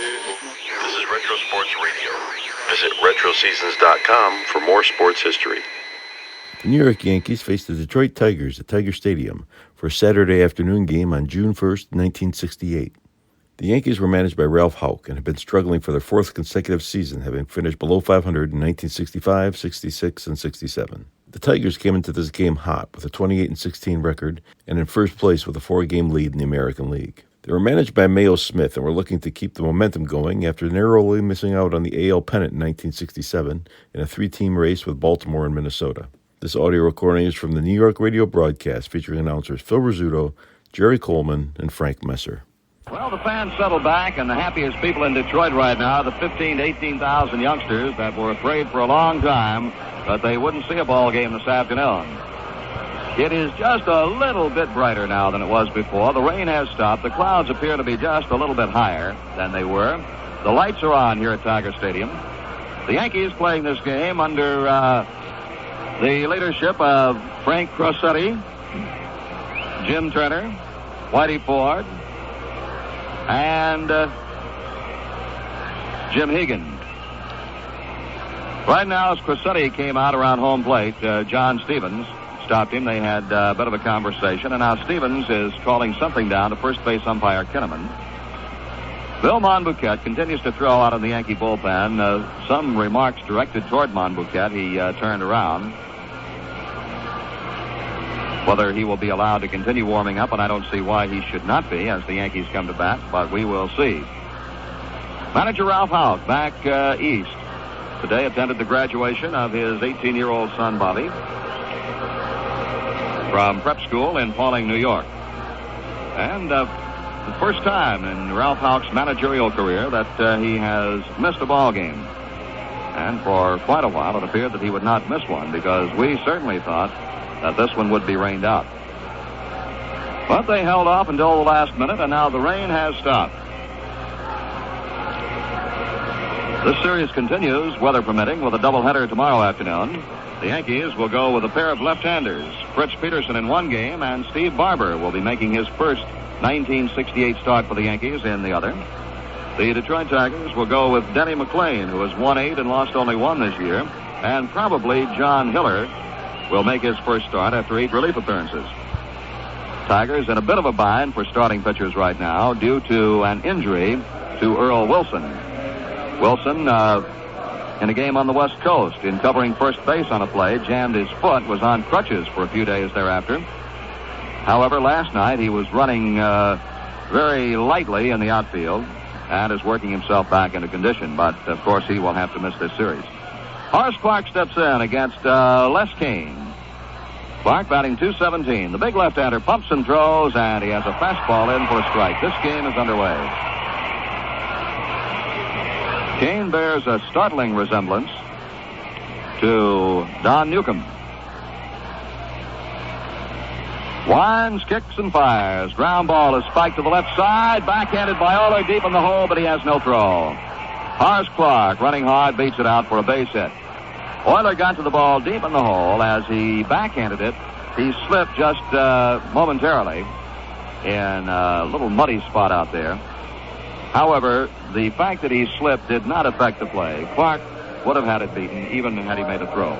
This is Retro Sports Radio. Visit RetroSeasons.com for more sports history. The New York Yankees faced the Detroit Tigers at Tiger Stadium for a Saturday afternoon game on June 1st, 1968. The Yankees were managed by Ralph Houck and had been struggling for their fourth consecutive season, having finished below 500 in 1965, 66, and 67. The Tigers came into this game hot with a 28-16 record and in first place with a 4-game lead in the American League. They were managed by Mayo Smith and were looking to keep the momentum going after narrowly missing out on the AL pennant in 1967 in a 3-team race with Baltimore and Minnesota. This audio recording is from the New York radio broadcast featuring announcers Phil Rizzuto, Jerry Coleman, and Frank Messer. Well, the fans settled back, and the happiest people in Detroit right now are the 15,000 to 18,000 youngsters that were afraid for a long time that they wouldn't see a ball game this afternoon. It is just a little bit brighter now than it was before. The rain has stopped. The clouds appear to be just a little bit higher than they were. The lights are on here at Tiger Stadium. The Yankees playing this game under the leadership of Frank Crosetti, Jim Turner, Whitey Ford, and Jim Hegan. Right now, as Crosetti came out around home plate, John Stevens stopped him. They had a bit of a conversation, and now Stevens is calling something down to first base umpire Kinnaman. Bill Monbouquette continues to throw out of the Yankee bullpen. Some remarks directed toward Monbouquette. He turned around. Whether he will be allowed to continue warming up, and I don't see why he should not be as the Yankees come to bat, but we will see. Manager Ralph Houck back east. Today attended the graduation of his 18-year-old son, Bobby, from prep school in Paulding, New York. And the first time in Ralph Houck's managerial career that he has missed a ball game. And for quite a while, it appeared that he would not miss one because we certainly thought that this one would be rained out. But they held off until the last minute, and now the rain has stopped. This series continues, weather permitting, with a doubleheader tomorrow afternoon. The Yankees will go with a pair of left-handers, Fritz Peterson in one game, and Steve Barber will be making his first 1968 start for the Yankees in the other. The Detroit Tigers will go with Denny McLain, who has won 8 and lost only 1 this year, and probably John Hiller will make his first start after 8 relief appearances. Tigers in a bit of a bind for starting pitchers right now due to an injury to Earl Wilson. Wilson, in a game on the West Coast, in covering first base on a play, jammed his foot, was on crutches for a few days thereafter. However, last night he was running very lightly in the outfield and is working himself back into condition, but of course he will have to miss this series. Horace Clarke steps in against Les Cain. Clarke batting .217. The big left-hander pumps and throws, and he has a fastball in for a strike. This game is underway. Cain bears a startling resemblance to Don Newcomb. Winds, kicks, and fires. Ground ball is spiked to the left side. Backhanded by Euler deep in the hole, but he has no throw. Horace Clarke, running hard, beats it out for a base hit. Euler got to the ball deep in the hole. As he backhanded it, he slipped just momentarily in a little muddy spot out there. However, the fact that he slipped did not affect the play. Clarke would have had it beaten even had he made a throw.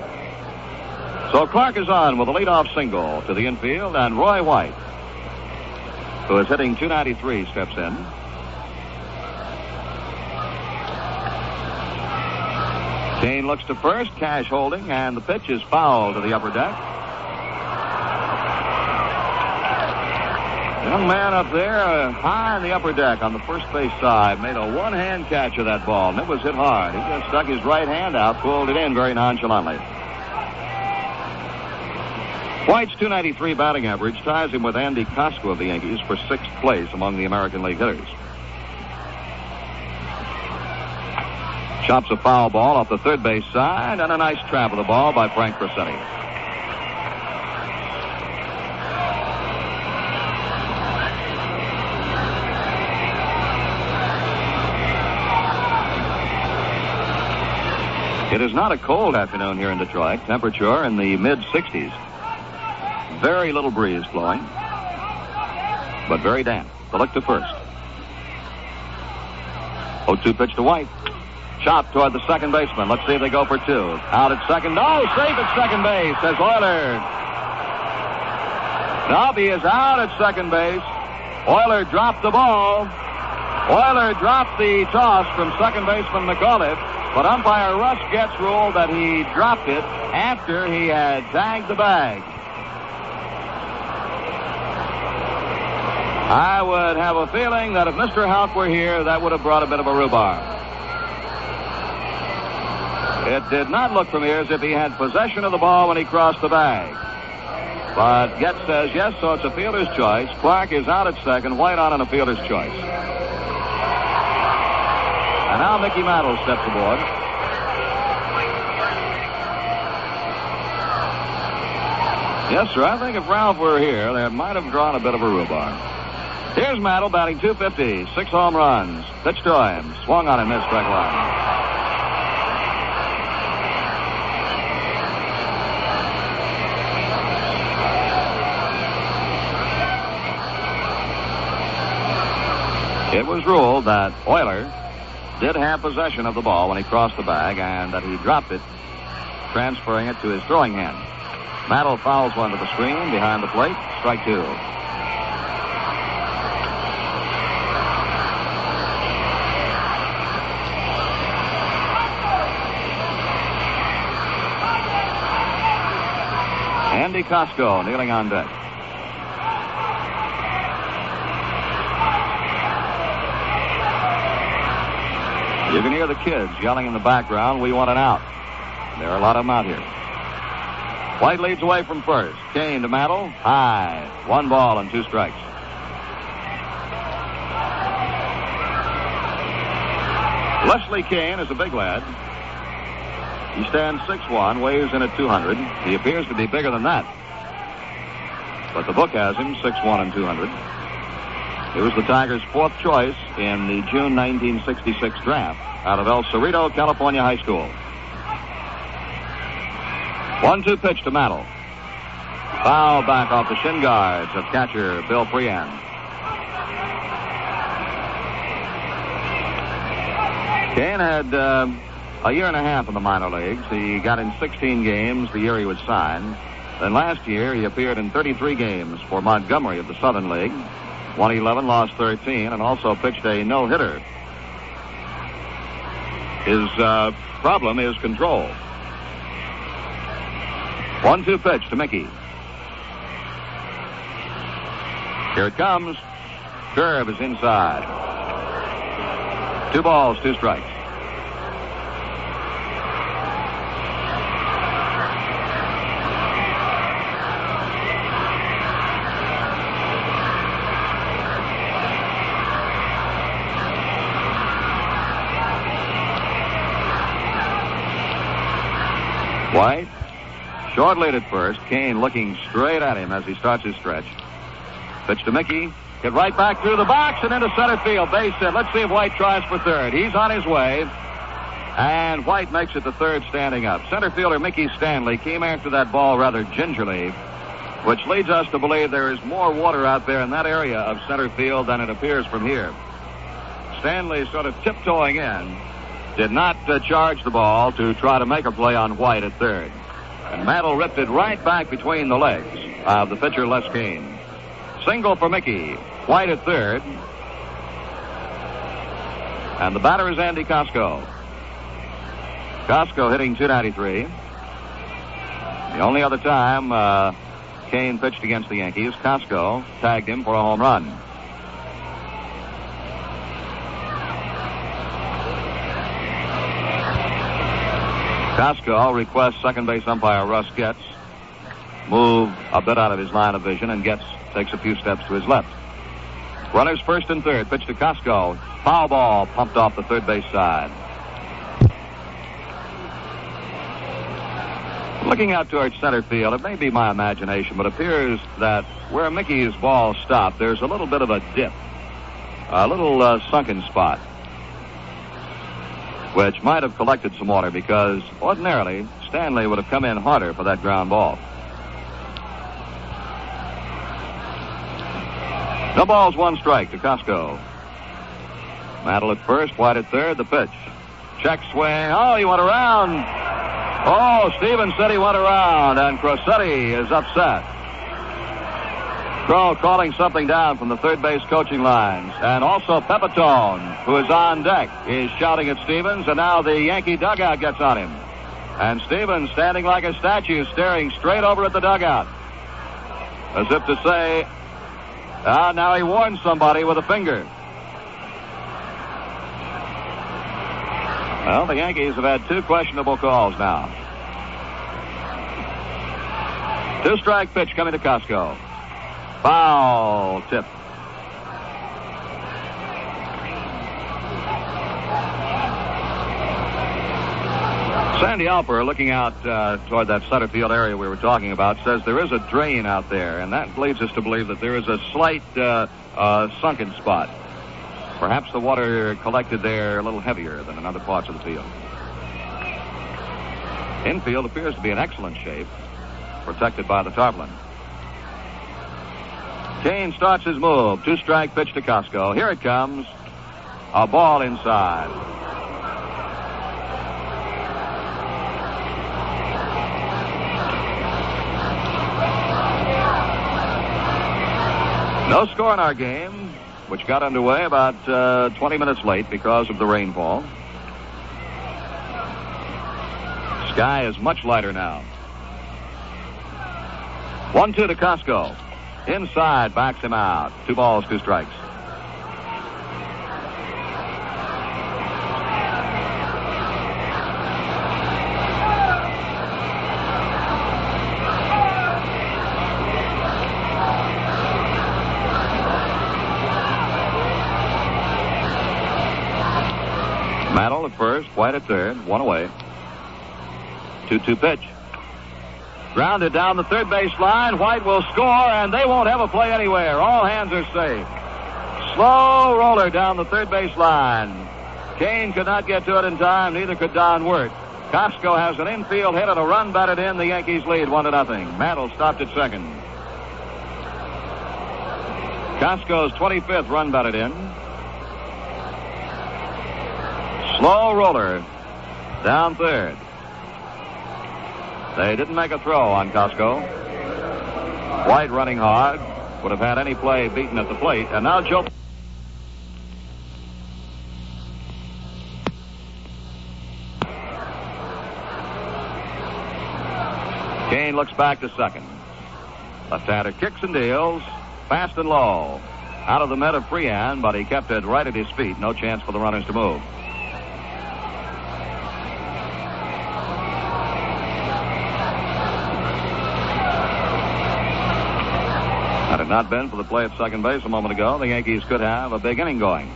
So Clarke is on with a leadoff single to the infield, and Roy White, who is hitting .293, steps in. Cain looks to first, Cash holding, and the pitch is foul to the upper deck. Young man up there high in the upper deck on the first base side made a one-hand catch of that ball, and it was hit hard. He just stuck his right hand out, pulled it in very nonchalantly. White's .293 batting average ties him with Andy Costco of the Yankees for 6th place among the American League hitters. Chops a foul ball off the third base side, and a nice trap of the ball by Frank Crosetti. It is not a cold afternoon here in Detroit. Temperature in the mid-60s. Very little breeze blowing, but very damp. The look to first. 0-2 pitch to White. Chop toward the second baseman. Let's see if they go for two. Out at second. Oh, safe at second base, says Euler. Nobby is out at second base. Euler dropped the ball. Euler dropped the toss from second baseman McAuliffe, but umpire Russ Getz ruled that he dropped it after he had tagged the bag. I would have a feeling that if Mr. Houck were here, that would have brought a bit of a rhubarb. It did not look from here as if he had possession of the ball when he crossed the bag. But Getz says yes, so it's a fielder's choice. Clark is out at second, White on a fielder's choice. And now Mickey Mantle steps aboard. Yes, sir, I think if Ralph were here, they might have drawn a bit of a rhubarb. Here's Mantle batting .250, 6 home runs. Pitch to him, swung on and missed, strike one. It was ruled that Euler did have possession of the ball when he crossed the bag and that he dropped it, transferring it to his throwing hand. Mantle fouls one to the screen behind the plate, strike two. Andy Costco kneeling on deck. You can hear the kids yelling in the background, "We want an out." There are a lot of them out here. White leads away from first. Cain to Mantle. High. 1 ball and 2 strikes. Leslie Cain is a big lad. He stands 6'1", weighs in at 200. He appears to be bigger than that. But the book has him 6'1" and 200. He was the Tigers' 4th choice in the June 1966 draft out of El Cerrito, California High School. 1-2 pitch to Mantle. Foul back off the shin guards of catcher Bill Freehan. Cain had a year and a half in the minor leagues. He got in 16 games the year he was signed. Then last year he appeared in 33 games for Montgomery of the Southern League. Won 11, lost 13, and also pitched a no-hitter. His problem is control. 1-2 pitch to Mickey. Here it comes. Curve is inside. 2 balls, 2 strikes. White, short lead at first. Cain looking straight at him as he starts his stretch. Pitch to Mickey. Hit right back through the box and into center field. Base hit. Let's see if White tries for third. He's on his way. And White makes it to third standing up. Center fielder Mickey Stanley came after that ball rather gingerly, which leads us to believe there is more water out there in that area of center field than it appears from here. Stanley sort of tiptoeing in. Did not charge the ball to try to make a play on White at third. And Mantle ripped it right back between the legs of the pitcher Les Cain. Single for Mickey. White at third. And the batter is Andy Costco. Costco hitting .293. The only other time Cain pitched against the Yankees, Costco tagged him for a home run. Costco requests second base umpire Russ Getz move a bit out of his line of vision, and Getz takes a few steps to his left. Runners first and third. Pitch to Costco. Foul ball pumped off the third base side. Looking out towards center field, it may be my imagination, but it appears that where Mickey's ball stopped, there's a little bit of a dip, a little sunken spot, which might have collected some water, because ordinarily Stanley would have come in harder for that ground ball. No balls, 1 strike to Costco. Mantle at first, White at third, the pitch. Check swing. Oh, he went around. Oh, Stevens said he went around, and Crosetti is upset. Crow calling something down from the third base coaching lines. And also Pepitone, who is on deck, is shouting at Stevens, and now the Yankee dugout gets on him. And Stevens, standing like a statue, staring straight over at the dugout, as if to say, now he warned somebody with a finger. Well, the Yankees have had two questionable calls now. Two-strike pitch coming to Costco. Foul tip. Sandy Alper, looking out toward that center field area we were talking about, says there is a drain out there, and that leads us to believe that there is a slight sunken spot. Perhaps the water collected there a little heavier than in other parts of the field. Infield appears to be in excellent shape, protected by the tarpaulin. Cain starts his move. Two-strike pitch to Costco. Here it comes. A ball inside. No score in our game, which got underway about 20 minutes late because of the rainfall. Sky is much lighter now. 1-2 to Costco. Inside, backs him out. 2 balls, 2 strikes. Mantle at first, White at third, 1 away. 2-2 pitch. Grounded down the third base line. White will score, and they won't have a play anywhere. All hands are safe. Slow roller down the third base line. Cain could not get to it in time. Neither could Don Wirt. Costco has an infield hit and a run batted in. The Yankees lead 1-0. Mantle stopped at second. Costco's 25th run batted in. Slow roller down third. They didn't make a throw on Costco. White running hard. Would have had any play beaten at the plate. And now Joe. Cain looks back to second. Left-hander kicks and deals. Fast and low. Out of the mitt of Freehan, but he kept it right at his feet. No chance for the runners to move. Had it not been for the play at second base a moment ago, the Yankees could have a big inning going.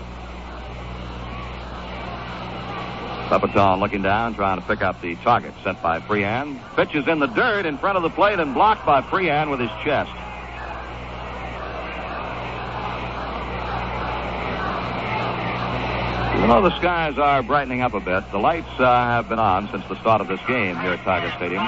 Pepitone looking down, trying to pick up the target set by Freehan. Pitches in the dirt in front of the plate and blocked by Freehan with his chest. Even though the skies are brightening up a bit, the lights have been on since the start of this game here at Tiger Stadium.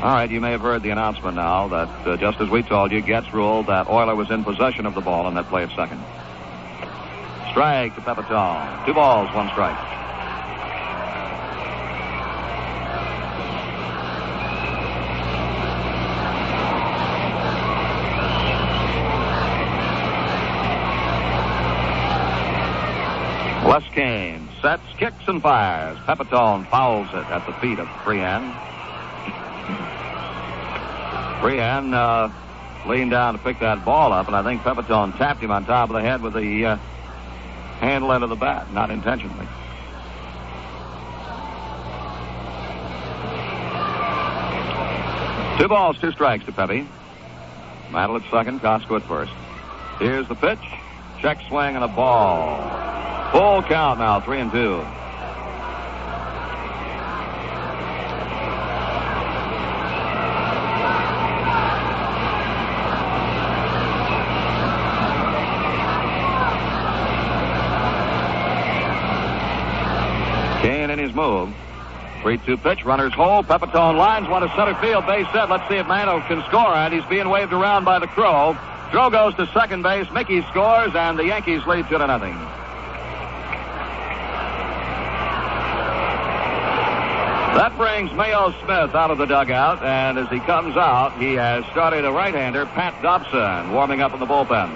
All right, you may have heard the announcement now that just as we told you, Getz ruled that Euler was in possession of the ball on that play at second. Strike to Pepitone. 2 balls, 1 strike. Les Cain sets, kicks, and fires. Pepitone fouls it at the feet of Freehan. Freehan leaned down to pick that ball up, and I think Pepitone tapped him on top of the head with the handle end of the bat, not intentionally. Two balls, 2 strikes to Pepe. Mantle at second, Costco at first. Here's the pitch. Check swing and a ball. Full count now, 3-2. Cain in his move. 3-2 pitch. Runners hold. Pepitone lines one to center field. Base hit. Let's see if Mano can score. And he's being waved around by the Crow. Throw goes to second base. Mickey scores, and the Yankees lead 2-0. That brings Mayo Smith out of the dugout, and as he comes out, he has started a right-hander, Pat Dobson, warming up in the bullpen.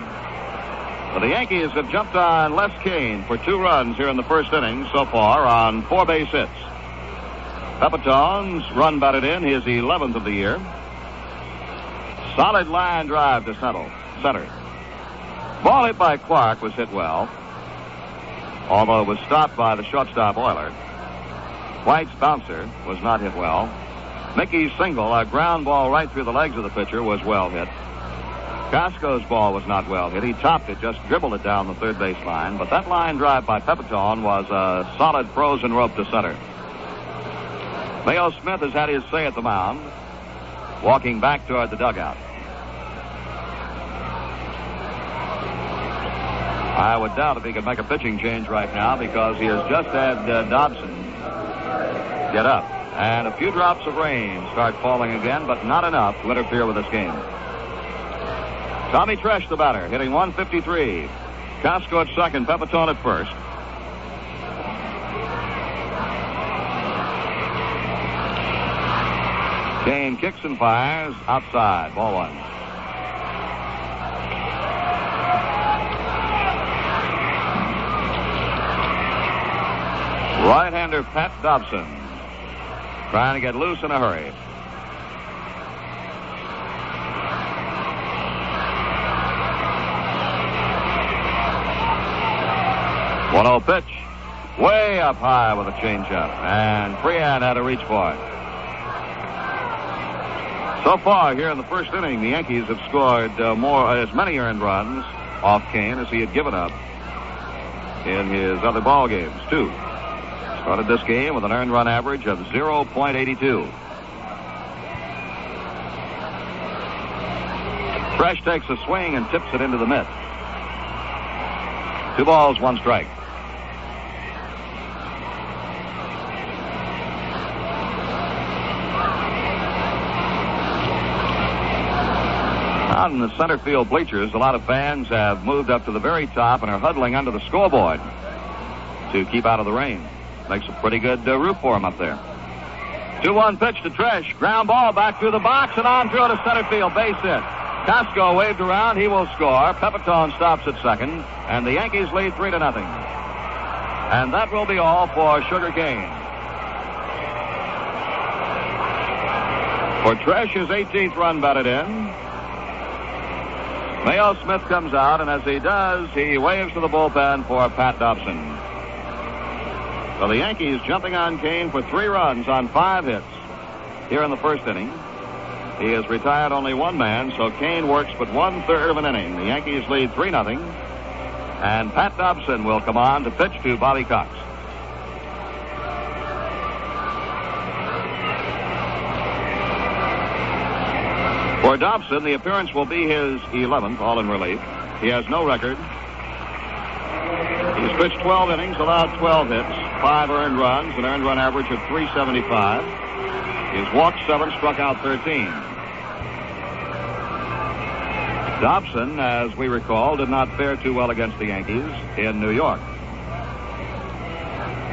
But the Yankees have jumped on Les Cain for 2 runs here in the first inning so far on 4 base hits. Pepitone's run batted in, his 11th of the year. Solid line drive to center. Ball hit by Clark was hit well, although it was stopped by the shortstop Euler. White's bouncer was not hit well. Mickey's single, a ground ball right through the legs of the pitcher, was well hit. Casco's ball was not well hit. He topped it, just dribbled it down the third base line. But that line drive by Pepitone was a solid frozen rope to center. Mayo Smith has had his say at the mound, walking back toward the dugout. I would doubt if he could make a pitching change right now because he has just had Dobson get up. And a few drops of rain start falling again, but not enough to interfere with this game. Tommy Tresh, the batter, hitting 153. Casco at second, Pepitone at first. Cain kicks and fires outside. Ball 1. Right-hander Pat Dobson trying to get loose in a hurry. One-0 pitch. Way up high with a changeup. And Freehan had to reach for it. So far here in the first inning, the Yankees have scored as many earned runs off Cain as he had given up in his other ball games, 2. Started this game with an earned run average of 0.82. Fresh takes a swing and tips it into the mitt. 2 balls, 1 strike. Out in the center field bleachers, a lot of fans have moved up to the very top and are huddling under the scoreboard to keep out of the rain. Makes a pretty good roof for him up there. 2-1 pitch to Tresh. Ground ball back through the box and on through to center field. Base hit. Casco waved around. He will score. Pepitone stops at second. And the Yankees lead 3-0. And that will be all for Sugar Cain. For Tresh, his 18th run batted in. Mayo Smith comes out, and as he does, he waves to the bullpen for Pat Dobson. So the Yankees jumping on Cain for 3 runs on 5 hits here in the first inning. He has retired only 1 man, so Cain works but 1/3 of an inning. The Yankees lead 3-0. And Pat Dobson will come on to pitch to Bobby Cox. For Dobson, the appearance will be his 11th, all in relief. He has no record. He's pitched 12 innings, allowed 12 hits, 5 earned runs, an earned run average of 375. He's walked 7, struck out 13. Dobson, as we recall, did not fare too well against the Yankees in New York.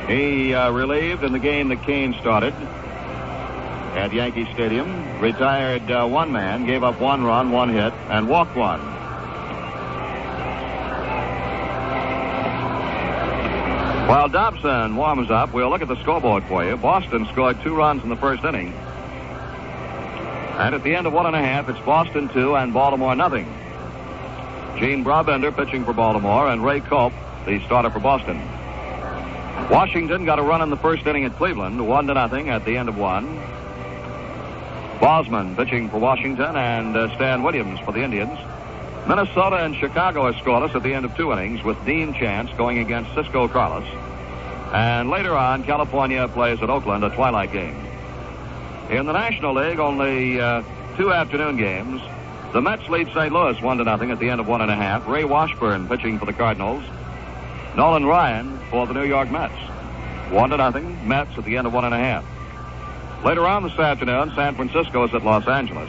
He relieved in the game that Cain started at Yankee Stadium, retired 1 man, gave up 1 run, 1 hit, and walked 1. While Dobson warms up, we'll look at the scoreboard for you. Boston scored 2 runs in the first inning. And at the end of 1.5, it's Boston 2 and Baltimore 0. Gene Brabender pitching for Baltimore, and Ray Culp, the starter for Boston. Washington got a run in the first inning at Cleveland, 1-0 at the end of 1. Bosman pitching for Washington, and Stan Williams for the Indians. Minnesota and Chicago are scoreless at the end of 2 innings, with Dean Chance going against Cisco Carlos. And later on, California plays at Oakland, a twilight game. In the National League, only 2 afternoon games. The Mets lead St. Louis 1-0 at the end of 1.5. Ray Washburn pitching for the Cardinals. Nolan Ryan for the New York Mets. 1-0 Mets at the end of 1.5. Later on this afternoon, San Francisco is at Los Angeles.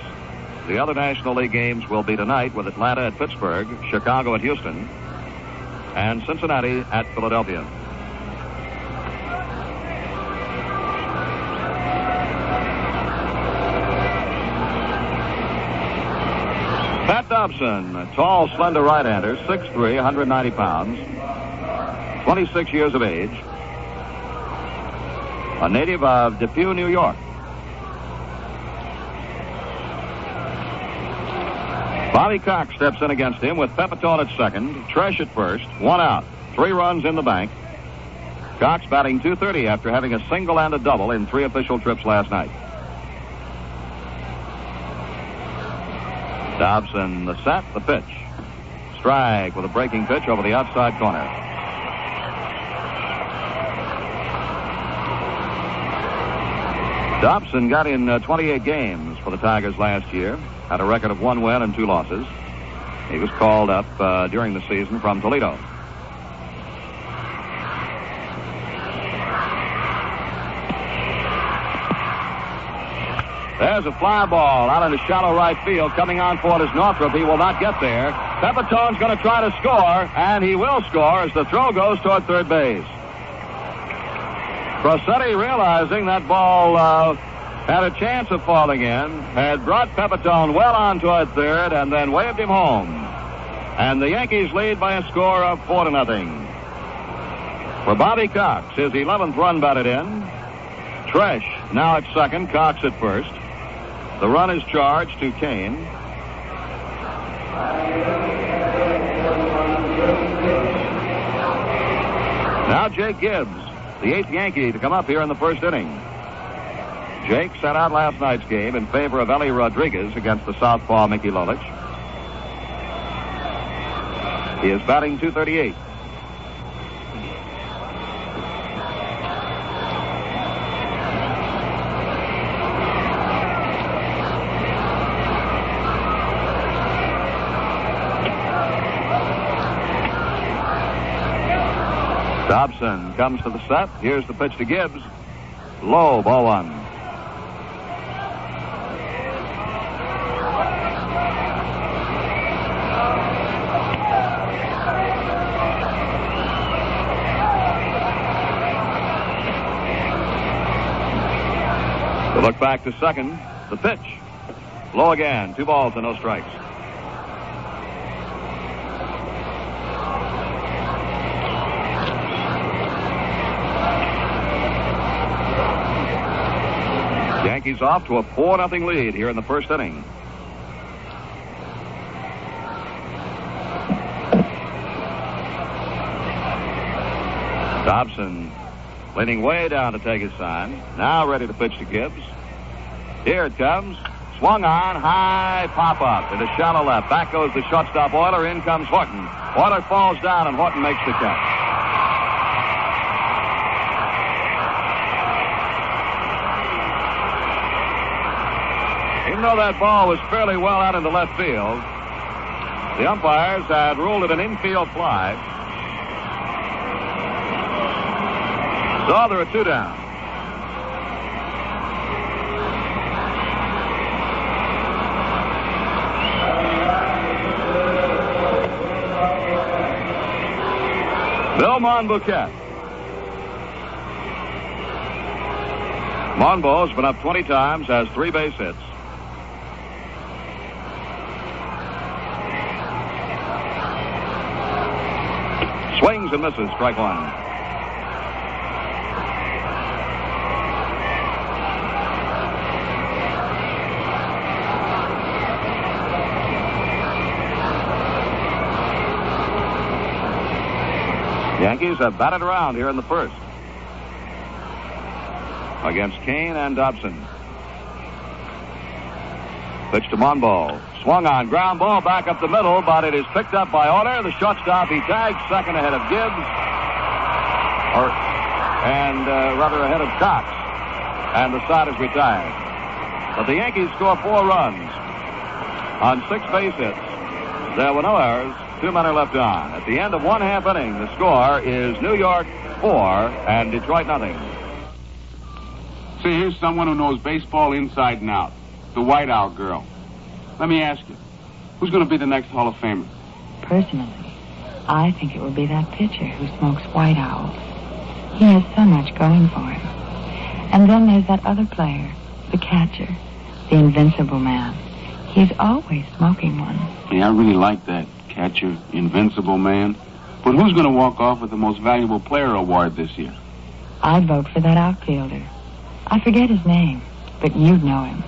The other National League games will be tonight with Atlanta at Pittsburgh, Chicago at Houston, and Cincinnati at Philadelphia. Pat Dobson, a tall, slender right-hander, 6'3", 190 pounds, 26 years of age, a native of Depew, New York. Bobby Cox steps in against him with Pepitone at second, Tresh at first, 1 out, 3 runs in the bank. Cox batting .230 after having a single and a double in 3 official trips last night. Dobson, the set, the pitch. Strike with a breaking pitch over the outside corner. Dobson got in 28 games for the Tigers last year, had a record of 1 win and 2 losses. He was called up during the season from Toledo. There's a fly ball out into shallow right field. Coming on for it is Northrup. He will not get there. Pepitone's going to try to score, and he will score as the throw goes toward third base. Rossetti, realizing that ball had a chance of falling in, had brought Pepitone well on toward third and then waved him home. And the Yankees lead by a score of 4-0. For Bobby Cox, his 11th run batted in. Tresh now at second, Cox at first. The run is charged to Cain. Now Jake Gibbs, the 8th Yankee to come up here in the first inning. Jake sat out last night's game in favor of Ellie Rodriguez against the southpaw Mickey Lolich. He is batting .238. Dobson comes to the set. Here's the pitch to Gibbs. Low, ball 1. To look back to second. The pitch. Low again. 2 balls and no strikes. Yankees off to a 4-0 lead here in the first inning. Dobson leaning way down to take his sign. Now ready to pitch to Gibbs. Here it comes. Swung on, high pop-up into shallow left. Back goes the shortstop Euler. In comes Horton. Euler falls down and Horton makes the catch. Even though that ball was fairly well out into left field, the umpires had ruled it an infield fly. So there are 2 down. Bill Monbouquette. Monbo has been up 20 times, has 3 base hits. Swings and misses, strike 1. Yankees have batted around here in the first against Cain and Dobson. Pitch to Monbo. Swung on, ground ball back up the middle, but it is picked up by Euler. The shortstop, he tags second ahead of Gibbs, rather ahead of Cox, and the side is retired. But the Yankees score 4 runs on 6 base hits. There were no errors. 2 men are left on. At the end of 1/2 inning, the score is New York 4 and Detroit 0. Say, here's someone who knows baseball inside and out. The White Owl girl. Let me ask you, who's going to be the next Hall of Famer? Personally, I think it will be that pitcher who smokes White Owls. He has so much going for him. And then there's that other player, the catcher, the invincible man. He's always smoking one. Yeah, I really like that catcher, invincible man. But who's going to walk off with the most valuable player award this year? I'd vote for that outfielder. I forget his name, but you'd know him.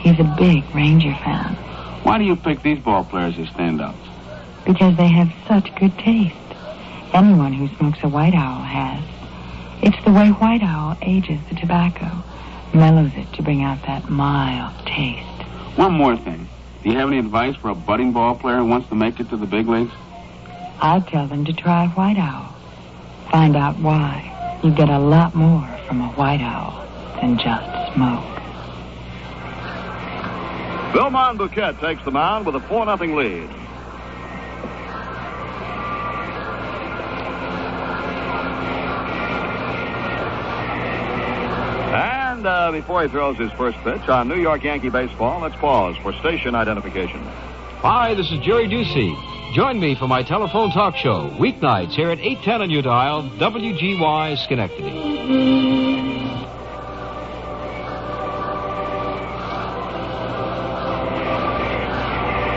He's a big Ranger fan. Why do you pick these ball players as standouts? Because they have such good taste. Anyone who smokes a White Owl has. It's the way White Owl ages the tobacco, mellows it to bring out that mild taste. One more thing. Do you have any advice for a budding ball player who wants to make it to the big leagues? I'd tell them to try White Owl. Find out why. You get a lot more from a White Owl than just smoke. Bill Monbouquette takes the mound with a 4-0 lead. And before he throws his first pitch on New York Yankee baseball, let's pause for station identification. Hi, this is Jerry Ducey. Join me for my telephone talk show, weeknights here at 810 on your dial, WGY Schenectady.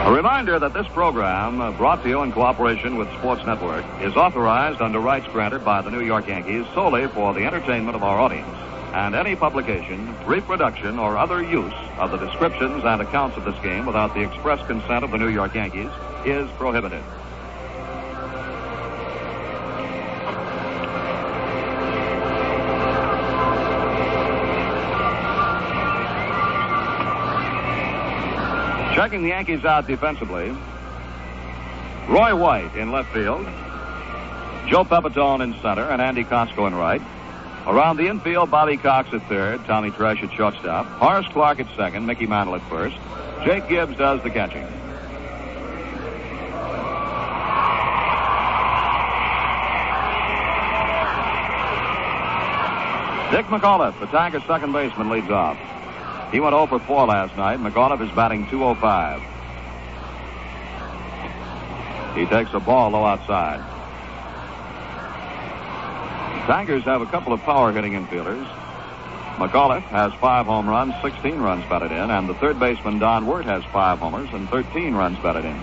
A reminder that this program, brought to you in cooperation with Sports Network, is authorized under rights granted by the New York Yankees solely for the entertainment of our audience. And any publication, reproduction, or other use of the descriptions and accounts of this game without the express consent of the New York Yankees is prohibited. Checking the Yankees out defensively, Roy White in left field, Joe Pepitone in center, and Andy Kosco in right. Around the infield, Bobby Cox at third, Tommy Tresh at shortstop, Horace Clark at second, Mickey Mantle at first. Jake Gibbs does the catching. Dick McAuliffe, the Tigers' second baseman, leads off. He went 0 for 4 last night. McAuliffe is batting .205. He takes a ball low outside. Tigers have a couple of power-hitting infielders. McAuliffe has 5 home runs, 16 runs batted in, and the third baseman, Don Wirt, has 5 homers and 13 runs batted in.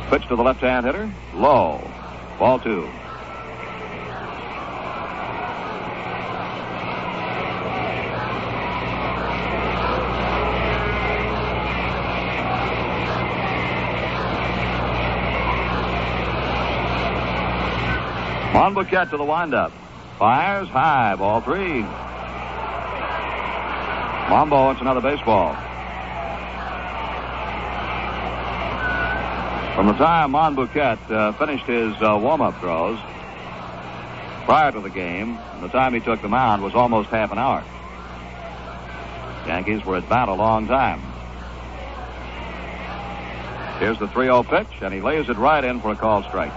Pitch to the left-hand hitter, low. Ball 2. Monbouquette to the windup. Fires high. Ball 3. Monbo wants another baseball. From the time Monbouquette finished his warm-up throws prior to the game, the time he took the mound was almost half an hour. The Yankees were at bat a long time. Here's the 3-0 pitch, and he lays it right in for a called strike.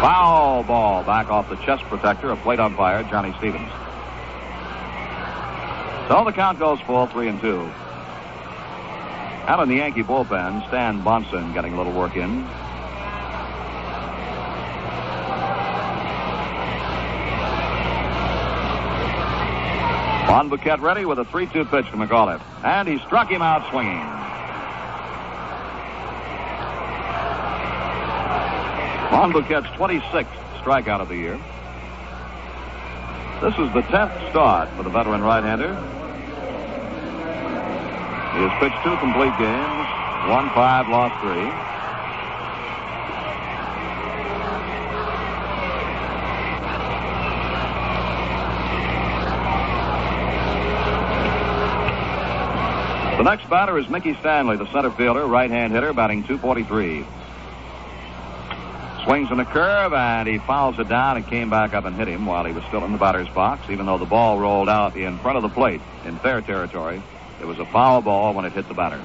Foul ball back off the chest protector of plate umpire Johnny Stevens. So the count goes full, 3-2. Out in the Yankee bullpen, Stan Bonson getting a little work in. Monbouquette ready with a 3-2 pitch to McAuliffe. And he struck him out swinging. Monbouquette's 26th strikeout of the year. This is the 10th start for the veteran right-hander. He has pitched 2 complete games, won 5, lost 3. The next batter is Mickey Stanley, the center fielder, right-hand hitter, batting .243. Swings in a curve, and he fouls it down and came back up and hit him while he was still in the batter's box, even though the ball rolled out in front of the plate in fair territory. It was a foul ball when it hit the batter.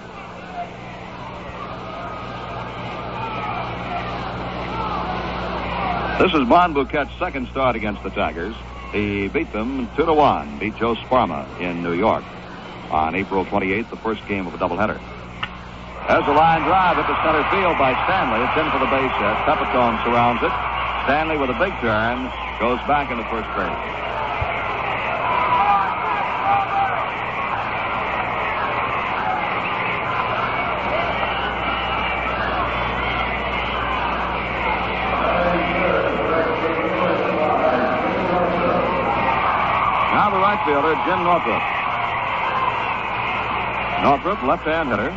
This is Monbouquette's second start against the Tigers. He beat them 2-1, beat Joe Sparma in New York on April 28th, the first game of a doubleheader. There's a line drive at the center field by Stanley. It's in for the base hit. Pepitone surrounds it. Stanley with a big turn goes back into first base. Now the right fielder, Jim Northrup. Northrup, left-hand hitter.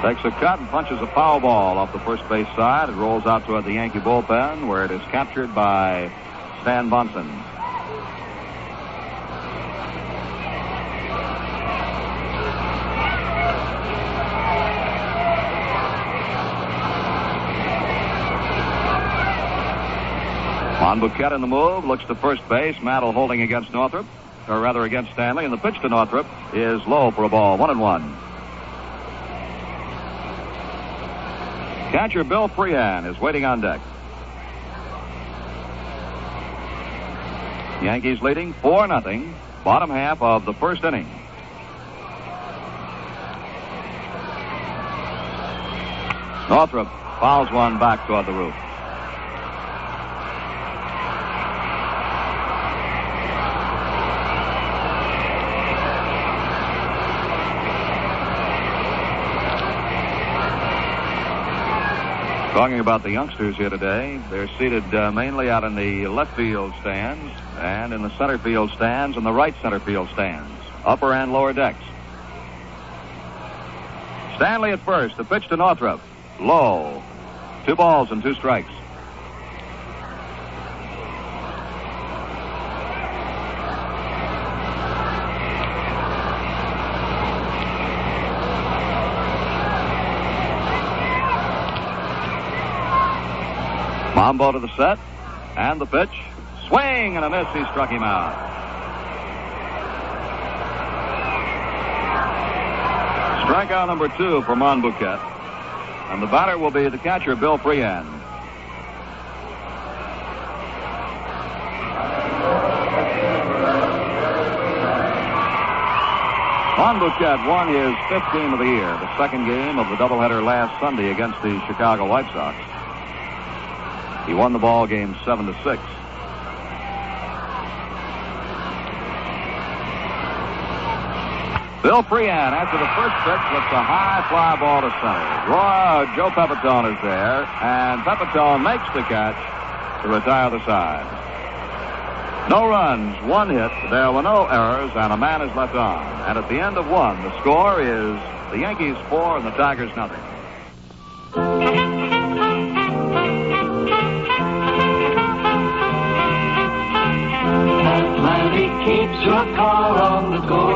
Takes a cut and punches a foul ball off the first base side. It rolls out toward the Yankee bullpen, where it is captured by Stan Bonson. Monbouquette in the move, looks to first base. Mantle holding against Northrup, or rather against Stanley, and the pitch to Northrup is low for a ball, 1-1. Catcher Bill Freehan is waiting on deck. Yankees leading 4-0, bottom half of the first inning. Northrup fouls one back toward the roof. Talking about the youngsters here today, they're seated mainly out in the left field stands and in the center field stands and the right center field stands, upper and lower decks. Stanley at first, the pitch to Northrup, low, 2 balls and 2 strikes. Mombo to the set, and the pitch. Swing and a miss. He struck him out. Strikeout number 2 for Monbouquette. And the batter will be the catcher, Bill Freehan. Monbouquette won his 5th game of the year, the second game of the doubleheader last Sunday against the Chicago White Sox. He won the ball game 7-6. Bill Freehan, after the first pitch, lifts a high fly ball to center. Joe Pepitone is there, and Pepitone makes the catch to retire the side. No runs, 1 hit. There were no errors, and a man is left on. And at the end of 1, the score is the Yankees 4 and the Tigers 0. Keeps your car on the go.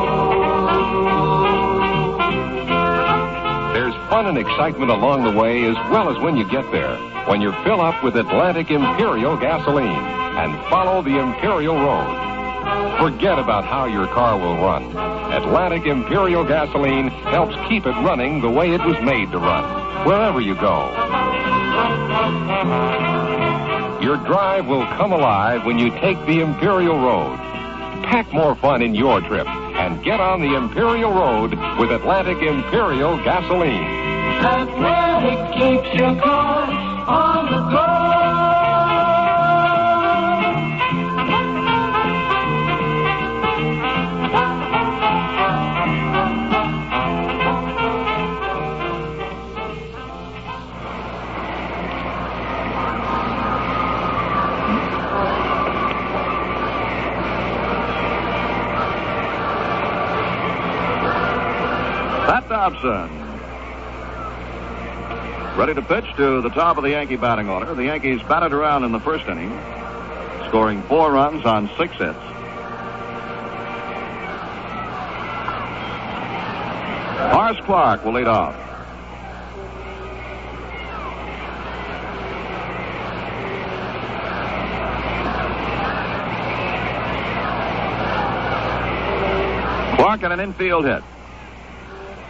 There's fun and excitement along the way as well as when you get there. When you fill up with Atlantic Imperial gasoline and follow the Imperial Road. Forget about how your car will run. Atlantic Imperial gasoline helps keep it running the way it was made to run, wherever you go. Your drive will come alive when you take the Imperial Road. Pack more fun in your trip and get on the Imperial Road with Atlantic Imperial gasoline. Atlantic keeps your car on the go. Dobson. Ready to pitch to the top of the Yankee batting order. The Yankees batted around in the first inning, scoring 4 runs on 6 hits. Horace Clark will lead off. Clark and an infield hit.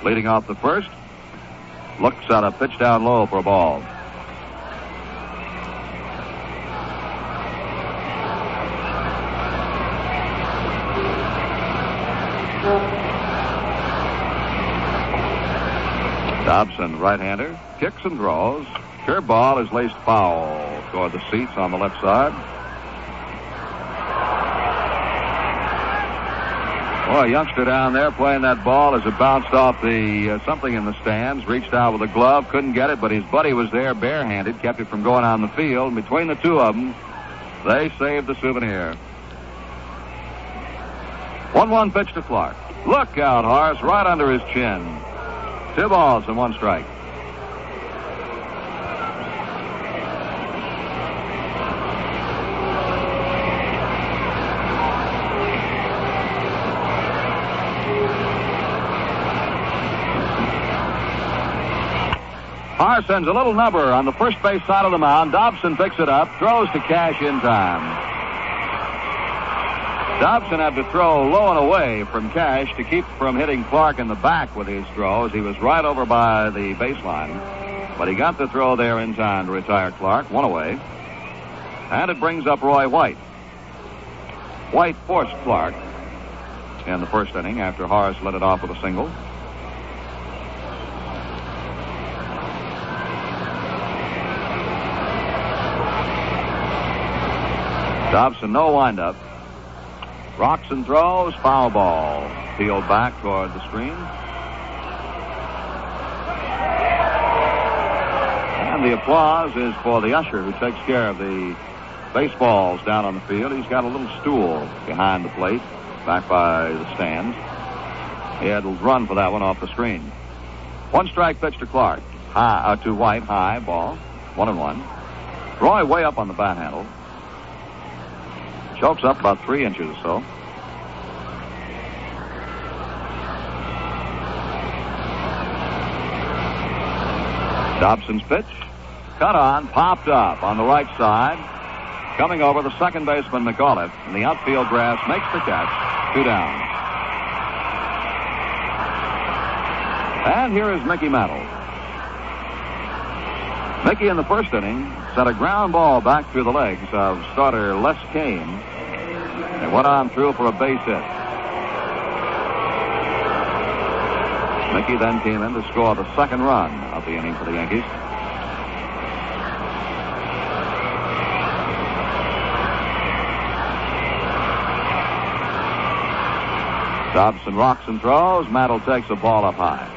leading off the first. Looks at a pitch down low for a ball. Dobson, right-hander, kicks and throws. Curveball is laced foul toward the seats on the left side. Boy, a youngster down there playing that ball as it bounced off the something in the stands, reached out with a glove, couldn't get it, but his buddy was there barehanded, kept it from going on the field. And between the two of them, they saved the souvenir. 1-1 pitch to Clark. Look out, Horace, right under his chin. 2 balls and 1 strike. Horace sends a little number on the first base side of the mound. Dobson picks it up, throws to Cash in time. Dobson had to throw low and away from Cash to keep from hitting Clark in the back with his throws. He was right over by the baseline, but he got the throw there in time to retire Clark. 1 away. And it brings up Roy White. White forced Clark in the first inning after Horace let it off with a single. Dobson, no windup. Rocks and throws, foul ball. Peeled back toward the screen. And the applause is for the usher who takes care of the baseballs down on the field. He's got a little stool behind the plate, back by the stands. He had to run for that one off the screen. 1 strike pitch to Clark. To White, high ball. 1-1. Roy way up on the bat handle. Chokes up about 3 inches or so. Dobson's pitch. Cut on, popped up on the right side. Coming over the second baseman, McAuliffe. And the outfield grass makes the catch. 2 down. And here is Mickey Mantle. Mickey in the first inning sent a ground ball back through the legs of starter Les Cain. They went on through for a base hit. Mickey then came in to score the second run of the inning for the Yankees. Dobson rocks and throws. Mantle takes a ball up high.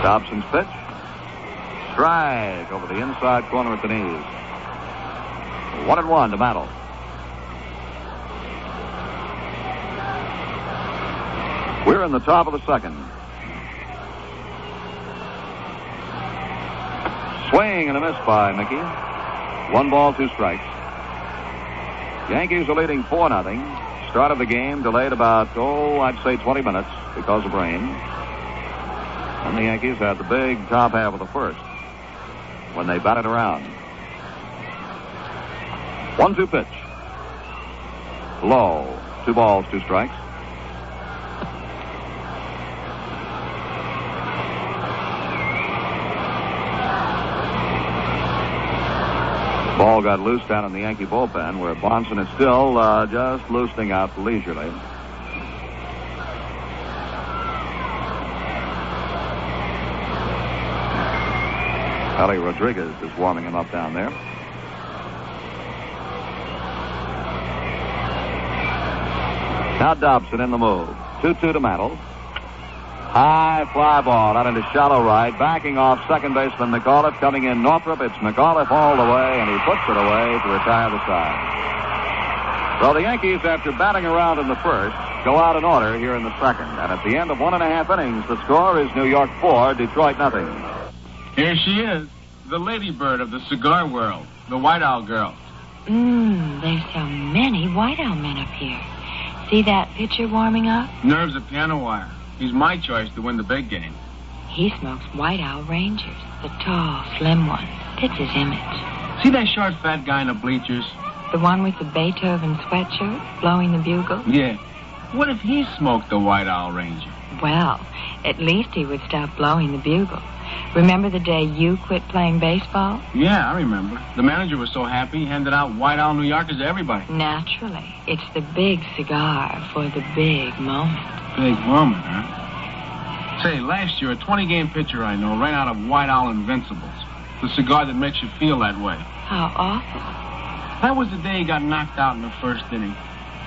Dobson's pitch. Strike over the inside corner at the knees. 1-1 to Mantle. We're in the top of the second. Swing and a miss by Mickey. 1 ball, 2 strikes. Yankees are leading 4-0. Start of the game delayed about, I'd say 20 minutes because of rain. And the Yankees had the big top half of the first when they batted around. 1-2 pitch. Low. 2 balls, 2 strikes. Ball got loose down in the Yankee bullpen where Bonson is still just loosening out leisurely. Ellie Rodriguez is warming him up down there. Now Dobson in the move. 2-2 to Mantle. High fly ball out into shallow right. Backing off second baseman McAuliffe. Coming in Northrup. It's McAuliffe all the way, and he puts it away to retire the side. So the Yankees, after batting around in the first, go out in order here in the second. And at the end of 1.5 innings, the score is New York 4, Detroit nothing. Here she is, the ladybird of the cigar world, the White Owl girl. There's so many White Owl men up here. See that pitcher warming up? Nerves a piano wire. He's my choice to win the big game. He smokes White Owl Rangers, the tall, slim one. Fits his image. See that short, fat guy in the bleachers? The one with the Beethoven sweatshirt, blowing the bugle? Yeah. What if he smoked the White Owl Ranger? Well, at least he would stop blowing the bugle. Remember the day you quit playing baseball? Yeah, I remember. The manager was so happy he handed out White Owl New Yorkers to everybody. Naturally. It's the big cigar for the big moment. Big moment, huh? Say, last year, a 20-game pitcher I know ran out of White Owl Invincibles. The cigar that makes you feel that way. How awful. That was the day he got knocked out in the first inning.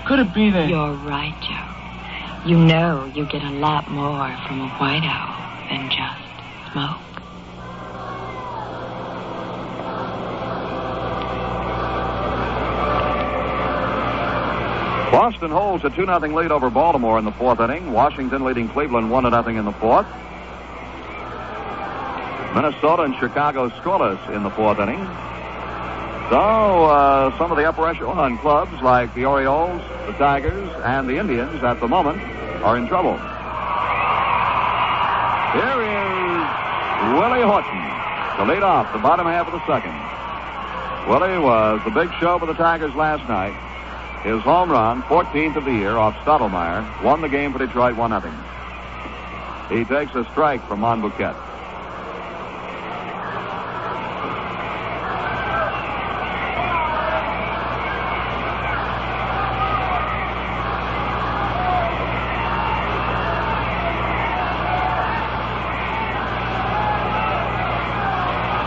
Could it be that... You're right, Joe. You know you get a lot more from a White Owl than just smoke. Boston holds a 2-0 lead over Baltimore in the fourth inning. Washington leading Cleveland 1-0 in the fourth. Minnesota and Chicago scoreless in the fourth inning. So, some of the upper echelon clubs like the Orioles, the Tigers, and the Indians at the moment are in trouble. Here is Willie Horton to lead off the bottom half of the second. Willie was the big show for the Tigers last night. His home run, 14th of the year, off Stottlemyre, won the game for Detroit 1-0. He takes a strike from Monbouquette.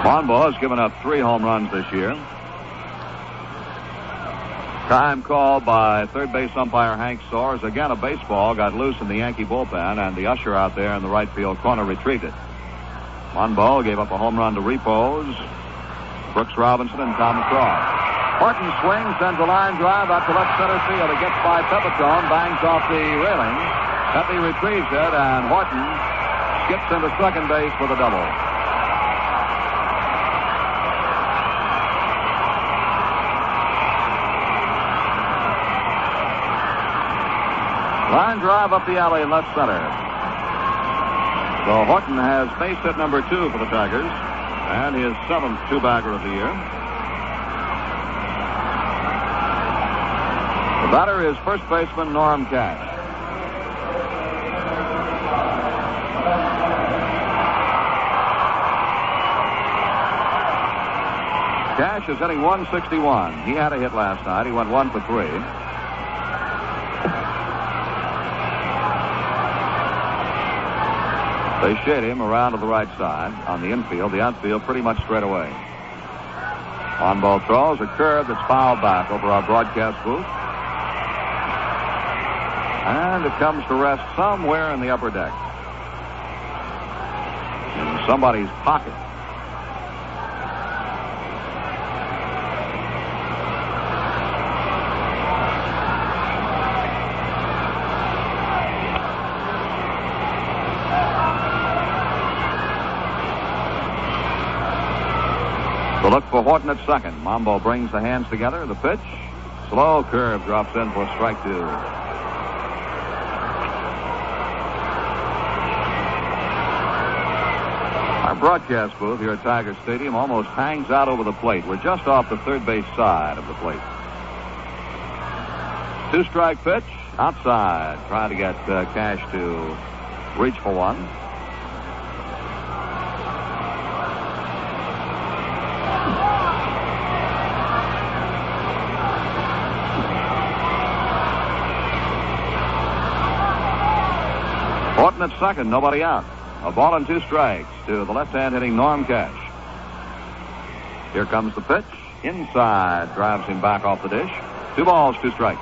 Monbouquette has given up 3 home runs this year. Time called by third base umpire Hank Soares. Again, a baseball got loose in the Yankee bullpen, and the usher out there in the right field corner retrieved it. Monbouquette gave up a home run to Repose, Brooks Robinson, and Tom McCraw. Horton swings, sends a line drive out to left center field. It gets by Pepitone, bangs off the railing. Pepe retrieves it, and Horton skips into second base for the double. Line drive up the alley in left center. So Horton has base hit number 2 for the Tigers, and his 7th two-bagger of the year. The batter is first baseman Norm Cash. Cash is hitting 161. He had a hit last night. He went 1 for 3. They shade him around to the right side on the infield. The outfield pretty much straight away. On-ball throws a curve that's fouled back over our broadcast booth. And it comes to rest somewhere in the upper deck. In somebody's pocket. The look for Horton at second. Monbouquette brings the hands together. The pitch. Slow curve drops in for strike 2. Our broadcast booth here at Tiger Stadium almost hangs out over the plate. We're just off the third base side of the plate. 2-strike pitch. Outside. Trying to get Cash to reach for one. Horton at second, nobody out. A ball and 2 strikes to the left-hand hitting Norm Cash. Here comes the pitch. Inside, drives him back off the dish. 2 balls, 2 strikes.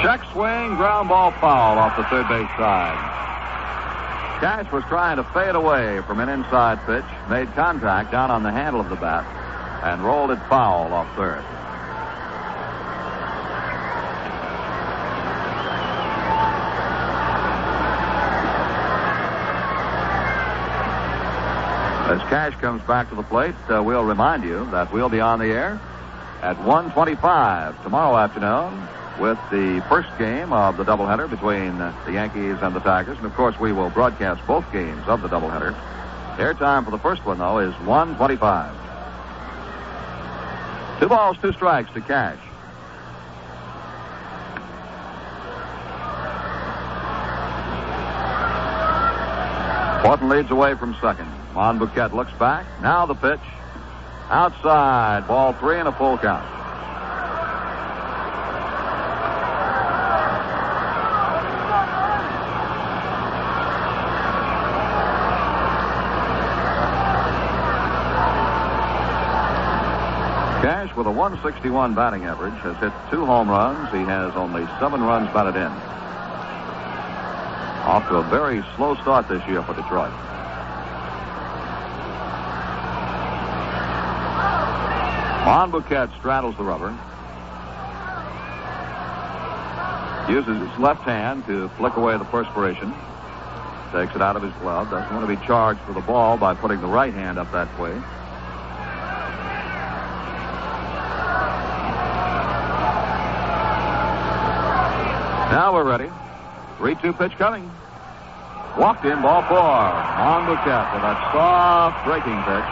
Check swing, ground ball foul off the third base side. Cash was trying to fade away from an inside pitch, made contact down on the handle of the bat, and rolled it foul off third. As Cash comes back to the plate, we'll remind you that we'll be on the air at 1:25 tomorrow afternoon with the first game of the doubleheader between the Yankees and the Tigers. And, of course, we will broadcast both games of the doubleheader. Airtime for the first one, though, is 1:25. 2 balls, 2 strikes to Cash. Horton leads away from second. Monbouquette looks back. Now the pitch. Outside. Ball 3 and a full count. Cash, with a 161 batting average, has hit 2 home runs. He has only 7 runs batted in. Off to a very slow start this year for Detroit. Monbouquette straddles the rubber. Uses his left hand to flick away the perspiration. Takes it out of his glove. Doesn't want to be charged for the ball by putting the right hand up that way. Now we're ready. 3-2 pitch coming. Walked in, ball 4. Monbouquette with that soft breaking pitch.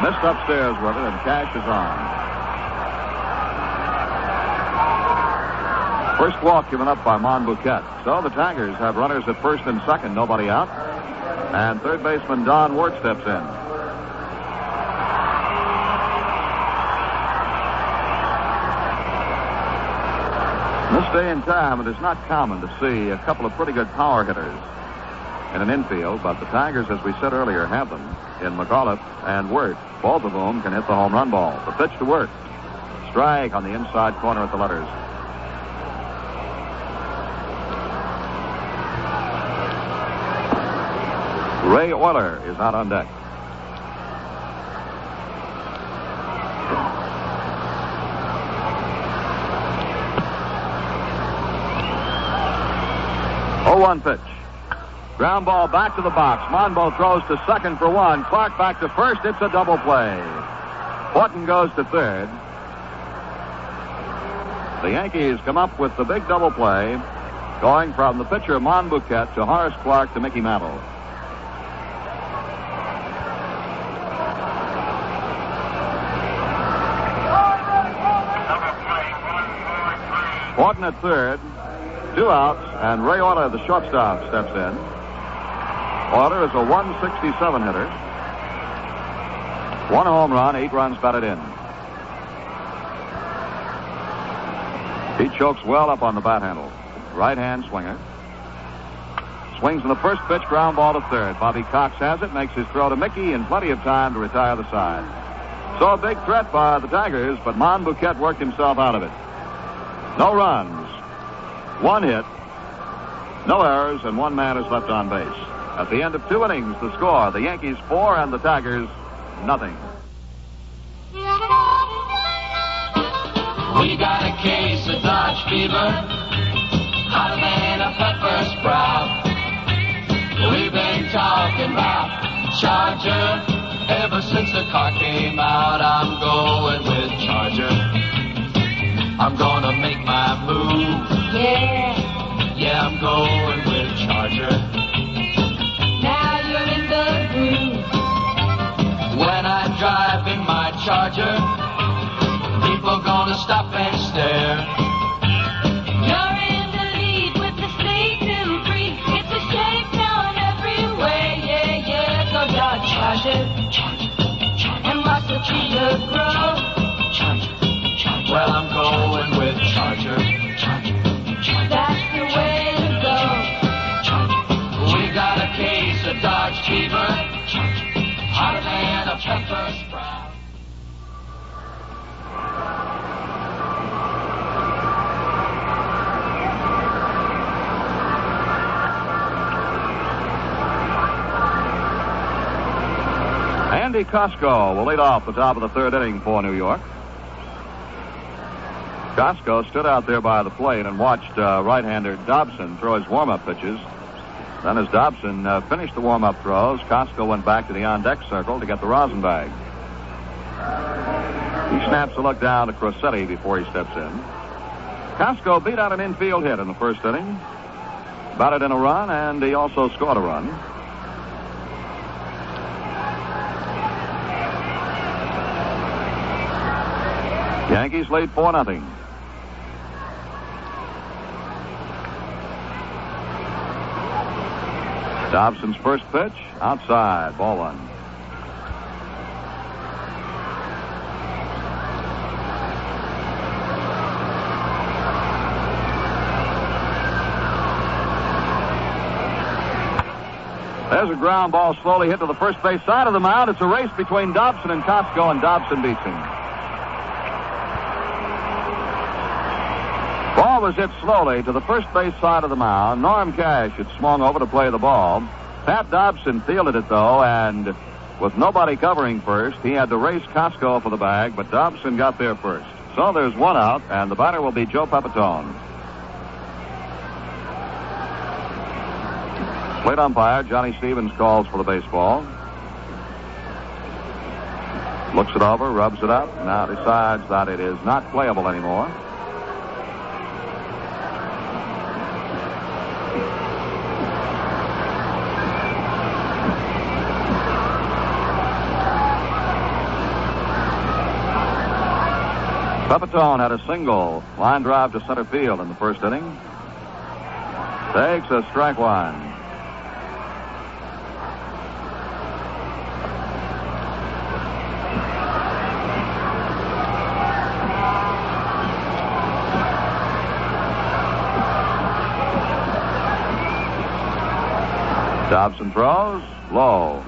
Missed upstairs with it, and Cash is on. First walk given up by Monbouquette. So the Tigers have runners at first and second, nobody out. And third baseman Don Wirt steps in. This day and time, it is not common to see a couple of pretty good power hitters in an infield, but the Tigers, as we said earlier, have them in McAuliffe and Wirt. Both of whom can hit the home run ball. The pitch to Wirt. Strike on the inside corner at the letters. Ray Euler is out on deck. One pitch. Ground ball back to the box. Monbo throws to second for 1. Clark back to first. It's a double play. Horton goes to third. The Yankees come up with the big double play, going from the pitcher Monbouquette to Horace Clark to Mickey Mantle. Horton at third. 2 outs, and Ray Euler, the shortstop, steps in. Euler is a 167 hitter. 1 home run, 8 runs batted in. He chokes well up on the bat handle. Right-hand swinger. Swings in the first pitch, ground ball to third. Bobby Cox has it, makes his throw to Mickey in plenty of time to retire the side. So a big threat by the Tigers, but Monbouquette worked himself out of it. No runs. 1 hit, no errors, and 1 man is left on base. At the end of 2 innings, the score, the Yankees 4 and the Tigers nothing. We got a case of Dodge fever, hotter than a pepper sprout. We've been talking about Charger ever since the car came out. I'm going with Charger. I'm gonna make my move. Yeah, I'm going with Charger. Now you're in the groove. When I drive in my Charger, people gonna stop and stare. You're in the lead with the state new breed. It's a shakedown everywhere. Yeah, so Dodge Charger. And watch the cheetah grow. Well, I'm going with Charger. That's the way to go. We got a case of Dodge fever, hotter than a pepper sprout. Andy Costco will lead off the top of the third inning for New York. Costco stood out there by the plate and watched right-hander Dobson throw his warm-up pitches. Then as Dobson finished the warm-up throws, Costco went back to the on-deck circle to get the rosin bag. He snaps a look down to Crossetti before he steps in. Costco beat out an infield hit in the first inning, batted in a run, and he also scored a run. Yankees lead 4-0. Dobson's first pitch, outside, ball one. There's a ground ball slowly hit to the first base side of the mound. It's a race between Dobson and Costco, and Dobson beats him. Ball was hit slowly to the first base side of the mound. Norm Cash had swung over to play the ball. Pat Dobson fielded it, though, and with nobody covering first, he had to race Costco for the bag, but Dobson got there first. So there's one out, and the batter will be Joe Pepitone. Plate umpire Johnny Stevens calls for the baseball. Looks it over, rubs it up, now decides that it is not playable anymore. Pepitone had a single line drive to center field in the first inning. Takes a strike one. Dobson throws low.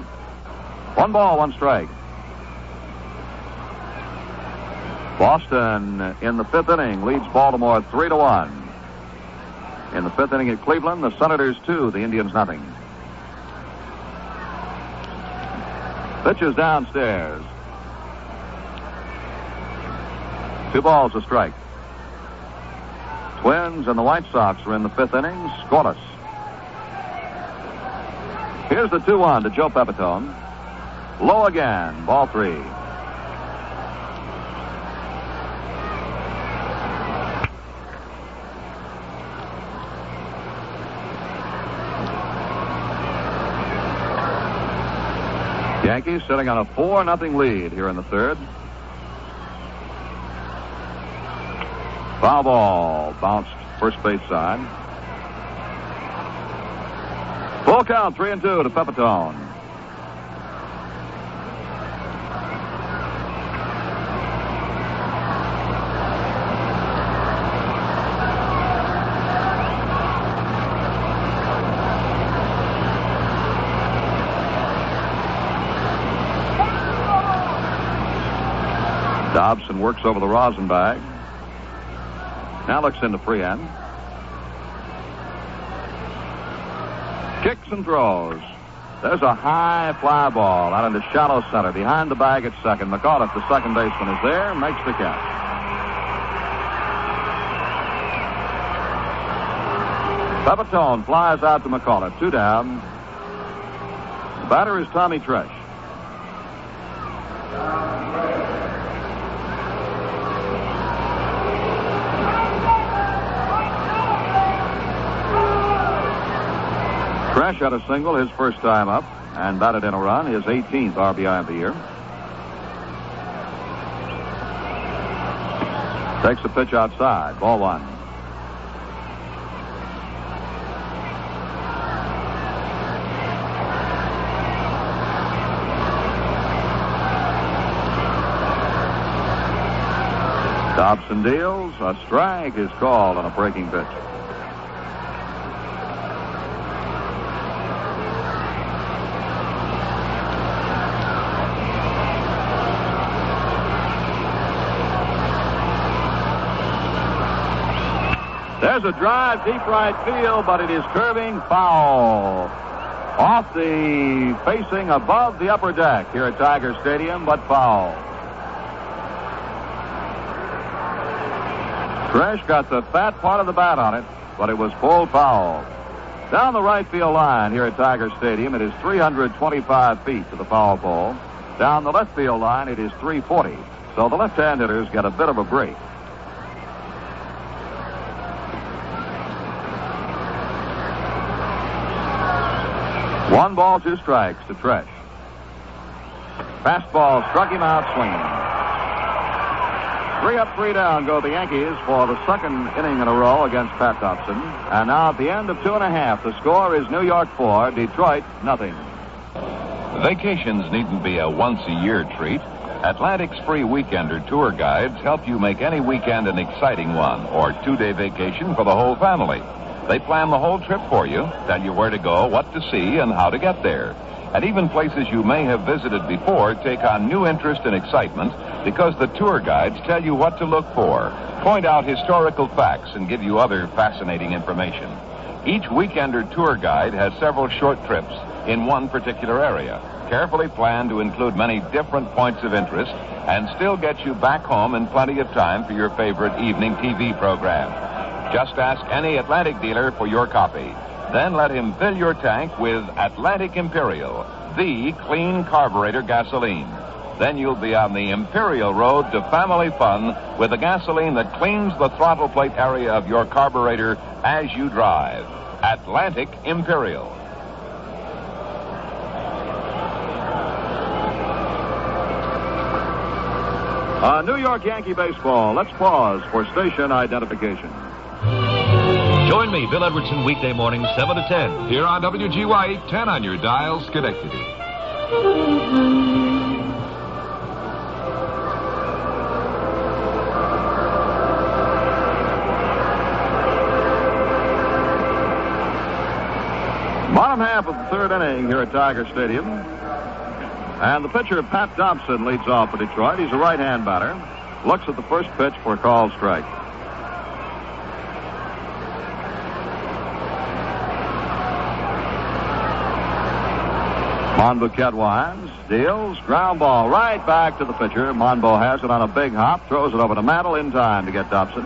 1 ball, 1 strike. Boston in the 5th inning leads Baltimore 3-1. In the 5th inning at Cleveland, the Senators 2, the Indians nothing. Pitches downstairs. 2 balls, a strike. Twins and the White Sox are in the 5th inning, scoreless. Here's the 2-1 to Joe Pepitone. Low again, ball 3. Yankees sitting on a 4-0 lead here in the 3rd. Foul ball bounced first base side. Full count, 3-2 to Pepitone. Dobson works over the rosin bag. Now looks into Freehan. Kicks and throws. There's a high fly ball out into shallow center. Behind the bag at second. McAuliffe, the second baseman, is there. Makes the catch. Pepitone flies out to McAuliffe. 2 down. The batter is Tommy Tresh. Tresh had a single his first time up and batted in a run, his 18th RBI of the year. Takes a pitch outside, ball 1. Dobson deals. A strike is called on a breaking pitch. There's a drive deep right field, but it is curving foul. Off the facing above the upper deck here at Tiger Stadium, but foul. Tresh got the fat part of the bat on it, but it was full foul. Down the right field line here at Tiger Stadium, it is 325 feet to the foul pole. Down the left field line, it is 340. So the left-hand hitters get a bit of a break. One ball, two strikes to Tresh. Fastball struck him out swinging. 3 up, 3 down go the Yankees for the second inning in a row against Pat Dobson. And now at the end of 2.5, the score is New York 4, Detroit nothing. Vacations needn't be a once-a-year treat. Atlantic's free weekender tour guides help you make any weekend an exciting one, or 2-day vacation for the whole family. They plan the whole trip for you, tell you where to go, what to see, and how to get there. And even places you may have visited before take on new interest and excitement because the tour guides tell you what to look for, point out historical facts, and give you other fascinating information. Each weekender tour guide has several short trips in one particular area, carefully planned to include many different points of interest and still get you back home in plenty of time for your favorite evening TV program. Just ask any Atlantic dealer for your copy. Then let him fill your tank with Atlantic Imperial, the clean carburetor gasoline. Then you'll be on the Imperial Road to family fun with a gasoline that cleans the throttle plate area of your carburetor as you drive. Atlantic Imperial. On New York Yankee baseball, let's pause for station identification. Join me, Bill Edwardson, weekday mornings, 7 to 10. Here on WGY 810 on your dial, Schenectady. Bottom half of the third inning here at Tiger Stadium. And the pitcher, Pat Dobson, leads off for Detroit. He's a right-hand batter. Looks at the first pitch for a called strike. Monbouquette winds, deals, ground ball right back to the pitcher. Monbo has it on a big hop, throws it over to Mantle in time to get Dobson.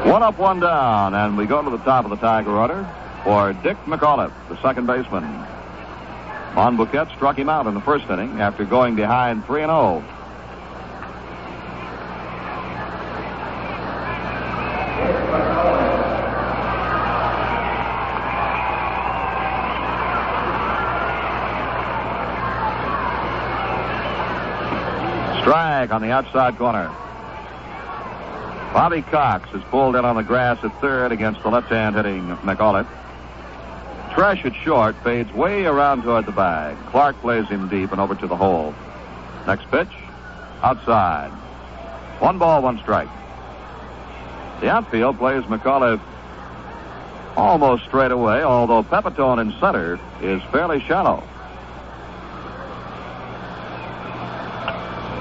1 up, 1 down, and we go to the top of the Tiger order for Dick McAuliffe, the second baseman. Monbouquette struck him out in the first inning after going behind 3-0. Strike on the outside corner. Bobby Cox is pulled in on the grass at third against the left-hand hitting McAuliffe. Tresh at short fades way around toward the bag. Clark plays him deep and over to the hole. Next pitch, outside. 1 ball, 1 strike. The outfield plays McAuliffe almost straight away, although Pepitone in center is fairly shallow.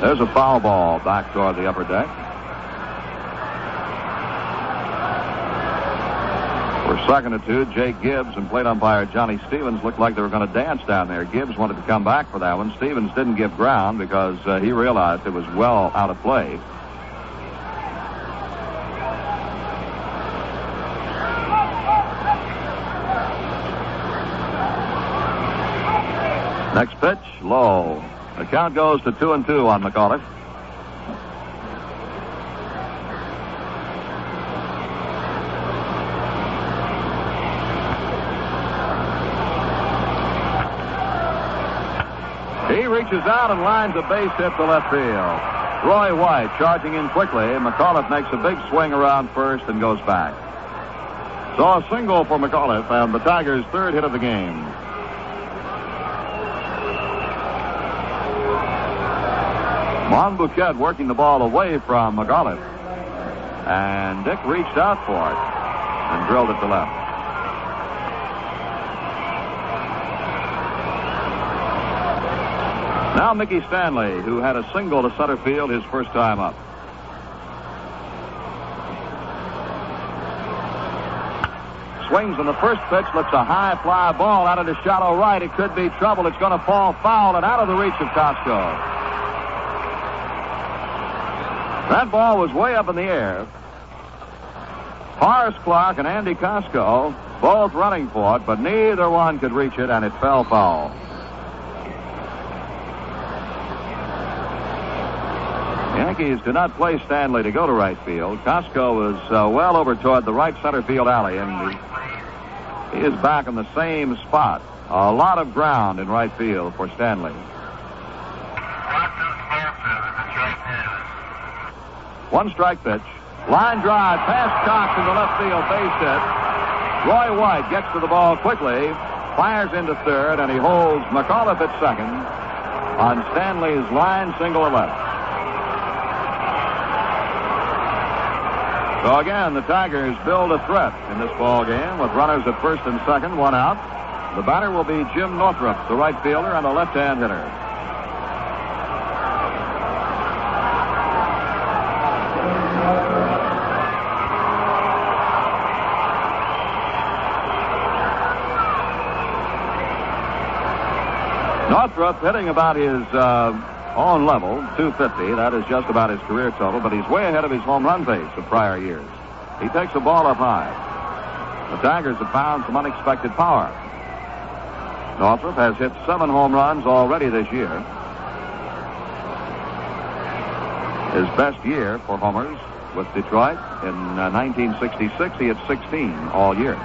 There's a foul ball back toward the upper deck. For a second or two, Jake Gibbs and plate umpire Johnny Stevens looked like they were going to dance down there. Gibbs wanted to come back for that one. Stevens didn't give ground because he realized it was well out of play. Next pitch, low. The count goes to 2-2 on McAuliffe. He reaches out and lines a base hit to left field. Roy White charging in quickly. McAuliffe makes a big swing around first and goes back. So a single for McAuliffe and the Tigers' third hit of the game. Monbouquette working the ball away from McAuliffe. And Dick reached out for it and drilled it to left. Now Mickey Stanley, who had a single to center field his first time up. Swings on the first pitch, looks a high fly ball out into shallow right. It could be trouble. It's going to fall foul and out of the reach of Costco. That ball was way up in the air. Horace Clark and Andy Costco both running for it, but neither one could reach it, and it fell foul. The Yankees did not play Stanley to go to right field. Costco was well over toward the right center field alley, and he is back in the same spot. A lot of ground in right field for Stanley. One strike pitch. Line drive, past Cox into left field, base hit. Roy White gets to the ball quickly, fires into third, and he holds McAuliffe at second on Stanley's line single to left. So again, the Tigers build a threat in this ball game with runners at first and second, one out. The batter will be Jim Northrup, the right fielder and a left-hand hitter. Northrup hitting about his own level, 250. That is just about his career total, but he's way ahead of his home run pace of prior years. He takes the ball up high. The Tigers have found some unexpected power. Northrup has hit 7 home runs already this year. His best year for homers with Detroit in 1966, he hit 16 all year.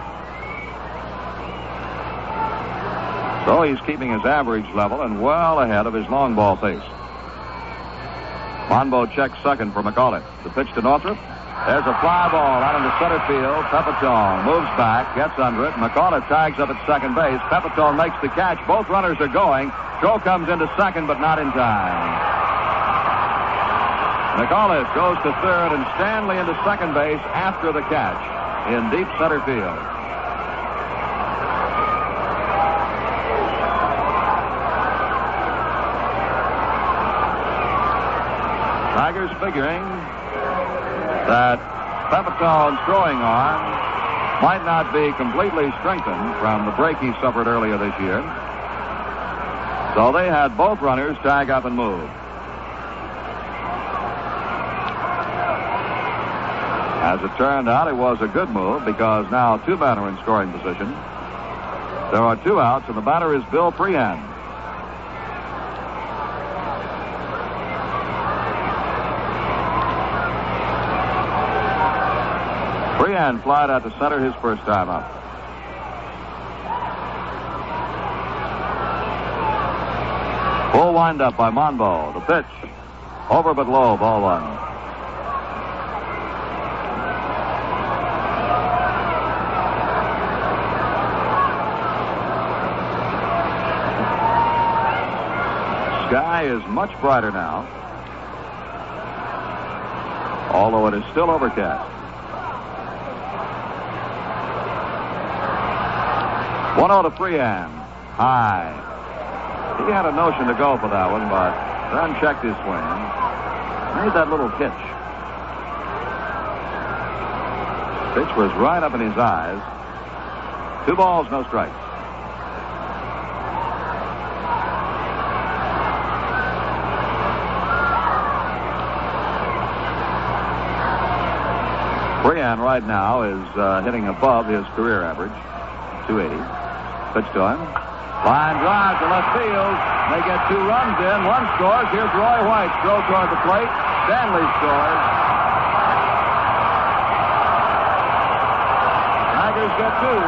So he's keeping his average level and well ahead of his long ball pace. Monbo checks second for McAuliffe. The pitch to Northrup. There's a fly ball out into center field. Pepitone moves back, gets under it. McAuliffe tags up at second base. Pepitone makes the catch. Both runners are going. Throw comes into second, but not in time. McAuliffe goes to third, and Stanley into second base after the catch in deep center field. Tigers figuring that Pepitone's throwing arm might not be completely strengthened from the break he suffered earlier this year. So they had both runners tag up and move. As it turned out, it was a good move because now 2 men are in scoring position. There are 2 outs, and the batter is Bill Freehan. Freehan flied out to center his first time up. Full windup by Monbo. The pitch. Over but low, ball 1. Sky is much brighter now, although it is still overcast. 1-0 to Freehan. High. He had a notion to go for that one, but then checked his swing. Made that little pitch. Pitch was right up in his eyes. 2 balls, no strikes. Freehan right now is hitting above his career average, 280. Pitch to him. Line drive to left field. They get 2 runs in. 1 scores. Here's Roy White. Throw toward the plate. Stanley scores. Tigers get 2.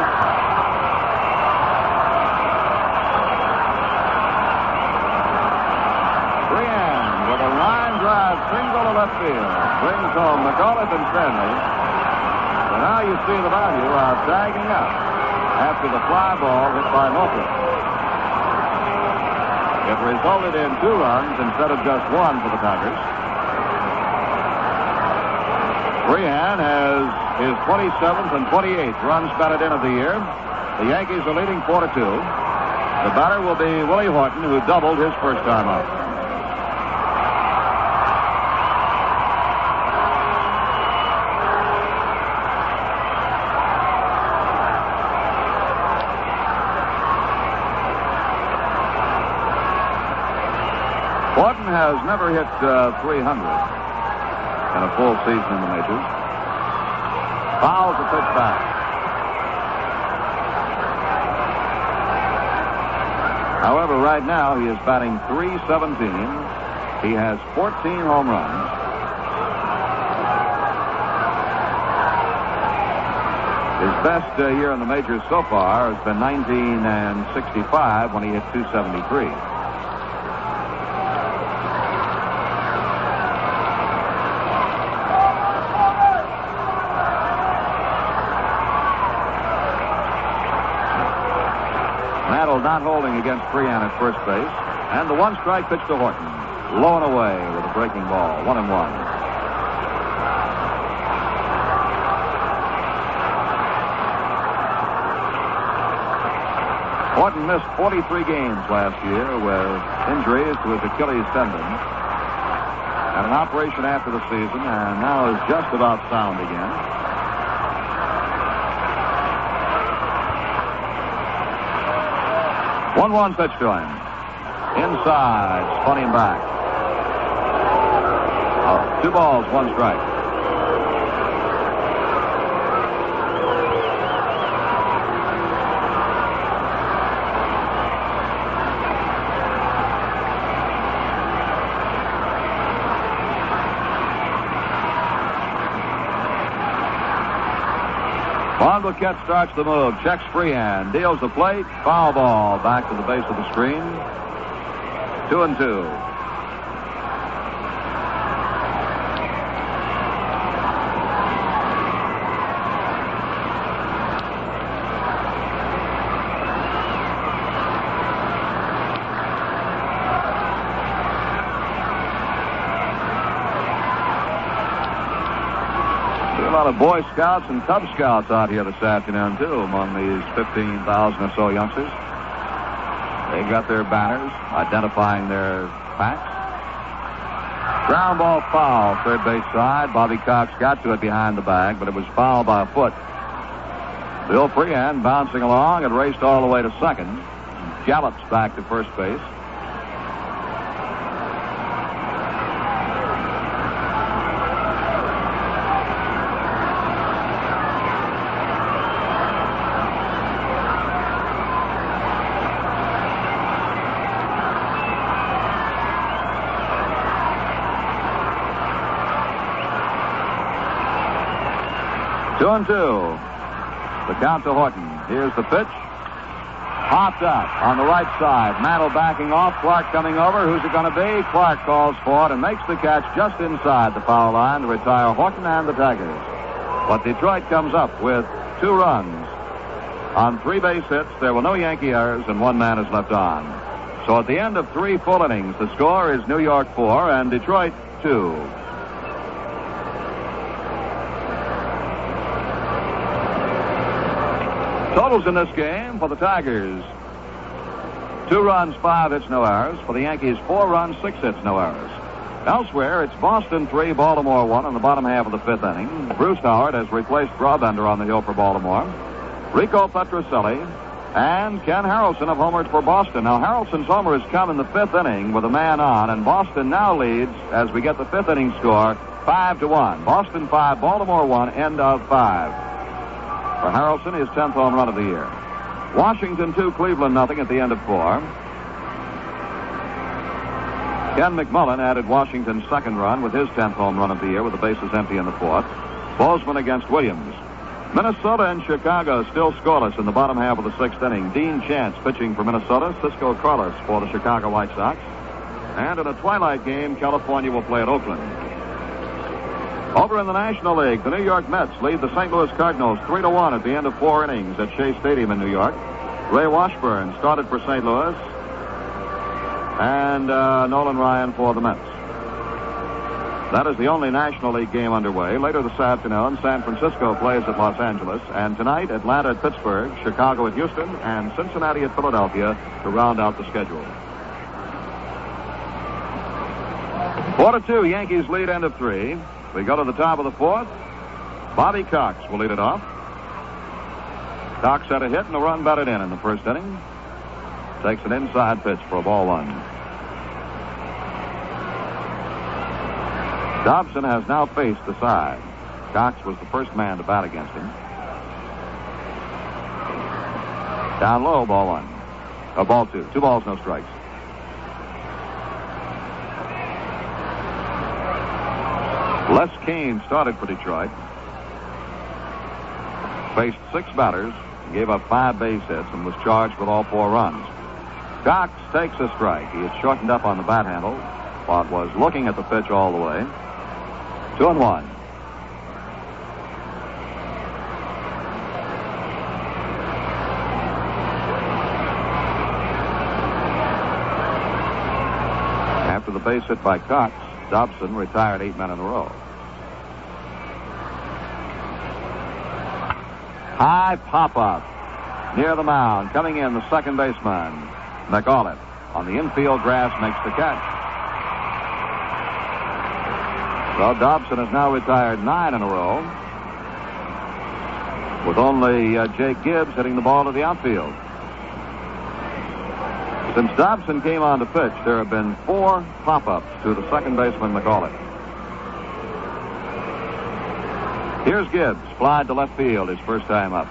Freehan with a line drive single to left field. Brings home McAuliffe and Stanley. So now you see the value of tagging up after the fly ball hit by Northrup. It resulted in 2 runs instead of just 1 for the Tigers. Freehan has his 27th and 28th runs batted in of the year. The Yankees are leading 4-2. The batter will be Willie Horton, who doubled his first time up. Horton has never hit 300 in a full season in the majors. Fouls the pitch back. However, right now he is batting .317. He has 14 home runs. His best year in the majors so far has been 1965 when he hit .273. Not holding against Freehan at first base. And the one strike pitch to Horton. Low and away with a breaking ball. 1-1. Horton missed 43 games last year with injuries to his Achilles tendon. Had an operation after the season and now is just about sound again. 1-1 pitch to him. Inside, spun him back. 2 balls, 1 strike. Monbouquette starts the move, checks Freehan, deals the plate, foul ball back to the base of the screen. 2-2. A lot of Boy Scouts and Cub Scouts out here this afternoon, too, among these 15,000 or so youngsters. They got their banners identifying their packs. Ground ball foul, third base side. Bobby Cox got to it behind the bag, but it was fouled by a foot. Bill Freehan bouncing along and raced all the way to second. Gallops back to first base. Two and two. The count to Horton. Here's the pitch. Popped up on the right side. Mantle backing off. Clark coming over. Who's it going to be? Clark calls for it and makes the catch just inside the foul line to retire Horton and the Tigers. But Detroit comes up with 2 runs. On 3 base hits, there were no Yankee errors and 1 man is left on. So at the end of 3 full innings, the score is New York 4 and Detroit 2. Totals in this game for the Tigers: 2 runs, 5 hits, no errors. For the Yankees, 4 runs, 6 hits, no errors. Elsewhere, it's Boston 3, Baltimore 1 in the bottom half of the 5th inning. Bruce Howard has replaced Brabender on the hill for Baltimore. Rico Petrocelli and Ken Harrelson have homered for Boston. Now, Harrelson's homer has come in the 5th inning with a man on, and Boston now leads as we get the 5th inning score 5-1. Boston 5, Baltimore 1, end of 5. For Harrelson, his 10th home run of the year. Washington 2, Cleveland nothing at the end of 4. Ken McMullen added Washington's 2nd run with his 10th home run of the year with the bases empty in the 4th. Bozeman against Williams. Minnesota and Chicago still scoreless in the bottom half of the 6th inning. Dean Chance pitching for Minnesota. Cisco Carlos for the Chicago White Sox. And in a twilight game, California will play at Oakland. Over in the National League, the New York Mets lead the St. Louis Cardinals 3-1 at the end of 4 innings at Shea Stadium in New York. Ray Washburn started for St. Louis, and Nolan Ryan for the Mets. That is the only National League game underway. Later this afternoon, San Francisco plays at Los Angeles, and tonight, Atlanta at Pittsburgh, Chicago at Houston, and Cincinnati at Philadelphia to round out the schedule. 4-2, Yankees lead end of 3. We go to the top of the 4th. Bobby Cox will lead it off. Cox had a hit and a run batted in the 1st inning. Takes an inside pitch for a ball 1. Dobson has now faced the side. Cox was the first man to bat against him. Down low, ball one. Ball two. 2 balls, no strikes. Les Cain started for Detroit. Faced 6 batters, gave up 5 base hits, and was charged with all 4 runs. Cox takes a strike. He had shortened up on the bat handle, but was looking at the pitch all the way. 2-1. After the base hit by Cox, Dobson retired 8 men in a row. High pop-up near the mound. Coming in, the second baseman, McLain, on the infield grass, makes the catch. So Dobson has now retired 9 in a row, with only Jake Gibbs hitting the ball to the outfield. Since Dobson came on to pitch, there have been 4 pop-ups to the second baseman, McLain. Here's Gibbs, fly to left field, his first time up.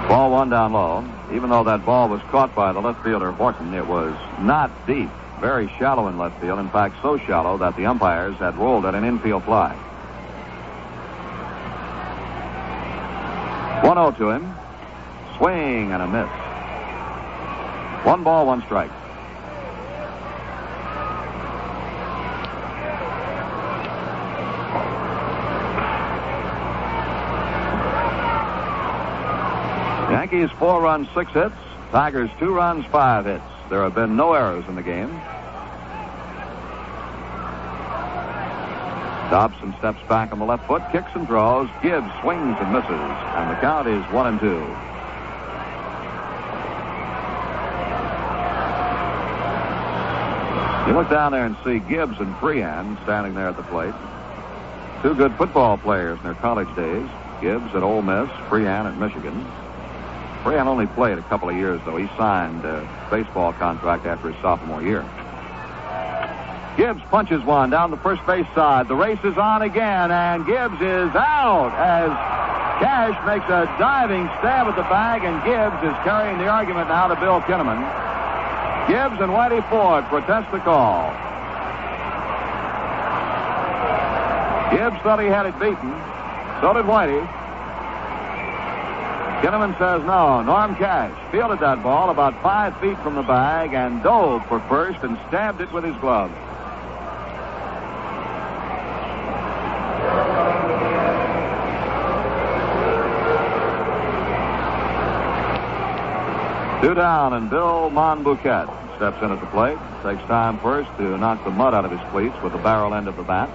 Ball 1 down low. Even though that ball was caught by the left fielder, Horton, it was not deep. Very shallow in left field. In fact, so shallow that the umpires had ruled it an infield fly. 1-0 to him. Swing and a miss. 1 ball, 1 strike. Yankees 4 runs, 6 hits. Tigers 2 runs, 5 hits. There have been no errors in the game. Dobson steps back on the left foot, kicks and throws. Gibbs swings and misses, and the count is 1-2. You look down there and see Gibbs and Freehan standing there at the plate. 2 good football players in their college days. Gibbs at Ole Miss, Freehan at Michigan. Freehan only played a couple of years, though. He signed a baseball contract after his sophomore year. Gibbs punches one down the first base side. The race is on again, and Gibbs is out as Cash makes a diving stab at the bag, and Gibbs is carrying the argument now to Bill Kinnaman. Gibbs and Whitey Ford protest the call. Gibbs thought he had it beaten. So did Whitey. Kinnaman says no. Norm Cash fielded that ball about 5 feet from the bag and dove for first and stabbed it with his glove. Two down, and Bill Monbouquette steps in at the plate. Takes time first to knock the mud out of his cleats with the barrel end of the bat.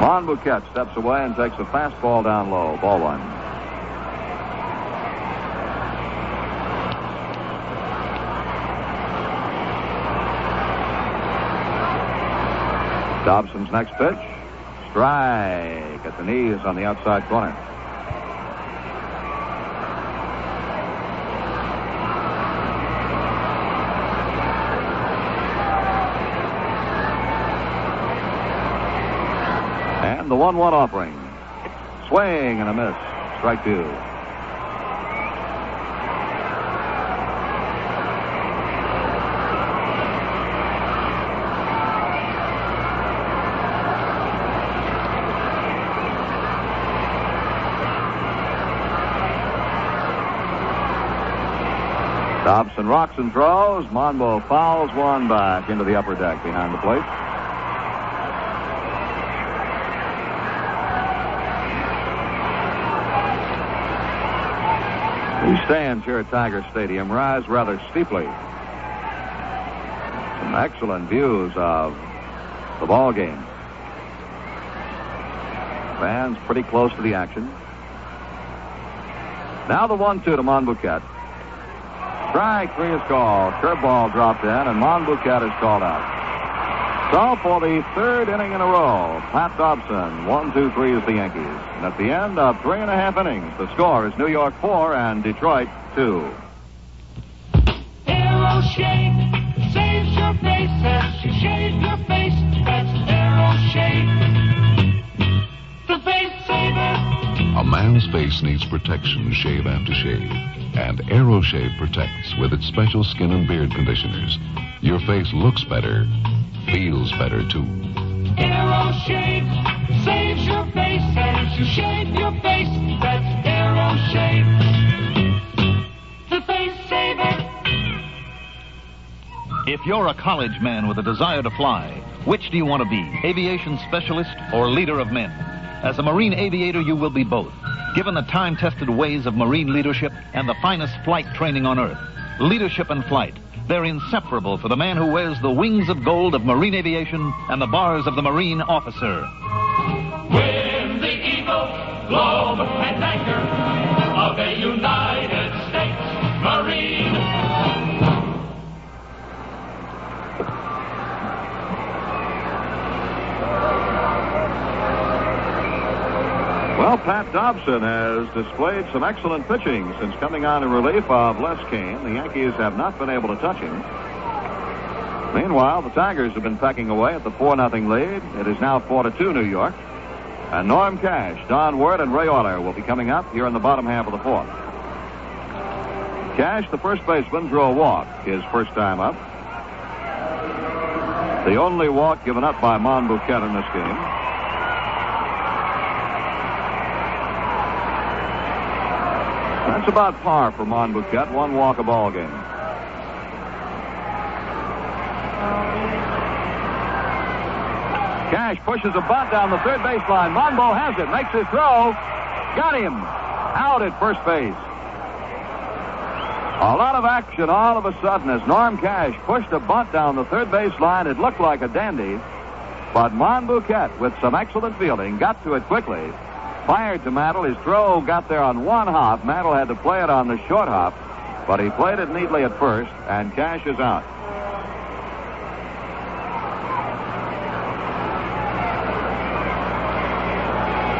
Monbouquette steps away and takes a fastball down low. Ball 1. Dobson's next pitch. Strike at the knees on the outside corner. The 1-1 offering. Swing and a miss. Strike 2. Dobson rocks and throws. Monbo fouls one back into the upper deck behind the plate. The stands here at Tiger Stadium rise rather steeply. Some excellent views of the ball game. Fans pretty close to the action. Now the 1-2 to Monbouquette. Strike 3 is called. Curveball dropped in, and Monbouquette is called out. So for the third inning in a row, Pat Dobson, 1-2-3 is the Yankees. And at the end of 3.5 innings, the score is New York 4 and Detroit 2. Arrow shave saves your face as you shave your face. That's Arrow Shave, the face saver. A man's face needs protection shave after shave. And Arrow Shave protects with its special skin and beard conditioners. Your face looks better, feels better too. Arrow Shave saves your face as you shave your face. That's Arrow Shave, the face saver. If you're a college man with a desire to fly, which do you want to be, aviation specialist or leader of men? As a Marine aviator, you will be both. Given the time-tested ways of Marine leadership and the finest flight training on Earth, leadership and flight, they're inseparable for the man who wears the wings of gold of Marine aviation and the bars of the Marine officer. Win the Eagle, Globe, and Anchor of a United States Marine. Well, Pat Dobson has displayed some excellent pitching since coming on in relief of Les Cain. The Yankees have not been able to touch him. Meanwhile, the Tigers have been pecking away at the 4-0 lead. It is now 4-2 New York. And Norm Cash, Don Ward, and Ray Orler will be coming up here in the bottom half of the fourth. Cash, the first baseman, drew a walk his first time up. The only walk given up by Monbouquette in this game. That's about par for Monbouquette, one walk a ball game. Cash pushes a bunt down the third baseline. Monbo has it, makes his throw. Got him. Out at first base. A lot of action all of a sudden as Norm Cash pushed a bunt down the third baseline. It looked like a dandy, but Monbouquette, with some excellent fielding, got to it quickly. Fired to Mantle. His throw got there on one hop. Mantle had to play it on the short hop, but he played it neatly at first, and Cash is out.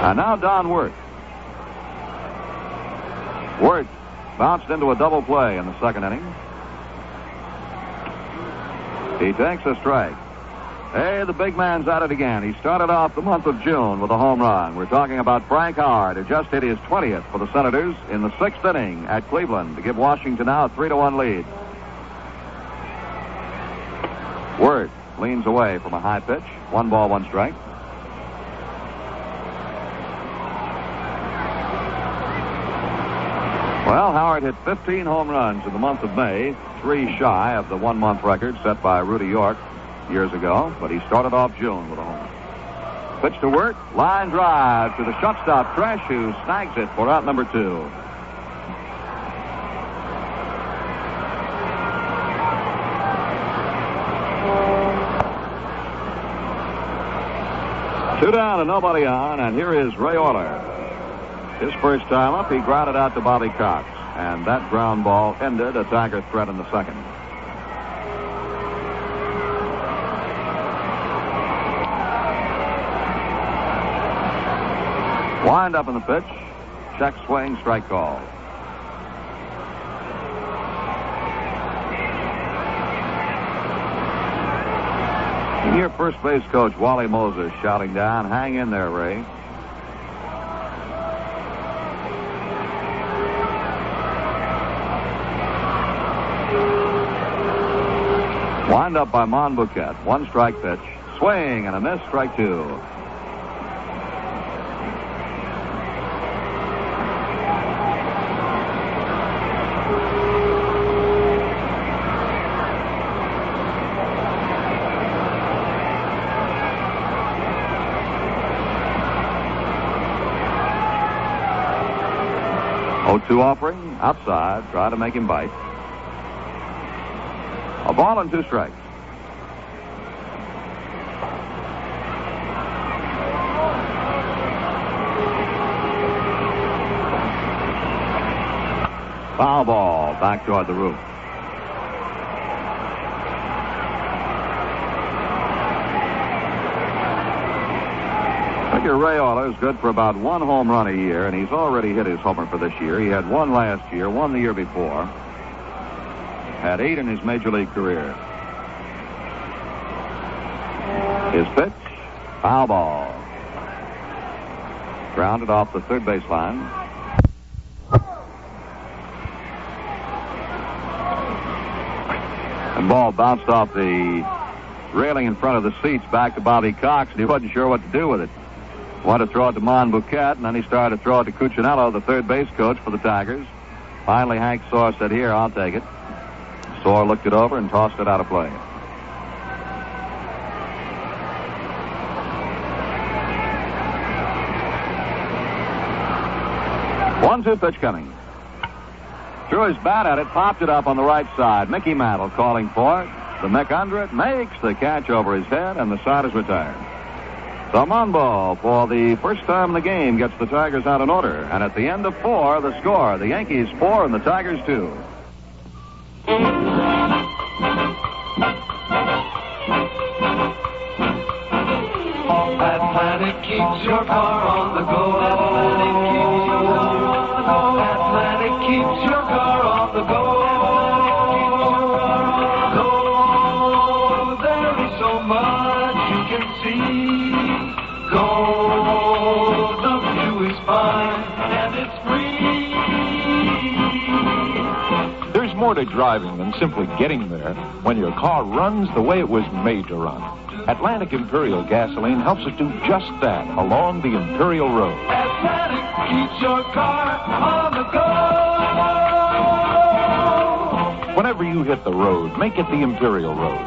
And now Don Wirth. Wirth bounced into a double play in the second inning. He takes a strike. Hey, the big man's at it again. He started off the month of June with a home run. We're talking about Frank Howard, who just hit his 20th for the Senators in the sixth inning at Cleveland to give Washington now a 3-1 lead. Wirth leans away from a high pitch. 1 ball, 1 strike. Well, Howard hit 15 home runs in the month of May, 3 shy of the 1-month record set by Rudy York years ago, but he started off June with a home run. Pitch to Wirth, line drive to the shortstop, Tresh, who snags it for out number 2. 2 down and nobody on, and here is Ray Orler. His first time up, he grounded out to Bobby Cox, and that ground ball ended a Tiger threat in the second. Wind up in the pitch. Check swing, strike call. You hear first base coach Wally Moses shouting down, "Hang in there, Ray." Wind up by Monbouquette. 1 strike pitch. Swing and a miss, strike 2. O2 offering, outside, try to make him bite. A ball and 2 strikes. Foul ball back toward the roof. Figure Ray Orler is good for about 1 home run a year, and he's already hit his homer for this year. He had 1 last year, 1 the year before. Had 8 in his major league career. His pitch, foul ball. Grounded off the third baseline. And ball bounced off the railing in front of the seats back to Bobby Cox, and he wasn't sure what to do with it. Wanted to throw it to Monbouquette, and then he started to throw it to Cuccinello, the third base coach for the Tigers. Finally, Hank Soar said, "Here, I'll take it." Soar looked it over and tossed it out of play. One-two pitch coming. Threw his bat at it, popped it up on the right side. Mickey Mantle calling for it. The Mick under it, makes the catch over his head, and the side is retired. So Monbo, for the first time in the game, gets the Tigers out in order. And at the end of 4, the score, the Yankees 4 and the Tigers 2. Atlantic keeps your car on the go. Atlantic keeps your car on the go. Atlantic keeps your car on the go. There is so much you can see. Go, the view is fine and it's free. There's more to driving than simply getting there when your car runs the way it was made to run. Atlantic Imperial gasoline helps it do just that along the Imperial Road. Atlantic keeps your car on the go. Whenever you hit the road, make it the Imperial Road.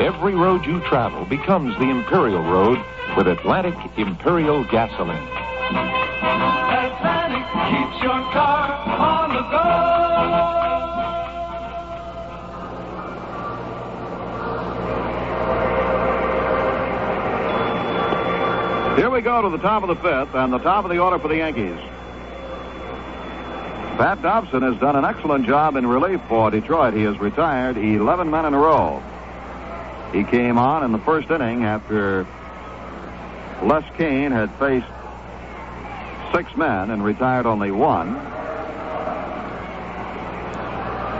Every road you travel becomes the Imperial Road with Atlantic Imperial gasoline. Atlantic keeps your car on the go. Here we go to the top of the 5th and the top of the order for the Yankees. Pat Dobson has done an excellent job in relief for Detroit. He has retired 11 men in a row. He came on in the first inning after Les Cain had faced 6 men and retired only 1.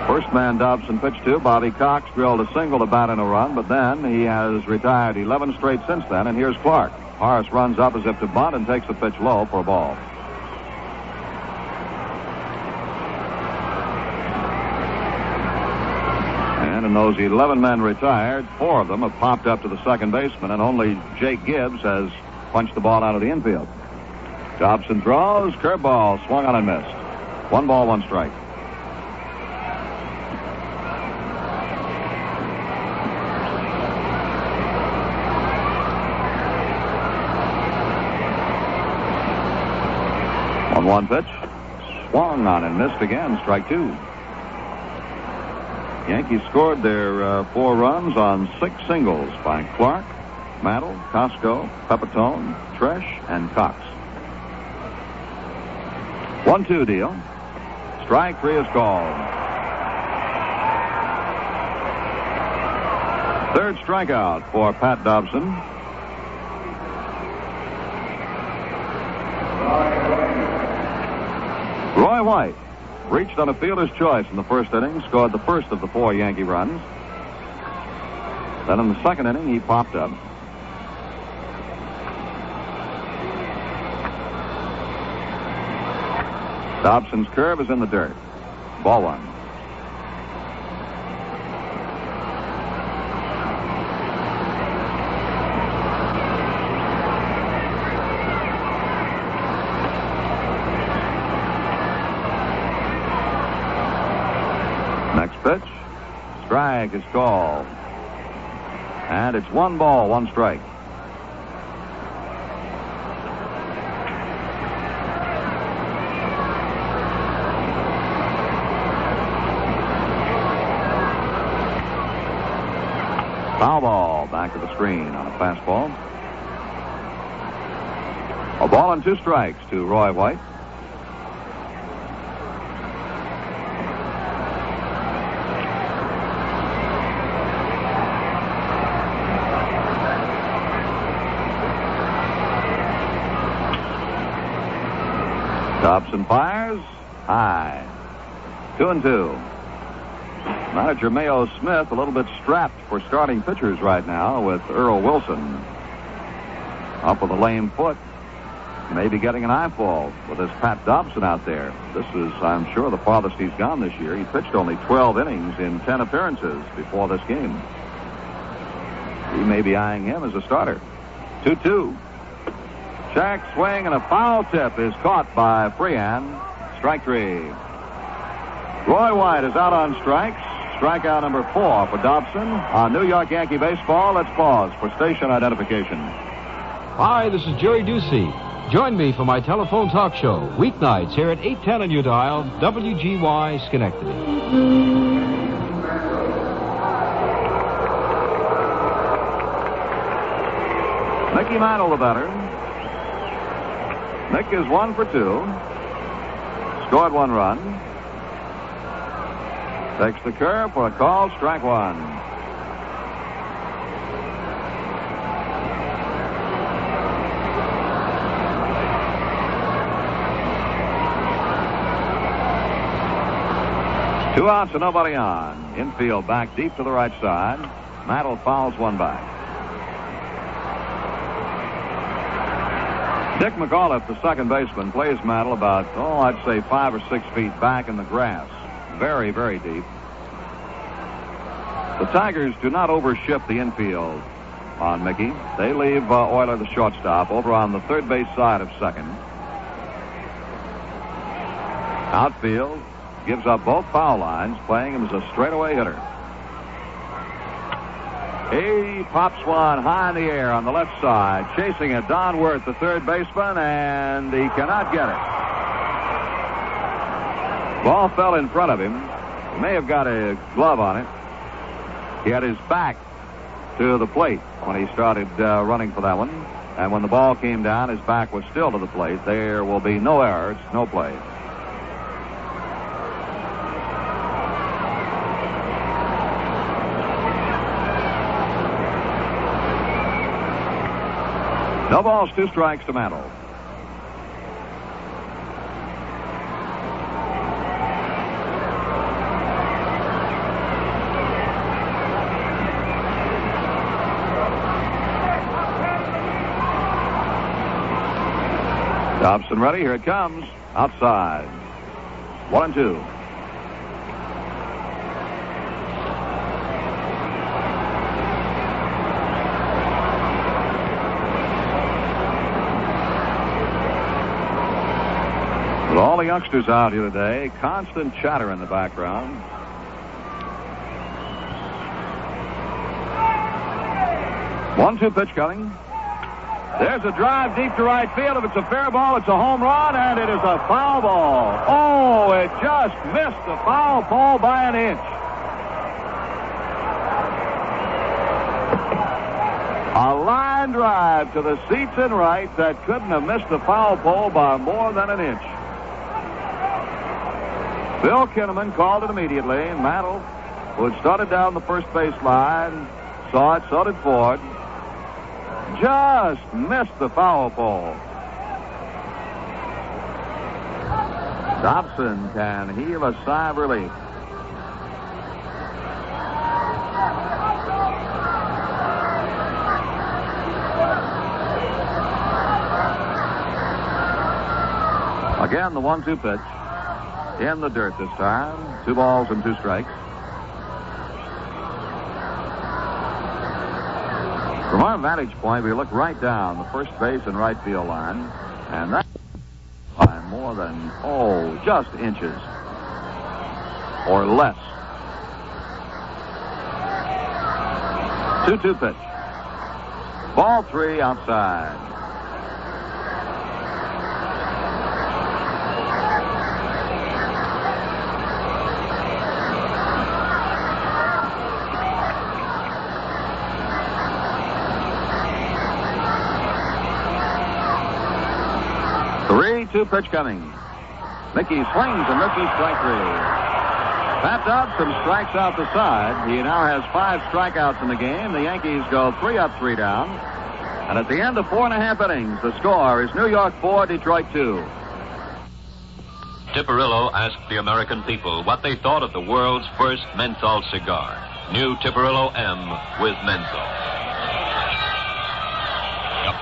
First man Dobson pitched to, Bobby Cox drilled a single to bat in a run, but then he has retired 11 straight since then, and here's Clark. Horace runs up as if to bunt and takes the pitch low for a ball. And in those 11 men retired, 4 of them have popped up to the second baseman, and only Jake Gibbs has punched the ball out of the infield. Dobson throws, curveball, swung on and missed. 1 ball, 1 strike. One pitch, swung on and missed again, strike 2. Yankees scored their 4 runs on 6 singles by Clark, Mantle, Costco, Pepitone, Tresh, and Cox. 1-2 deal. Strike 3 is called. Third strikeout for Pat Dobson. Roy White reached on a fielder's choice in the first inning, scored the first of the 4 Yankee runs. Then in the second inning, he popped up. Dobson's curve is in the dirt. Ball 1. Next pitch. Strike is called. And it's 1 ball, 1 strike. Foul ball back to the screen on a fastball. A ball and 2 strikes to Roy White. Dobson fires. High. 2-2. Manager Mayo Smith a little bit strapped for starting pitchers right now with Earl Wilson up with a lame foot. Maybe getting an eyefall with this Pat Dobson out there. This is, I'm sure, the farthest he's gone this year. He pitched only 12 innings in 10 appearances before this game. He may be eyeing him as a starter. 2-2. Check, swing, and a foul tip is caught by Freehan. Strike 3. Roy White is out on strikes. Strikeout number 4 for Dobson. On New York Yankee baseball, let's pause for station identification. Hi, this is Jerry Ducey. Join me for my telephone talk show, weeknights here at 810 on your dial, WGY Schenectady. Mickey Mantle, the batter. Mick is 1 for 2. Scored 1 run. Takes the curve for a call, strike 1. Two outs and nobody on. Infield back deep to the right side. Mantle fouls one back. Dick McAuliffe, the second baseman, plays Mantle about, I'd say 5 or 6 feet back in the grass. Very, very deep. The Tigers do not overshift the infield on Mickey. They leave Euler, the shortstop, over on the third base side of second. Outfield gives up both foul lines, playing him as a straightaway hitter. He pops one high in the air on the left side, chasing it. Don Wirth, the third baseman, and he cannot get it. Ball fell in front of him. He may have got a glove on it. He had his back to the plate when he started running for that one. And when the ball came down, his back was still to the plate. There will be no error. It's no play. No balls, 2 strikes to Mantle. Dobson ready. Here it comes. Outside. 1-2. With all the youngsters out here today, constant chatter in the background. One-two pitch coming. There's a drive deep to right field. If it's a fair ball, it's a home run, and it is a foul ball. Oh, it just missed the foul pole by an inch. A line drive to the seats in right that couldn't have missed the foul pole by more than an inch. Bill Kinnaman called it immediately. Mantle, who had started down the first base line, saw it, so did Ford. Just missed the foul pole. Dobson can heave a sigh of relief. Again, the 1-2 pitch. In the dirt this time. 2 balls and 2 strikes. From our vantage point, we look right down the first base and right field line. And that's by more than, just inches. Or less. 2-2 pitch. Ball 3 outside. Two pitch coming. Mickey swings and misses, strike 3. Pat Dobson strikes out the side. He now has 5 strikeouts in the game. The Yankees go 3 up, 3 down. And at the end of 4.5 innings, the score is New York 4, Detroit 2. Tipperillo asked the American people what they thought of the world's first menthol cigar. New Tipperillo M with menthol.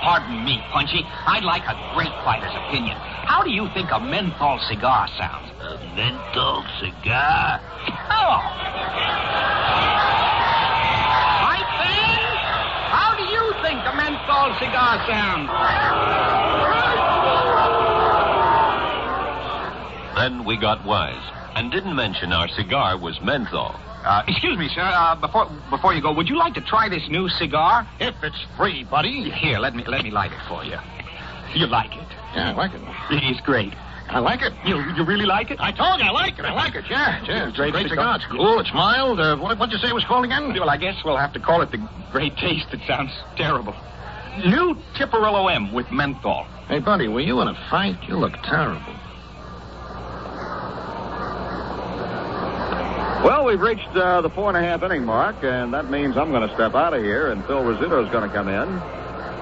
Pardon me, Punchy. I'd like a great fighter's opinion. How do you think a menthol cigar sounds? A menthol cigar? Oh! My friend, how do you think a menthol cigar sounds? Then we got wise and didn't mention our cigar was menthol. Excuse me, sir. Before you go, would you like to try this new cigar? If it's free, buddy. Here, let me light it for you. You like it? Yeah, I like it. It's great. I like it. You really like it? I told you I like it. I like it. Yeah. It's a great cigar. cigar. It's cool. It's mild. What'd you say it was called again? Well, I guess we'll have to call it the Great Taste. It sounds terrible. New Tipperillo M with menthol. Hey, buddy, were you in a fight? You look terrible. Well, we've reached the 4.5 inning mark, and that means I'm going to step out of here, and Phil Rizzuto's going to come in.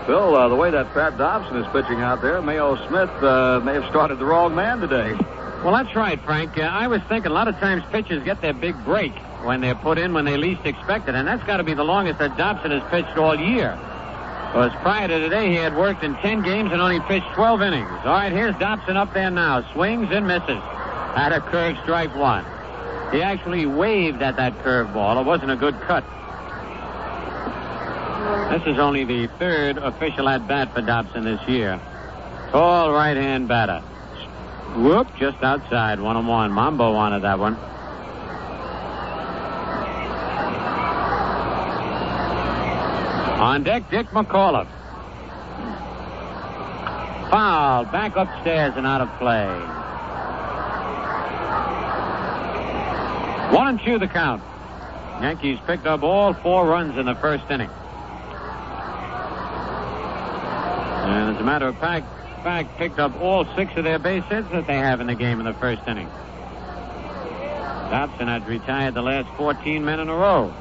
Phil, the way that Pat Dobson is pitching out there, Mayo Smith may have started the wrong man today. Well, that's right, Frank. I was thinking a lot of times pitchers get their big break when they're put in when they least expect it, and that's got to be the longest that Dobson has pitched all year. Because prior to today, he had worked in 10 games and only pitched 12 innings. All right, here's Dobson up there now. Swings and misses. At a curve, strike one. He actually waved at that curveball. It wasn't a good cut. This is only the third official at-bat for Dobson this year. Tall right-hand batter. Whoop, just outside. 1-1. Mambo wanted that one. On deck, Dick McAuliffe. Foul. Back upstairs and out of play. 1-2 the count. Yankees picked up all 4 runs in the first inning. And as a matter of fact, picked up all 6 of their base hits that they have in the game in the first inning. Dobson had retired the last 14 men in a row.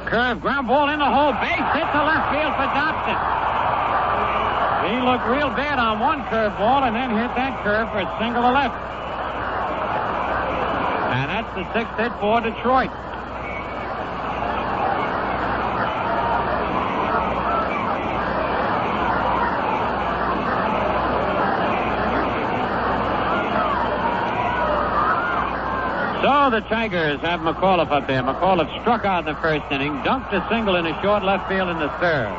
Curve, ground ball in the hole, base hit to left field for Dobson. He looked real bad on one curveball and then hit that curve for a single to left. And that's the 6th hit for Detroit. So the Tigers have McAuliffe up there. McAuliffe struck out in the first inning, dumped a single in the short left field in the third.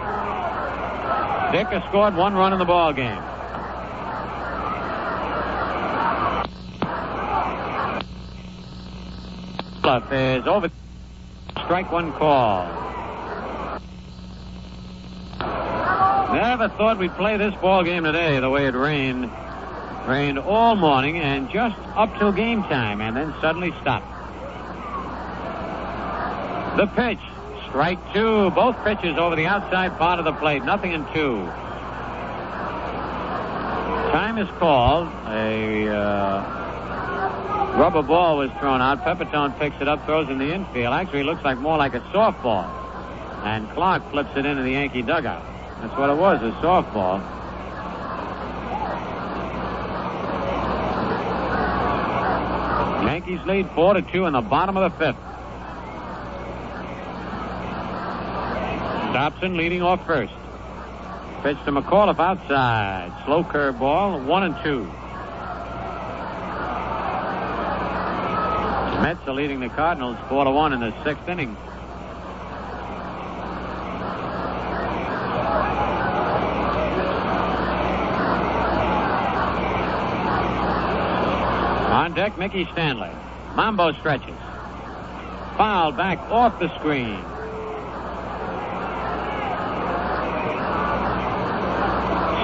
Dick has scored 1 run in the ball game. Is over. Strike one call. Never thought we'd play this ball game today the way it rained. Rained all morning and just up till game time and then suddenly stopped. The pitch. Strike 2. Both pitches over the outside part of the plate. Nothing in 2. Time is called. A rubber ball was thrown out. Pepitone picks it up, throws in the infield. Actually, it looks like more like a softball. And Clark flips it into the Yankee dugout. That's what it was, a softball. Yankees lead 4-2 in the bottom of the 5th. Dobson leading off first. Pitch to McAuliffe outside. Slow curveball, 1-2. Mets are leading the Cardinals 4-1 in the 6th inning. On deck, Mickey Stanley. Mambo stretches. Foul back off the screen.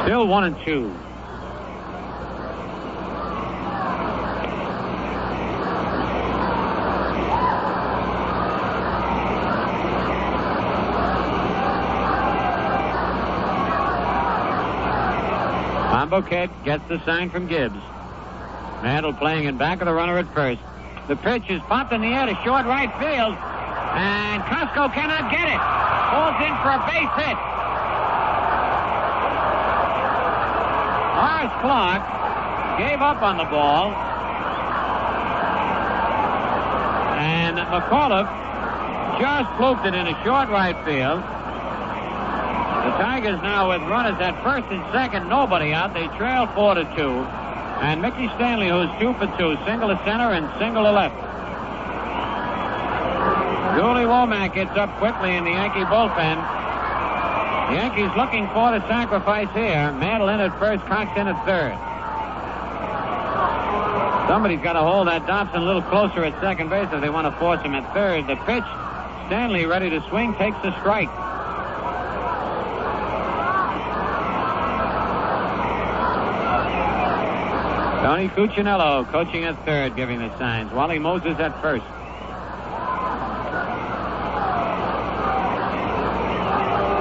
Still 1-2. Monbouquette gets the sign from Gibbs. Mantle playing in back of the runner at first. The pitch is popped in the air to short right field. And Costco cannot get it. Falls in for a base hit. Horace Clark gave up on the ball. And McAuliffe just flooped it in a short right field. The Tigers now with runners at first and second, nobody out. They trail 4-2. And Mickey Stanley, who's 2 for 2, single to center and single to left. Julie Womack gets up quickly in the Yankee bullpen. The Yankees looking for the sacrifice here. Mantle in at first, Cox in at third. Somebody's got to hold that Dobson a little closer at second base if they want to force him at third. The pitch, Stanley ready to swing, takes the strike. Tony Cuccinello coaching at third, giving the signs. Wally Moses at first.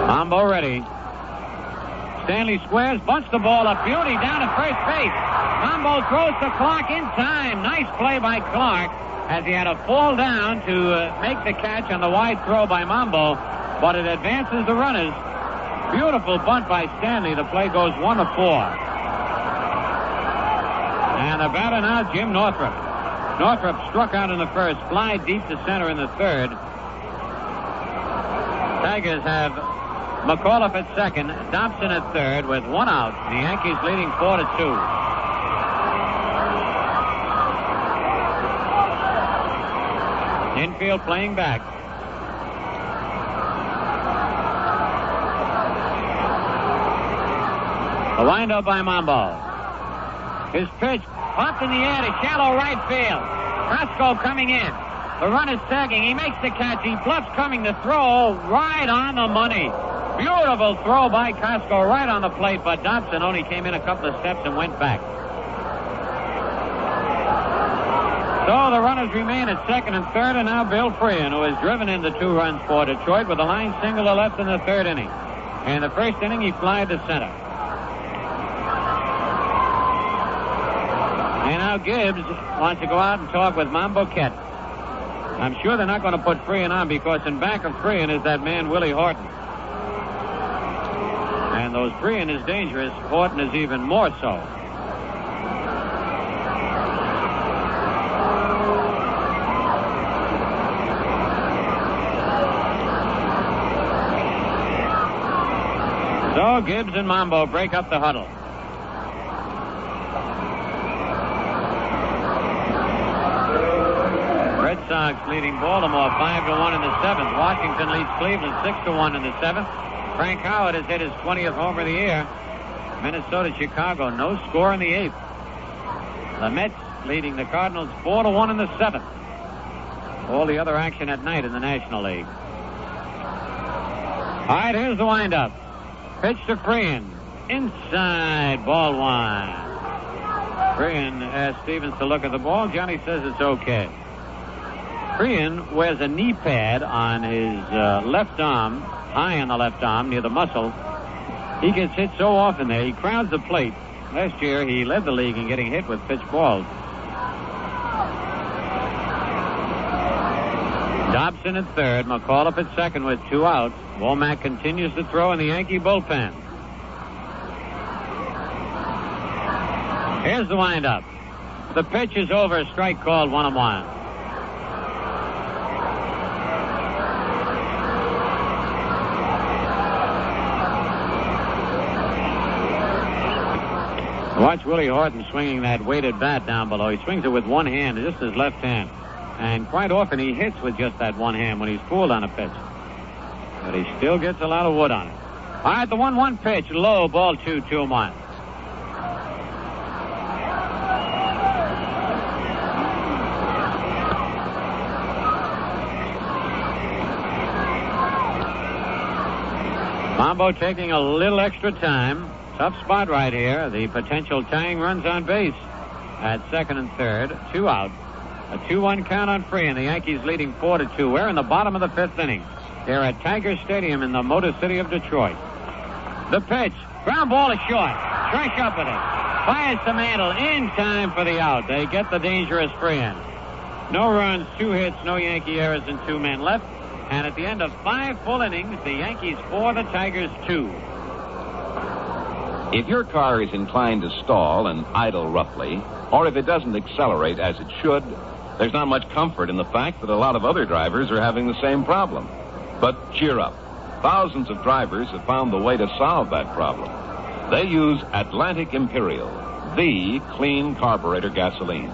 Mambo ready. Stanley squares, bunts the ball up. Beauty down to first base. Mambo throws the clock in time. Nice play by Clark as he had to fall down to make the catch on the wide throw by Mambo, but it advances the runners. Beautiful bunt by Stanley. The play goes 1-4. And the batter now, Jim Northrup. Northrup struck out in the first, fly deep to center in the third. Tigers have McAuliffe at second, Dobson at third with 1 out. The Yankees leading 4-2. Infield playing back. The windup by Mambo. His pitch popped in the air to shallow right field. Costco coming in. The run is tagging. He makes the catch. He bluffs coming to throw right on the money. Beautiful throw by Costco right on the plate, but Dobson only came in a couple of steps and went back. So the runners remain at second and third, and now Bill Freehan, who has driven in the 2 runs for Detroit with a line single to left in the third inning. In the first inning, he flied to center. And now Gibbs wants to go out and talk with Monbouquette. I'm sure they're not going to put Freehan on because in back of Freehan is that man Willie Horton. And though Freehan is dangerous, Horton is even more so. So Gibbs and Mambo break up the huddle. Red Sox leading Baltimore 5-1 in the 7th. Washington leads Cleveland 6-1 in the 7th. Frank Howard has hit his 20th homer of the year. Minnesota, Chicago, no score in the 8th. The Mets leading the Cardinals 4-1 in the 7th. All the other action at night in the National League. All right, here's the windup. Pitch to Freehan. Inside, ball 1. Freehan asks Stevens to look at the ball. Johnny says it's okay. Freehan wears a knee pad on his left arm, high on the left arm, near the muscle. He gets hit so often there, he crowds the plate. Last year, he led the league in getting hit with pitch balls. Dobson at third, McAuliffe at second with 2 outs. Womack continues to throw in the Yankee bullpen. Here's the windup. The pitch is over, a strike called 1-1. Watch Willie Horton swinging that weighted bat down below. He swings it with one hand, just his left hand. And quite often he hits with just that one hand when he's fooled on a pitch. But he still gets a lot of wood on it. All right, the 1-1 pitch, low, ball 2, 2-1. Mambo taking a little extra time. Tough spot right here. The potential tying runs on base at second and third. 2 out. A 2-1 count on Freehan. The Yankees leading 4-2. We're in the bottom of the 5th inning. They're at Tiger Stadium in the Motor City of Detroit. The pitch. Ground ball is short. Tresh up with it. Fires to Mantle in time for the out. They get the dangerous Freehan. No runs, 2 hits, no Yankee errors, and 2 men left. And at the end of 5 full innings, the Yankees 4, the Tigers 2. If your car is inclined to stall and idle roughly, or if it doesn't accelerate as it should, there's not much comfort in the fact that a lot of other drivers are having the same problem. But cheer up. Thousands of drivers have found the way to solve that problem. They use Atlantic Imperial, the clean carburetor gasoline.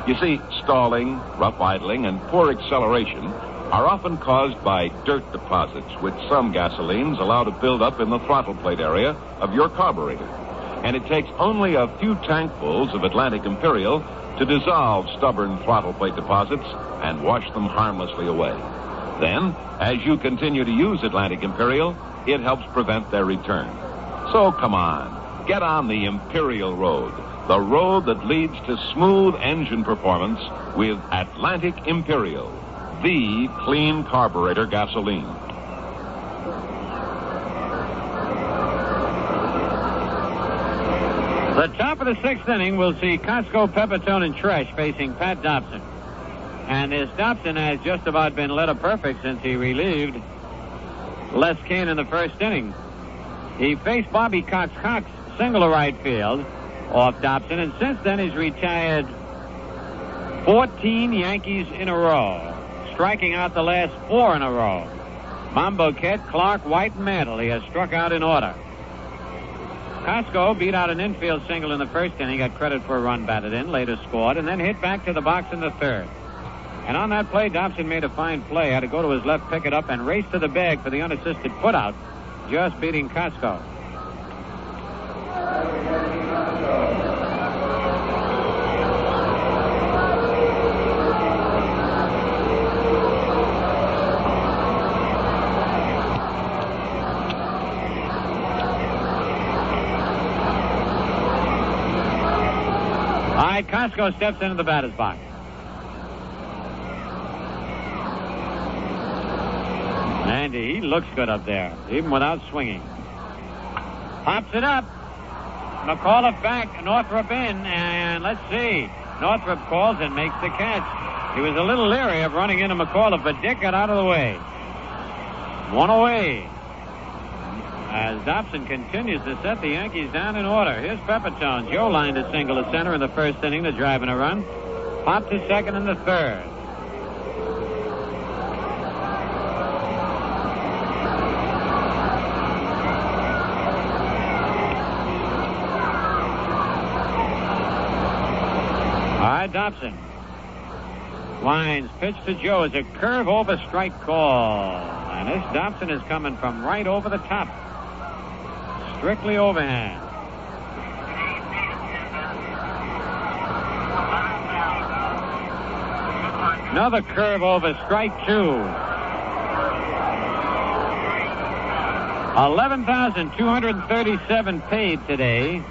You see, stalling, rough idling, and poor acceleration are often caused by dirt deposits, which some gasolines allow to build up in the throttle plate area of your carburetor. And it takes only a few tankfuls of Atlantic Imperial to dissolve stubborn throttle plate deposits and wash them harmlessly away. Then, as you continue to use Atlantic Imperial, it helps prevent their return. So come on, get on the Imperial Road, the road that leads to smooth engine performance with Atlantic Imperial, the clean carburetor gasoline. The top of the sixth inning will see Costco, Pepitone, and Tresh facing Pat Dobson. And this Dobson has just about been letter perfect since he relieved Les Cain in the first inning. He faced Bobby Cox single to right field off Dobson, and since then he's retired 14 Yankees in a row, striking out the last 4 in a row. Monbouquette, Clark, White, and Mantle he has struck out in order. Costco beat out an infield single in the first inning, got credit for a run batted in, later scored, and then hit back to the box in the third. And on that play, Dobson made a fine play, had to go to his left, pick it up, and race to the bag for the unassisted putout, just beating Costco. All right, Costco steps into the batter's box. And he looks good up there, even without swinging. Pops it up. McAuliffe back, Northrup in, and let's see. Northrup calls and makes the catch. He was a little leery of running into McAuliffe, but Dick got out of the way. 1 away. As Dobson continues to set the Yankees down in order. Here's Pepitone. Joe lined a single to center in the first inning to drive in a run. Popped to second in the third. All right, Dobson. Lines pitch to Joe is a curve over strike call. And this Dobson is coming from right over the top. Strictly overhand. Another curve over strike 2. 11,237 paid today.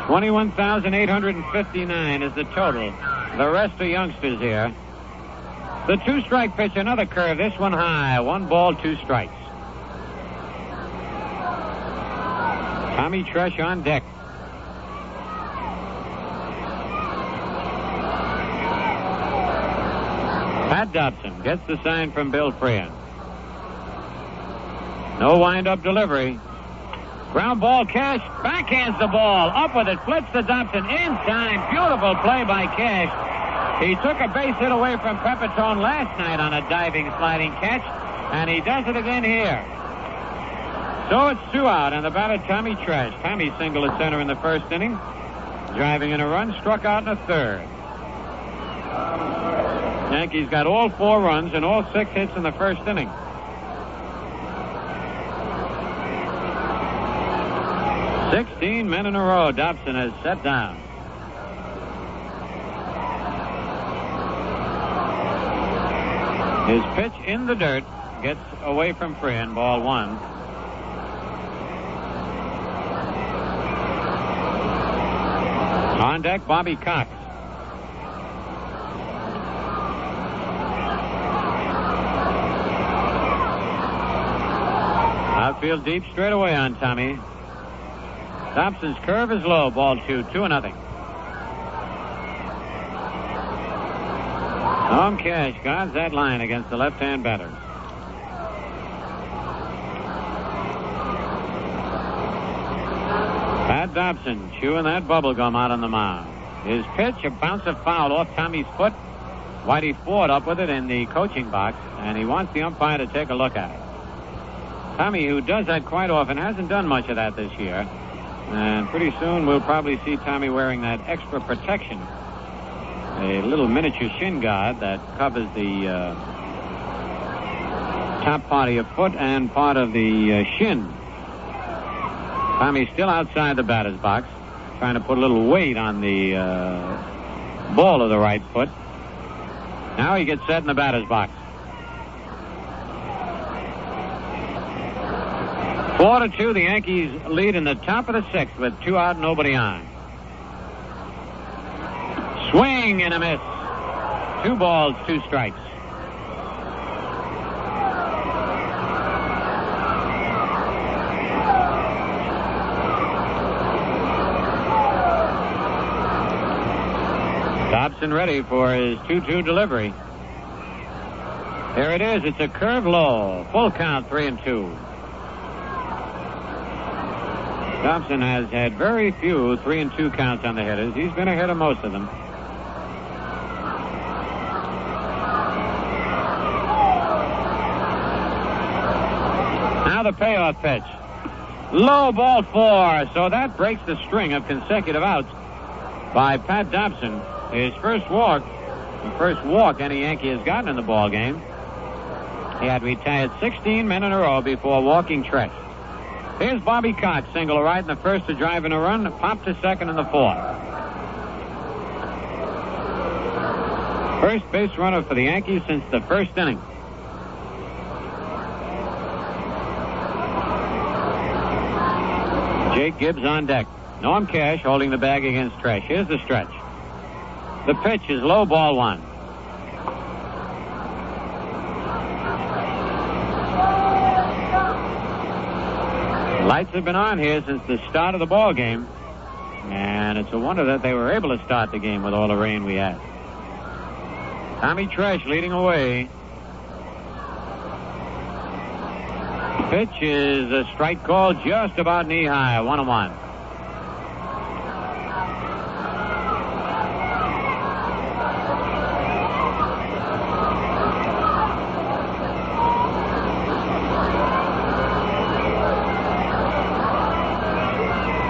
21,859 is the total. The rest are youngsters here. The 2-strike pitch, another curve. This one high. 1 ball, 2 strikes. Tommy Tresh on deck. Pat Dobson gets the sign from Bill Freehan. No wind-up delivery. Ground ball, Cash backhands the ball. Up with it, flips to Dobson in time. Beautiful play by Cash. He took a base hit away from Pepitone last night on a diving, sliding catch, and he does it again here. So it's 2 out, and the batter, Tommy Tresh. Tommy single at center in the first inning. Driving in a run, struck out in the third. Yankees got all 4 runs and all 6 hits in the first inning. "16 men in a row Dobson has set down. His pitch in the dirt gets away from Freehan, ball 1. On deck, Bobby Cox. Outfield deep straight away on Tommy. Dobson's curve is low, ball 2, 2-0. Cash guards that line against the left-hand batters. Pat Dobson chewing that bubble gum out on the mound. His pitch, a bouncer foul off Tommy's foot. Whitey Ford up with it in the coaching box, and he wants the umpire to take a look at it. Tommy, who does that quite often, hasn't done much of that this year. And pretty soon we'll probably see Tommy wearing that extra protection. A little miniature shin guard that covers the top part of your foot and part of the shin. Tommy's still outside the batter's box, trying to put a little weight on the ball of the right foot. Now he gets set in the batter's box. 4-2, the Yankees lead in the top of the sixth with 2 out, nobody on. Swing and a miss. 2 balls, 2 strikes. Dobson ready for his 2-2 delivery. There it is. It's a curve low. Full count, 3-2. Dobson has had very few 3-2 counts on the hitters. He's been ahead of most of them. Now the payoff pitch. Low ball 4. So that breaks the string of consecutive outs by Pat Dobson. His first walk, the first walk any Yankee has gotten in the ball game. He had retired 16 men in a row before walking Tresh. Here's Bobby Cox, single right in the first to drive in a run, pop to second in the fourth. First base runner for the Yankees since the first inning. Jake Gibbs on deck. Norm Cash holding the bag against Tresh. Here's the stretch. The pitch is low, ball 1. Lights have been on here since the start of the ball game, and it's a wonder that they were able to start the game with all the rain we had. Tommy Tresh leading away. Pitch is a strike call just about knee high, 1-1.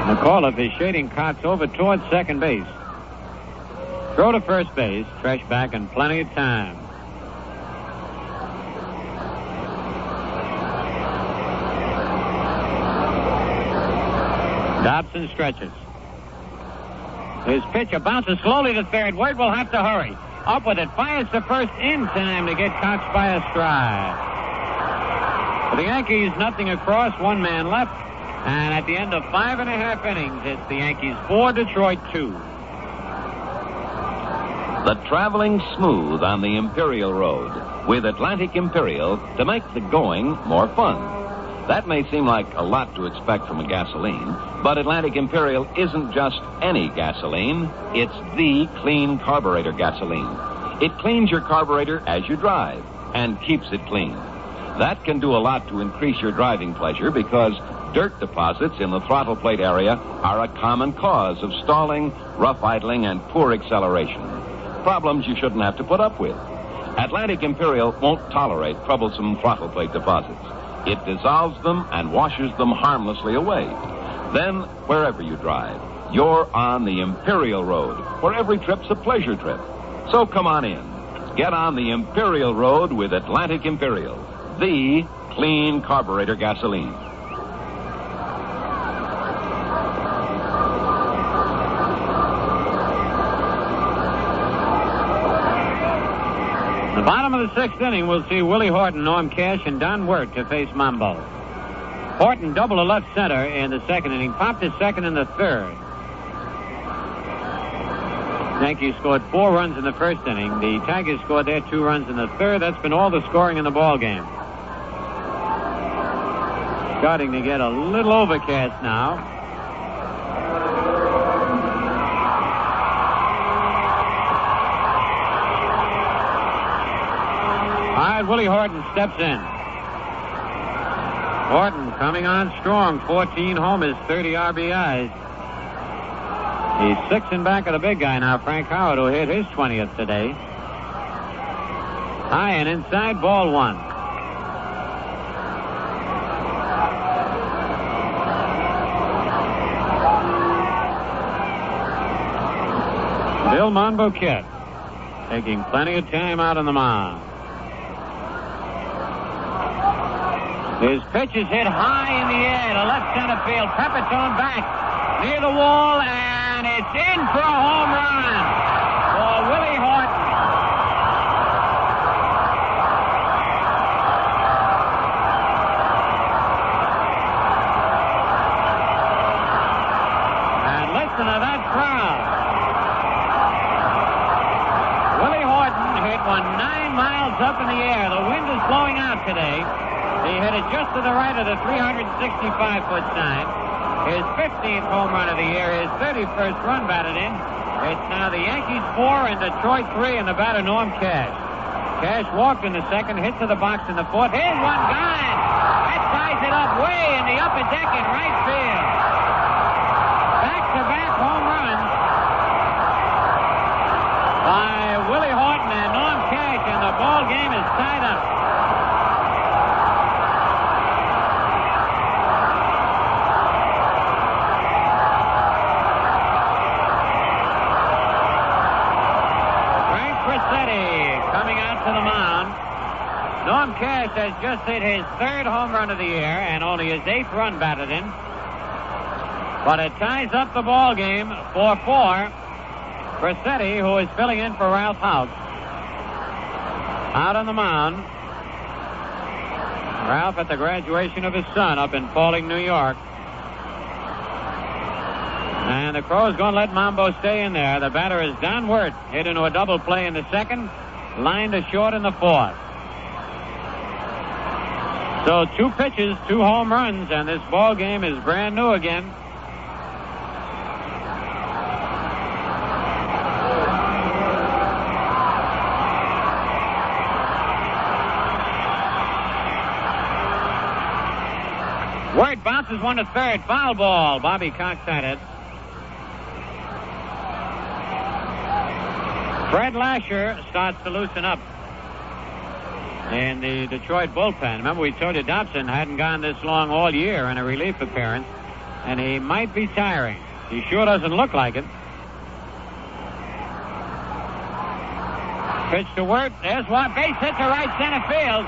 McAuliffe is shading Cox over towards second base. Throw to first base. Tresh back in plenty of time. Dobson stretches. His pitch bounces slowly to third. Wade will have to hurry. Up with it. Fires to first in time to get Cox by a stride. For the Yankees, nothing across. 1 man left. And at the end of 5.5 innings, it's the Yankees 4, Detroit 2. The traveling smooth on the Imperial Road with Atlantic Imperial to make the going more fun. That may seem like a lot to expect from a gasoline, but Atlantic Imperial isn't just any gasoline. It's the clean carburetor gasoline. It cleans your carburetor as you drive and keeps it clean. That can do a lot to increase your driving pleasure because dirt deposits in the throttle plate area are a common cause of stalling, rough idling, and poor acceleration. Problems you shouldn't have to put up with. Atlantic Imperial won't tolerate troublesome throttle plate deposits. It dissolves them and washes them harmlessly away. Then, wherever you drive, you're on the Imperial Road, where every trip's a pleasure trip. So come on in. Get on the Imperial Road with Atlantic Imperial, the clean carburetor gasoline. The bottom of the sixth inning, we'll see Willie Horton, Norm Cash, and Don Wirt to face Monbouquette. Horton doubled to left center in the second inning, popped to second in the third. Yankees scored 4 runs in the first inning. The Tigers scored their 2 runs in the third. That's been all the scoring in the ball game. Starting to get a little overcast now. All right, Willie Horton steps in. Horton coming on strong, 14 homers, 30 RBIs. He's 6 in back of the big guy now, Frank Howard, who hit his 20th today. High and inside, ball 1. Bill Monbouquette taking plenty of time out on the mound. His pitch is hit high in the air to left center field. Pepitone back near the wall, and it's in for a home run for Willie Horton. And listen to that crowd. Willie Horton hit one 9 miles up in the air. The wind is blowing out today. He hit it just to the right of the 365-foot sign. His 15th home run of the year, his 31st run batted in. It's now the Yankees 4 and Detroit 3 in the batter, Norm Cash. Cash walked in the second, hit to the box in the fourth. Here's one gone. That ties it up way in the upper deck in right field. Back-to-back home runs by Willie Horton and Norm Cash, and the ball game is tied up. Coming out to the mound. Norm Cash has just hit his 3rd home run of the year and only his 8th run batted in. But it ties up the ball game 4-4. Cressetti, who is filling in for Ralph Houk, out on the mound. Ralph at the graduation of his son up in Paulding, New York. And the Crows going to let Mambo stay in there. The batter is Don Wirt, hit into a double play in the second, lined to short in the fourth. So 2 pitches, 2 home runs, and this ball game is brand new again. Wirt bounces one to third, foul ball. Bobby Cox had it. Fred Lasher starts to loosen up in the Detroit bullpen. Remember, we told you Dobson hadn't gone this long all year in a relief appearance, and he might be tiring. He sure doesn't look like it. Pitch to Wirt. There's one. Base hit to right center field.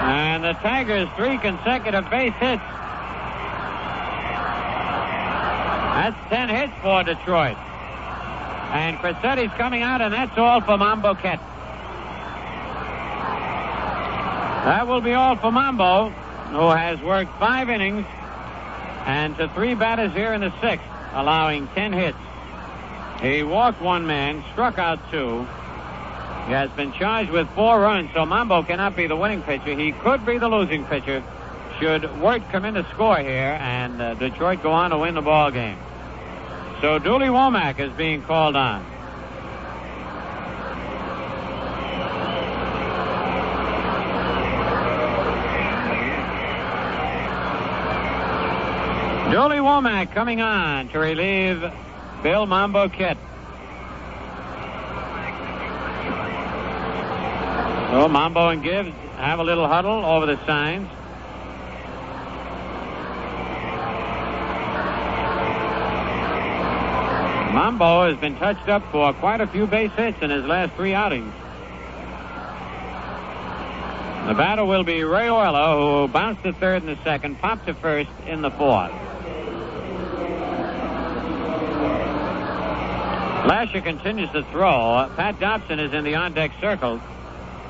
And the Tigers 3 consecutive base hits. That's 10 hits for Detroit. And Cressetti's coming out, and that's all for Monbouquette. That will be all for Mambo, who has worked 5 innings and to 3 batters here in the 6th, allowing 10 hits. He walked 1 man, struck out 2. He has been charged with 4 runs, so Mambo cannot be the winning pitcher. He could be the losing pitcher should Wirt come in to score here and Detroit go on to win the ball game. So Dooley Womack is being called on. Dooley Womack coming on to relieve Bill Monbouquette. So Mambo and Gibbs have a little huddle over the signs. Mambo has been touched up for quite a few base hits in his last 3 outings. The batter will be Ray Euler, who bounced to third in the second, popped to first in the fourth. Lasher continues to throw. Pat Dobson is in the on-deck circle.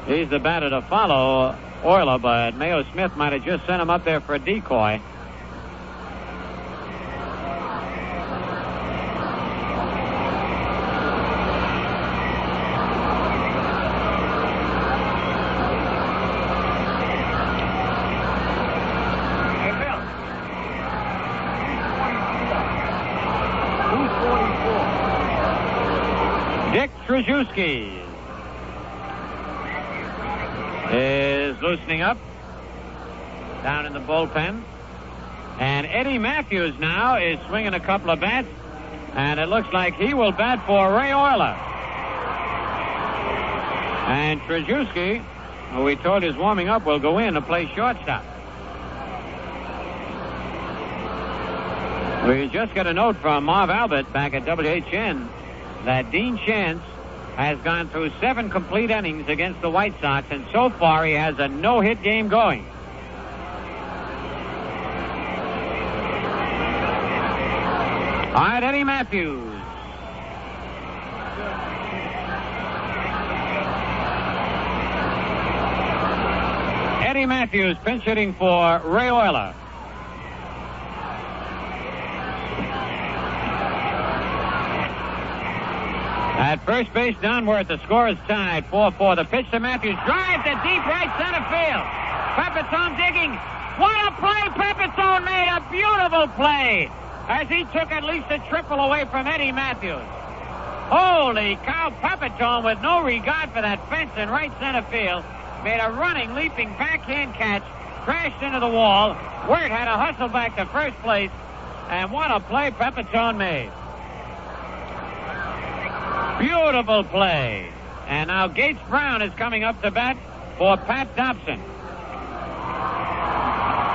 He's the batter to follow Euler, but Mayo Smith might have just sent him up there for a decoy. Krzyzewski is loosening up down in the bullpen. Eddie Matthews now is swinging a couple of bats, and it looks like he will bat for Ray Euler. And Trajewski, who we told is warming up, will go in to play shortstop. We just got a note from Marv Albert back at WHN that Dean Chance has gone through 7 complete innings against the White Sox, and so far he has a no-hit game going. All right, Eddie Matthews. Eddie Matthews pinch hitting for Ray Euler. At first base, downward, the score is tied, 4-4. The pitch to Matthews, drive to deep right center field. Pepitone digging. What a play Pepitone made, a beautiful play, as he took at least a triple away from Eddie Matthews. Holy cow, Pepitone, with no regard for that fence in right center field, made a running, leaping backhand catch, crashed into the wall. Wirt had to hustle back to first place, and what a play Pepitone made. Beautiful play. And now Gates Brown is coming up to bat for Pat Dobson.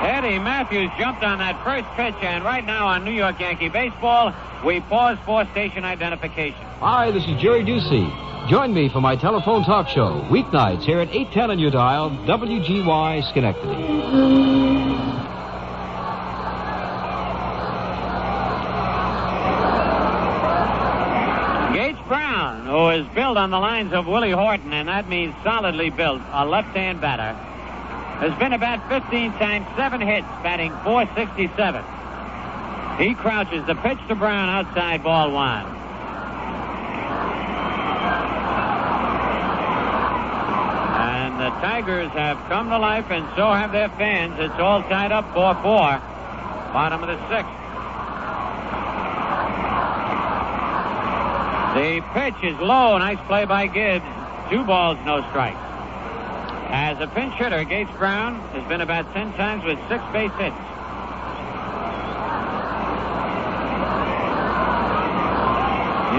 Eddie Matthews jumped on that first pitch, and right now on New York Yankee Baseball, we pause for station identification. Hi, this is Jerry Ducey. Join me for my telephone talk show, weeknights here at 810 on your dial, WGY Schenectady. Brown, who is built on the lines of Willie Horton, and that means solidly built, a left-hand batter, has been about 15 times, 7 hits, batting .467. He crouches. The pitch to Brown, outside, ball 1. And the Tigers have come to life, and so have their fans. It's all tied up 4-4. Bottom of the 6th. The pitch is low. Nice play by Gibbs. 2 balls, no strikes. As a pinch hitter, Gates Brown has been about 10 times with 6 base hits.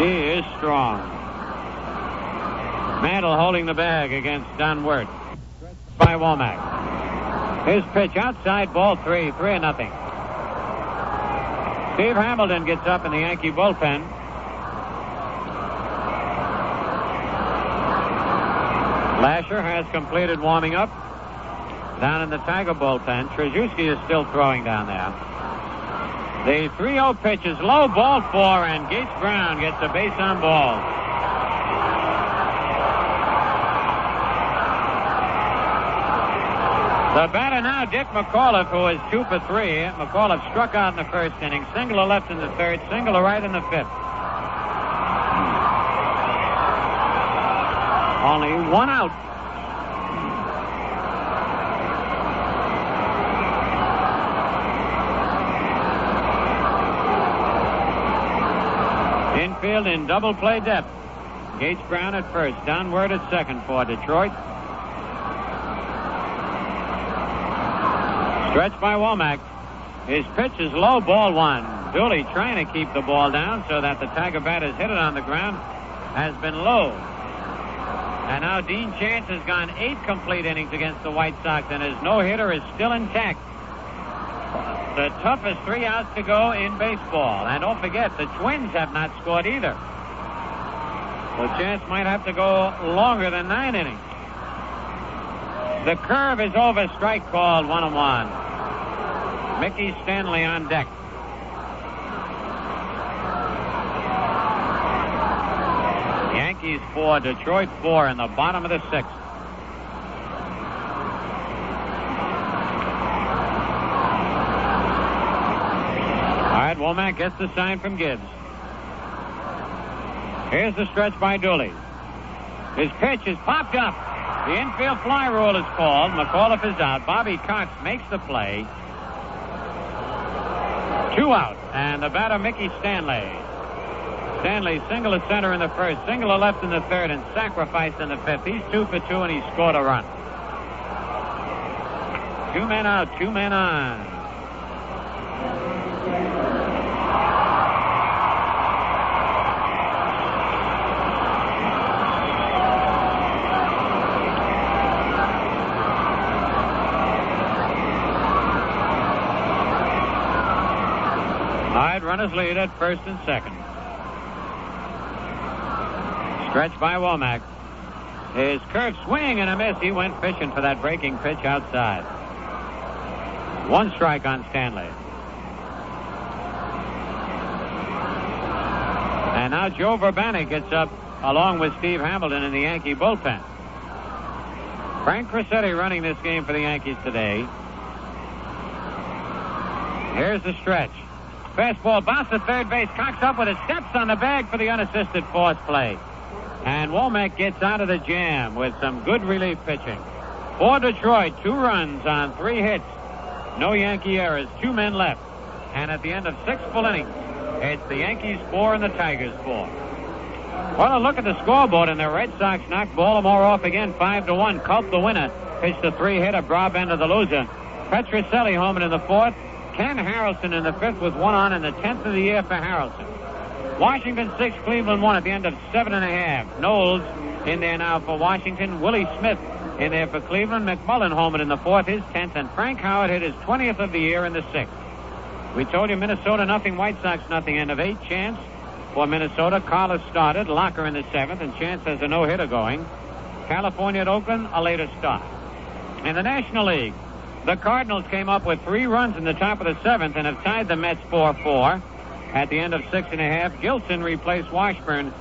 He is strong. Mantle holding the bag against Don Wirt. By Womack. His pitch outside, ball 3, 3-0. Steve Hamilton gets up in the Yankee bullpen. Lasher has completed warming up down in the Tiger bullpen. Trajewski is still throwing down there. The 3-0 pitch is low, ball 4, and Gates Brown gets a base on ball. The batter now, Dick McAuliffe, who is 2 for 3. McAuliffe struck out in the first inning, single to left in the third, single to right in the 5th. Only 1 out. Infield in double play depth. Gates Brown at first, Don Wirt at second for Detroit. Stretch by Womack. His pitch is low, ball 1. Dooley trying to keep the ball down so that the Tiger batters hit it on the ground has been low. And now Dean Chance has gone 8 complete innings against the White Sox, and his no-hitter is still intact. The toughest 3 outs to go in baseball. And don't forget, the Twins have not scored either. So Chance might have to go longer than 9 innings. The curve is over, strike called, 1-1. Mickey Stanley on deck. Yankees 4, Detroit 4 in the bottom of the 6th. All right, Womack gets the sign from Gibbs. Here's the stretch by Dooley. His pitch is popped up. The infield fly rule is called. McAuliffe is out. Bobby Cox makes the play. 2 out, and the batter Mickey Stanley. Stanley single to center in the first, single to left in the third, and sacrificed in the 5th. He's 2 for 2, and he scored a run. 2 men out, 2 men on. side, runners lead at first and second. Stretch by Womack. His curve swing and a miss. He went fishing for that breaking pitch outside. One strike on Stanley. And now Joe Verbanek gets up along with Steve Hamilton in the Yankee bullpen. Frank Crissetti running this game for the Yankees today. Here's the stretch. Fastball bounce to third base. Cox up with it. Steps on the bag for the unassisted force play. And Womack gets out of the jam with some good relief pitching. For Detroit, 2 runs on 3 hits. No Yankee errors. 2 men left. And at the end of 6 full innings, it's the Yankees 4 and the Tigers 4. Well, a look at the scoreboard, and the Red Sox knocked Baltimore off again, 5-1. Culp, the winner, pitched a 3-hitter. Brabender, the loser. Petrocelli home in the 4th. Ken Harrelson in the 5th with 1 on, and the 10th of the year for Harrelson. Washington 6, Cleveland 1 at the end of 7.5. Knowles in there now for Washington. Willie Smith in there for Cleveland. McMullen home in the 4th, his 10th, and Frank Howard hit his 20th of the year in the 6th. We told you Minnesota nothing, White Sox nothing. End of 8. Chance for Minnesota. Carlos started. Locker in the 7th, and Chance has a no-hitter going. California at Oakland, a later start. In the National League, the Cardinals came up with 3 runs in the top of the 7th and have tied the Mets 4-4. At the end of 6.5, Gilson replaced Washburn.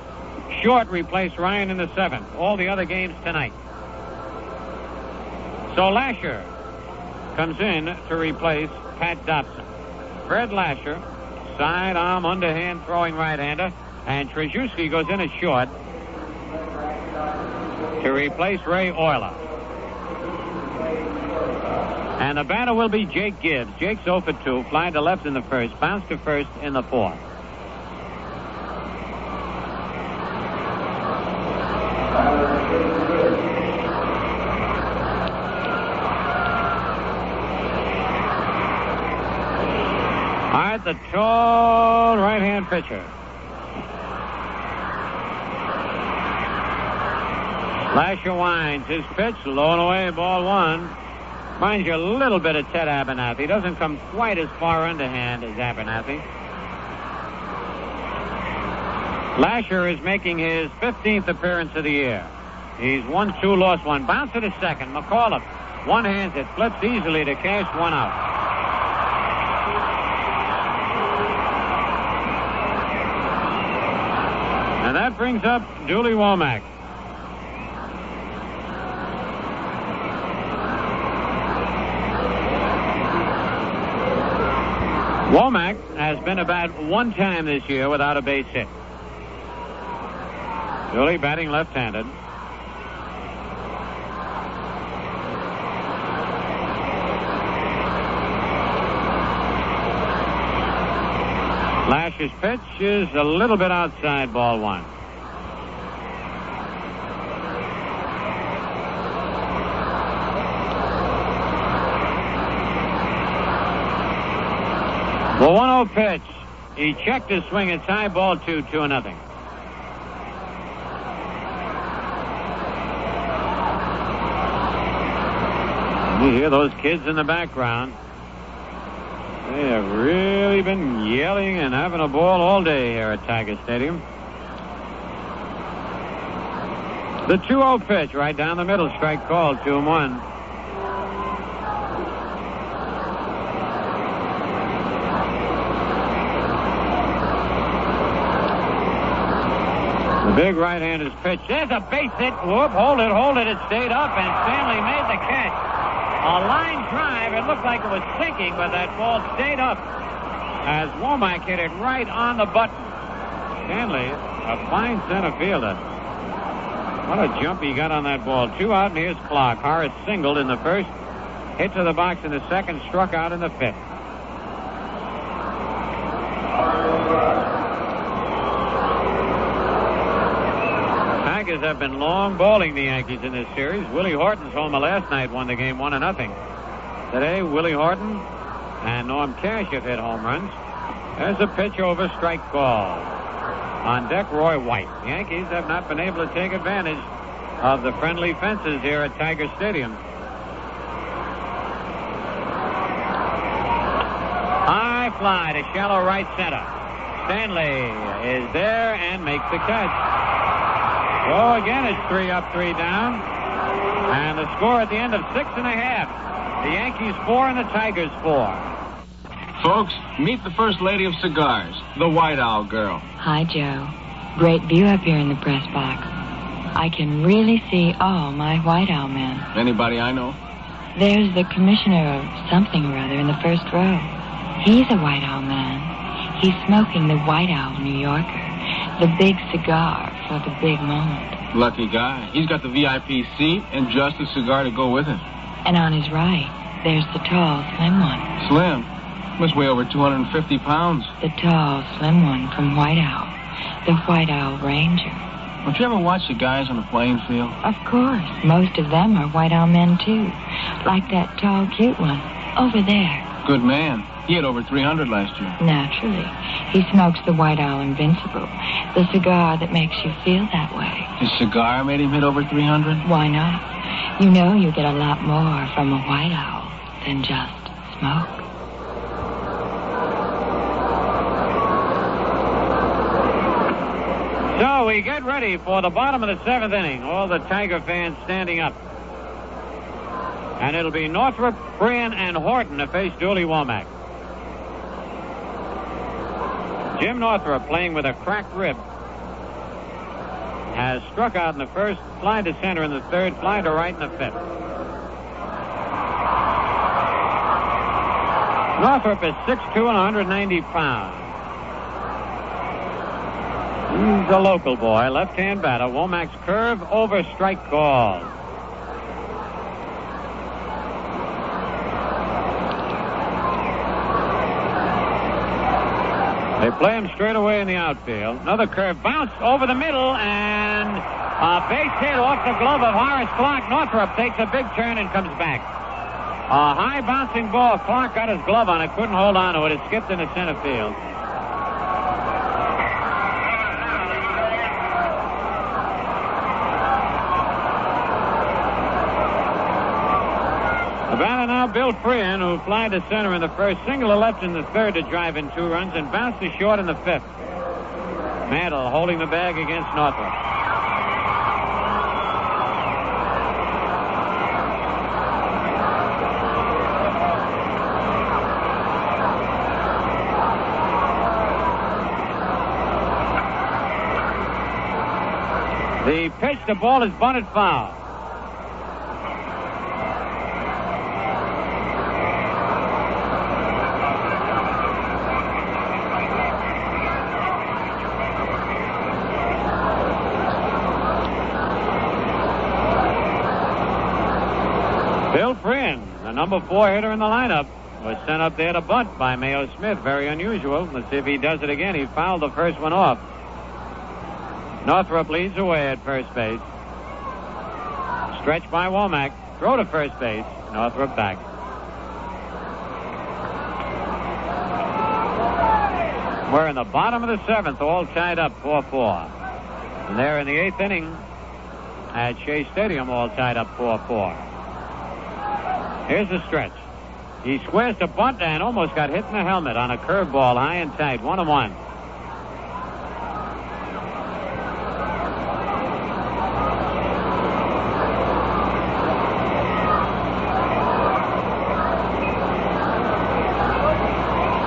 Short replaced Ryan in the 7th. All the other games tonight. So Lasher comes in to replace Pat Dobson. Fred Lasher, sidearm, underhand throwing right-hander, and Trejewski goes in at short to replace Ray Euler. And the batter will be Jake Gibbs. Jake's 0 for 2, fly to left in the 1st, bounce to 1st in the 4th. All right, the tall right-hand pitcher. Lasher winds his pitch, low and away, ball 1. Reminds you a little bit of Ted Abernathy. Doesn't come quite as far underhand as Abernathy. Lasher is making his 15th appearance of the year. He's won 2, lost 1. Bounce to the 2nd. McAuliffe one-hands it, flips easily to Cash, 1 out. And that brings up Dooley Womack. Womack has been about 1 time this year without a base hit. Dooley batting left-handed. Lasher's pitch is a little bit outside, ball 1. The 1-0 pitch. He checked his swing. It's high, ball 2, 2-0. You hear those kids in the background. They have really been yelling and having a ball all day here at Tiger Stadium. The 2-0 pitch right down the middle. Strike called, 2-1. The big right-hander's pitch. There's a base hit. Whoop, hold it. It stayed up, and Stanley made the catch. A line drive. It looked like it was sinking, but that ball stayed up as Womack hit it right on the button. Stanley, a fine center fielder. What a jump he got on that ball. 2 out, and here's Clark. Horace singled in the 1st, hit to the box in the 2nd, struck out in the 5th. Tigers have been long balling the Yankees in this series. Willie Horton's homer last night won the game 1-0. Today, Willie Horton and Norm Cash have hit home runs. There's a pitch over, strike call. On deck, Roy White. The Yankees have not been able to take advantage of the friendly fences here at Tiger Stadium. High fly to shallow right center. Stanley is there and makes the catch. So again, it's 3 up, 3 down. And the score at the end of 6.5. The Yankees 4 and the Tigers 4. Folks, meet the first lady of cigars, the White Owl girl. Hi, Joe. Great view up here in the press box. I can really see all my White Owl men. Anybody I know? There's the commissioner of something or other in the first row. He's a White Owl man. He's smoking the White Owl New Yorker, the big cigar for the big moment. Lucky guy. He's got the VIP seat and just a cigar to go with it. And on his right, there's the tall, slim one. Slim? Must weigh over 250 pounds. The tall, slim one from White Owl, the White Owl Ranger. Don't you ever watch the guys on the playing field? Of course. Most of them are White Owl men, too. Like that tall, cute one over there. Good man. He had over 300 last year. Naturally. He smokes the White Owl Invincible, the cigar that makes you feel that way. His cigar made him hit over 300? Why not? You know you get a lot more from a White Owl than just smoke. So we get ready for the bottom of the 7th inning. All the Tiger fans standing up. And it'll be Northrop, Frian, and Horton to face Dooley Womack. Jim Northrop, playing with a cracked rib, has struck out in the first, fly to center in the third, fly to right in the fifth. Northrop is 6'2" and 190 pounds. He's a local boy, left-hand batter. Womack's curve over strike call. They play him straight away in the outfield. Another curve bounced over the middle, and a base hit off the glove of Horace Clark. Northrop takes a big turn and comes back. A high bouncing ball. Clark got his glove on it, couldn't hold on to it. It skipped into center field. The batter now, Bill Frian, who flied to center in the first, single to left in the third to drive in 2 runs, and bounced to short in the 5th. Mantle holding the bag against Northrop. The pitch, the ball is bunted foul. Bill Frian, the number 4 hitter in the lineup, was sent up there to bunt by Mayo Smith. Very unusual. Let's see if he does it again. He fouled the first one off. Northrop leads away at first base. Stretch by Womack. Throw to first base. Northrop back. We're in the bottom of the 7th, all tied up 4-4. And they're in the 8th inning at Shea Stadium, all tied up 4-4. Here's the stretch. He squares to bunt and almost got hit in the helmet on a curveball, high and tight, 1-1.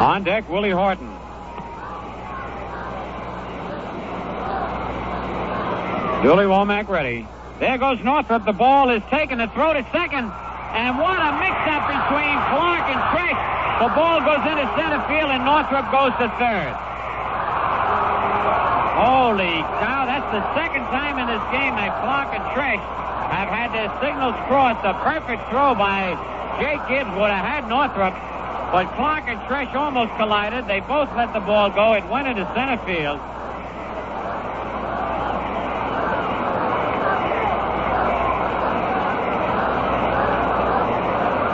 On deck, Willie Horton. Dooley Womack ready. There goes Northrop. The ball is taken. The throw to second. And what a mix-up between Clark and Tresh. The ball goes into center field, and Northrop goes to third. Holy cow, that's the second time in this game that Clark and Tresh have had their signals crossed. A perfect throw by Jake Gibbs would have had Northrop, but Clark and Tresh almost collided. They both let the ball go. It went into center field.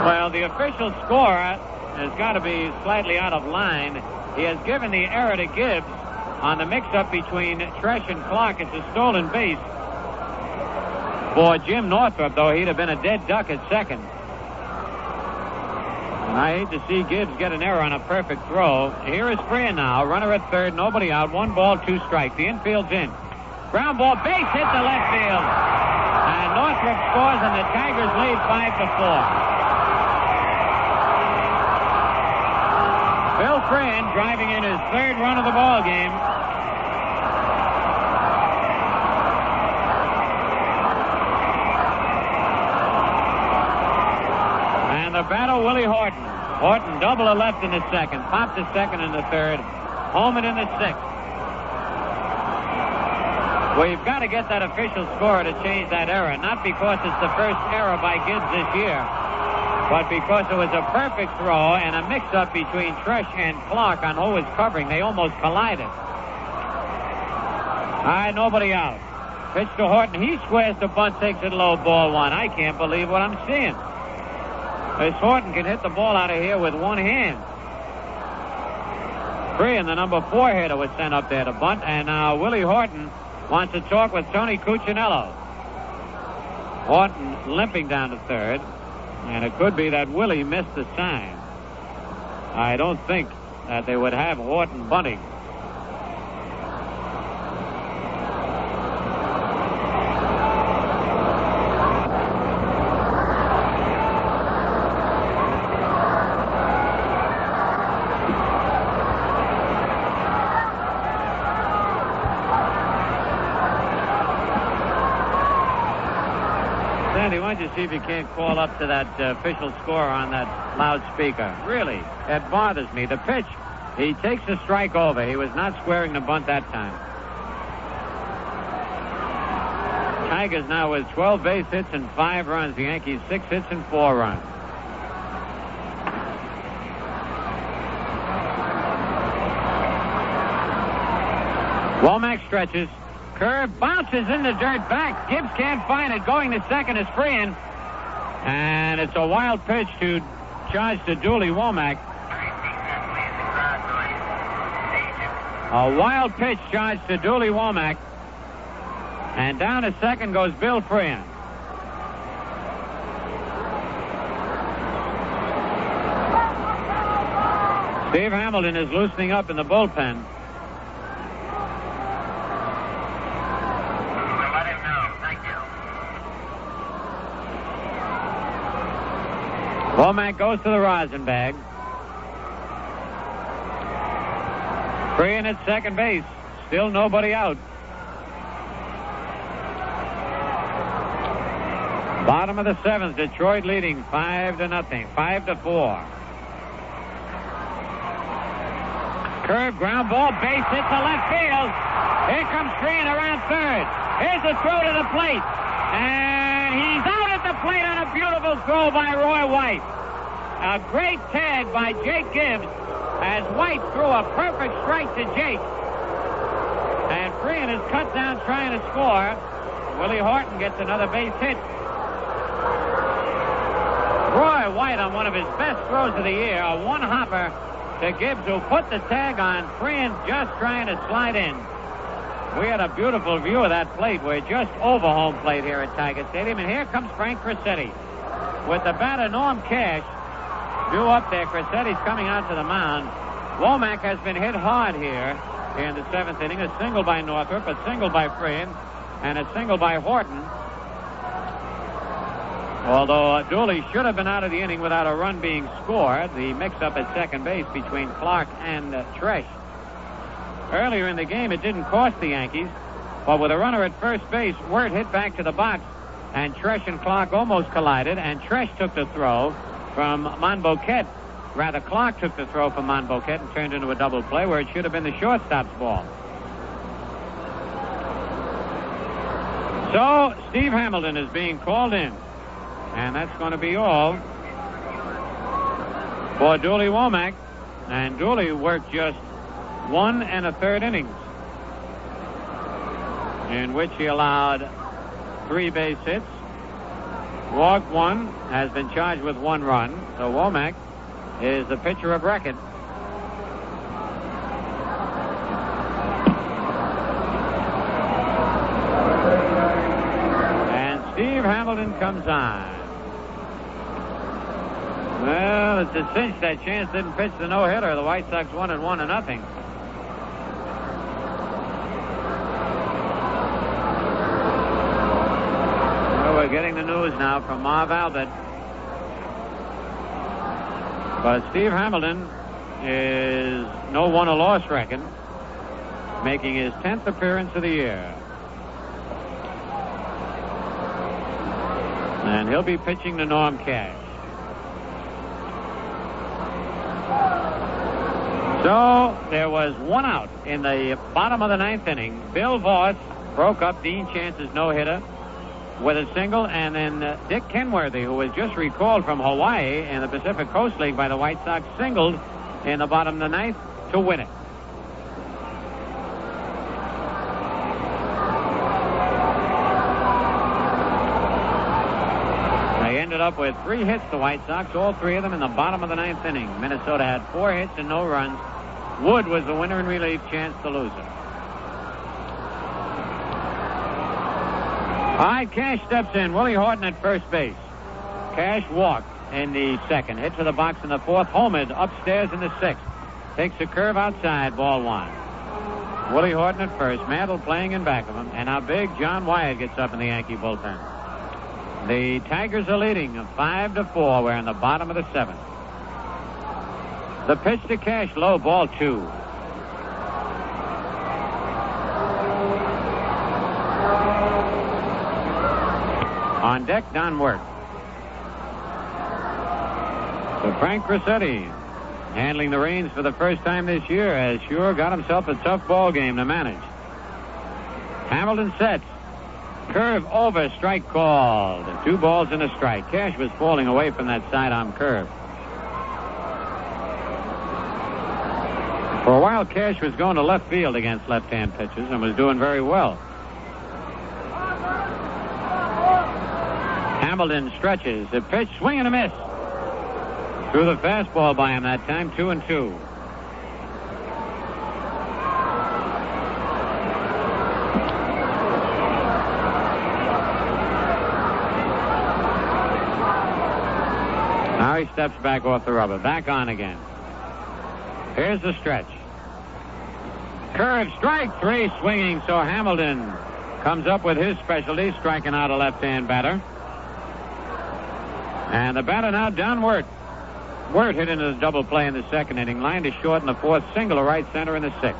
Well, the official score has got to be slightly out of line. He has given the error to Gibbs on the mix-up between Tresh and Clark. It's a stolen base for Jim Northrop, though he'd have been a dead duck at second. And I hate to see Gibbs get an error on a perfect throw. Here is Freehan now. Runner at third, nobody out. 1 ball, 2 strikes. The infield's in. Ground ball, base hit to left field. And Northrop scores, and the Tigers lead 5-4. Bill Freehan driving in his 3rd run of the ball game. And the batter, Willie Horton. Horton double a left in the 2nd, popped a second in the 3rd, homered in the 6th. We've got to get that official score to change that error, not because it's the first error by Gibbs this year, but because it was a perfect throw and a mix-up between Tresh and Clark on who was covering. They almost collided. All right, nobody out. Pitch to Horton. He squares the bunt, takes it low, ball 1. I can't believe what I'm seeing. This Horton can hit the ball out of here with one hand. Freehan, the number 4 hitter, was sent up there to bunt, and now Willie Horton wants to talk with Tony Cuccinello. Horton limping down to 3rd. And it could be that Willie missed the sign. I don't think that they would have Horton bunting. Sandy, why don't you see if you can't call up to that official score on that loudspeaker? Really, it bothers me. The pitch, he takes a strike over. He was not squaring the bunt that time. Tigers now with 12 base hits and 5 runs. The Yankees 6 hits and 4 runs. Womack stretches. Curve bounces in the dirt back. Gibbs can't find it. Going to second is Freehan. And it's a wild pitch to charge to Dooley Womack. A wild pitch charged to Dooley Womack. And down to second goes Bill Freehan. Steve Hamilton is loosening up in the bullpen. Womack goes to the rosin bag. Freehan at second base. Still nobody out. Bottom of the 7th, Detroit leading 5-0, 5-4. Curve, ground ball, base hit to left field. Here comes Freehan around third. Here's the throw to the plate. And he's out at the plate on a beautiful throw by Roy White. A great tag by Jake Gibbs as White threw a perfect strike to Jake. And Freehan is cut down trying to score. Willie Horton gets another base hit. Roy White on one of his best throws of the year, a one-hopper to Gibbs, who put the tag on. Freehan just trying to slide in. We had a beautiful view of that plate. We're just over home plate here at Tiger Stadium. And here comes Frank Crissetti with the batter Norm Cash. Due up there, Crissetti's coming out to the mound. Womack has been hit hard here in the 7th inning. A single by Northrop, a single by Freehan, and a single by Horton. Although Dooley should have been out of the inning without a run being scored. The mix-up at second base between Clark and Tresh. Earlier in the game, it didn't cost the Yankees, but with a runner at first base, Wirt hit back to the box, and Tresh and Clark almost collided, and Tresh took the throw from Monbouquette. Rather, Clark took the throw from Monbouquette and turned into a double play where it should have been the shortstop's ball. So, Steve Hamilton is being called in, and that's going to be all for Dooley Womack. And Dooley worked just 1 1/3 innings, in which he allowed 3 base hits, walked 1, has been charged with 1 run. So Womack is the pitcher of record. And Steve Hamilton comes on. Well, Well, it's a cinch that Chance didn't pitch the no-hitter. The White Sox won it 1-0. Well, we're getting the news now from Marv Albert. But Steve Hamilton is no won or loss record, making his 10th appearance of the year. And he'll be pitching to Norm Cash. So there was one out in the bottom of the 9th inning. Bill Voss broke up Dean Chance's no-hitter with a single, and then Dick Kenworthy, who was just recalled from Hawaii in the Pacific Coast League by the White Sox, singled in the bottom of the 9th to win it. They ended up with 3 hits, the White Sox, all 3 of them in the bottom of the 9th inning. Minnesota had 4 hits and no runs. Wood was the winner in relief, Chance the loser. All right, Cash steps in. Willie Horton at first base. Cash walked in the 2nd. Hit to the box in the 4th. Homered upstairs in the 6th. Takes a curve outside, ball 1. Willie Horton at first. Mantle playing in back of him. And now big John Wyatt gets up in the Yankee bullpen. The Tigers are leading 5-4. We're in the bottom of the 7th. The pitch to Cash, low, ball 2. On deck, Don Wirt. So Frank Crissetti, handling the reins for the first time this year, has sure got himself a tough ball game to manage. Hamilton sets. Curve over, strike called. 2 balls and a strike. Cash was falling away from that sidearm curve. For a while, Cash was going to left field against left-hand pitchers and was doing very well. Hamilton stretches. A pitch, swing and a miss. Threw the fastball by him that time, 2-2. Now he steps back off the rubber. Back on again. Here's the stretch. Curve, strike 3, swinging, so Hamilton comes up with his specialty, striking out a left-hand batter. And the batter now, Don Wirt. Wirt hit into the double play in the 2nd inning, lined to short in the 4th, single to right center in the 6th.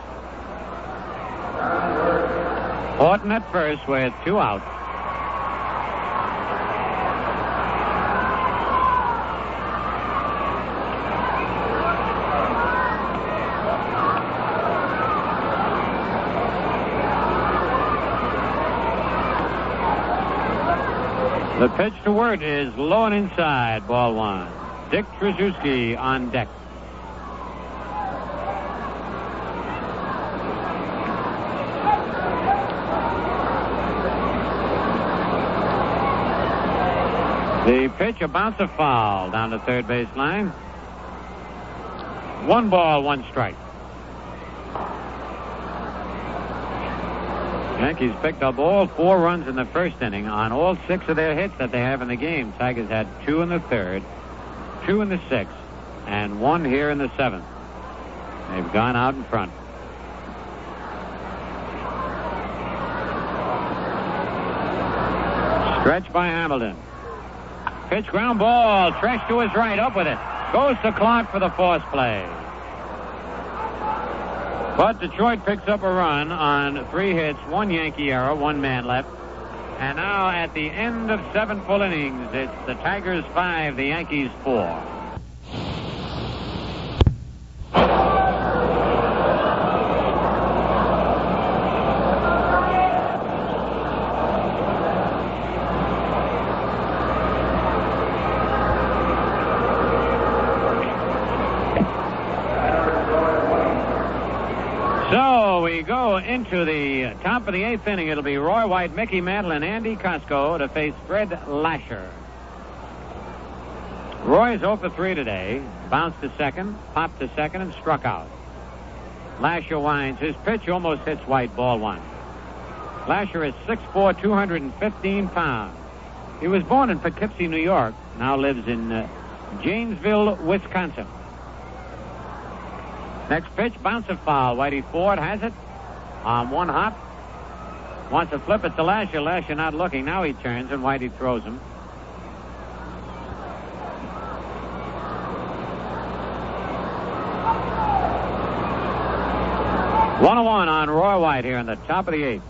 Horton at first with 2 outs. The pitch to Wirt is low and inside, ball 1. Dick Trzewiski on deck. The pitch, a bouncer foul down the third base line. 1 ball, 1 strike. Yankees picked up all 4 runs in the 1st inning on all 6 of their hits that they have in the game. Tigers had 2 in the 3rd, 2 in the 6th, and 1 here in the 7th. They've gone out in front. Stretch by Hamilton. Pitch, ground ball. Tresh to his right. Up with it. Goes to Clark for the force play. But Detroit picks up a run on 3 hits, 1 Yankee error, 1 man left. And now at the end of 7 full innings, it's the Tigers 5, the Yankees 4. We go into the top of the 8th inning. It'll be Roy White, Mickey Mantle, and Andy Costco to face Fred Lasher. Roy's 0 for 3 today. Bounced to 2nd, popped to 2nd, and struck out. Lasher winds. His pitch almost hits White, ball 1. Lasher is 6'4", 215 pounds. He was born in Poughkeepsie, New York. Now lives in Janesville, Wisconsin. Next pitch, bounce a foul. Whitey Ford has it on one hop. Wants to flip it to Lasher. Lasher not looking. Now he turns, and Whitey throws him. One on Roy White here in the top of the 8th.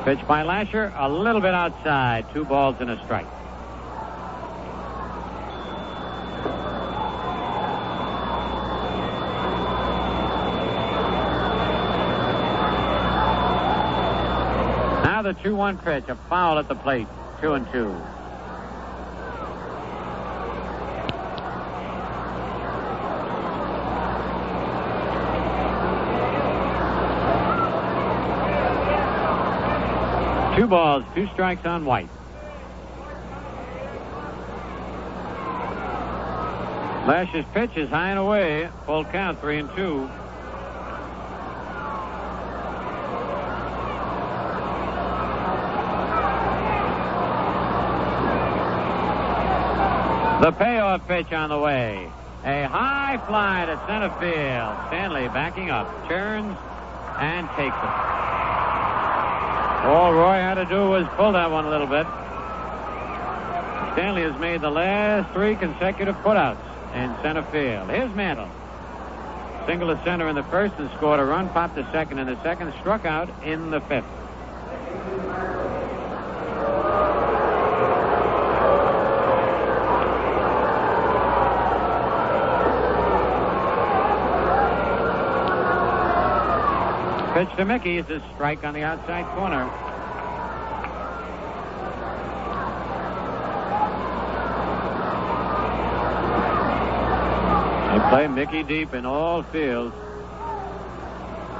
Pitch by Lasher, a little bit outside. 2 balls and a strike. Now the 2-1 pitch, a foul at the plate. 2-2. Two balls, 2 strikes on White. Lasher's pitch is high and away. Full count, 3-2. The payoff pitch on the way. A high fly to center field. Stanley backing up, turns, and takes it. All Roy had to do was pull that one a little bit. Stanley has made the last 3 consecutive putouts in center field. Here's Mantle. Single to center in the first and scored a run. Popped the second in the second. Struck out in the 5th. Pitch to Mickey is a strike on the outside corner. They play Mickey deep in all fields.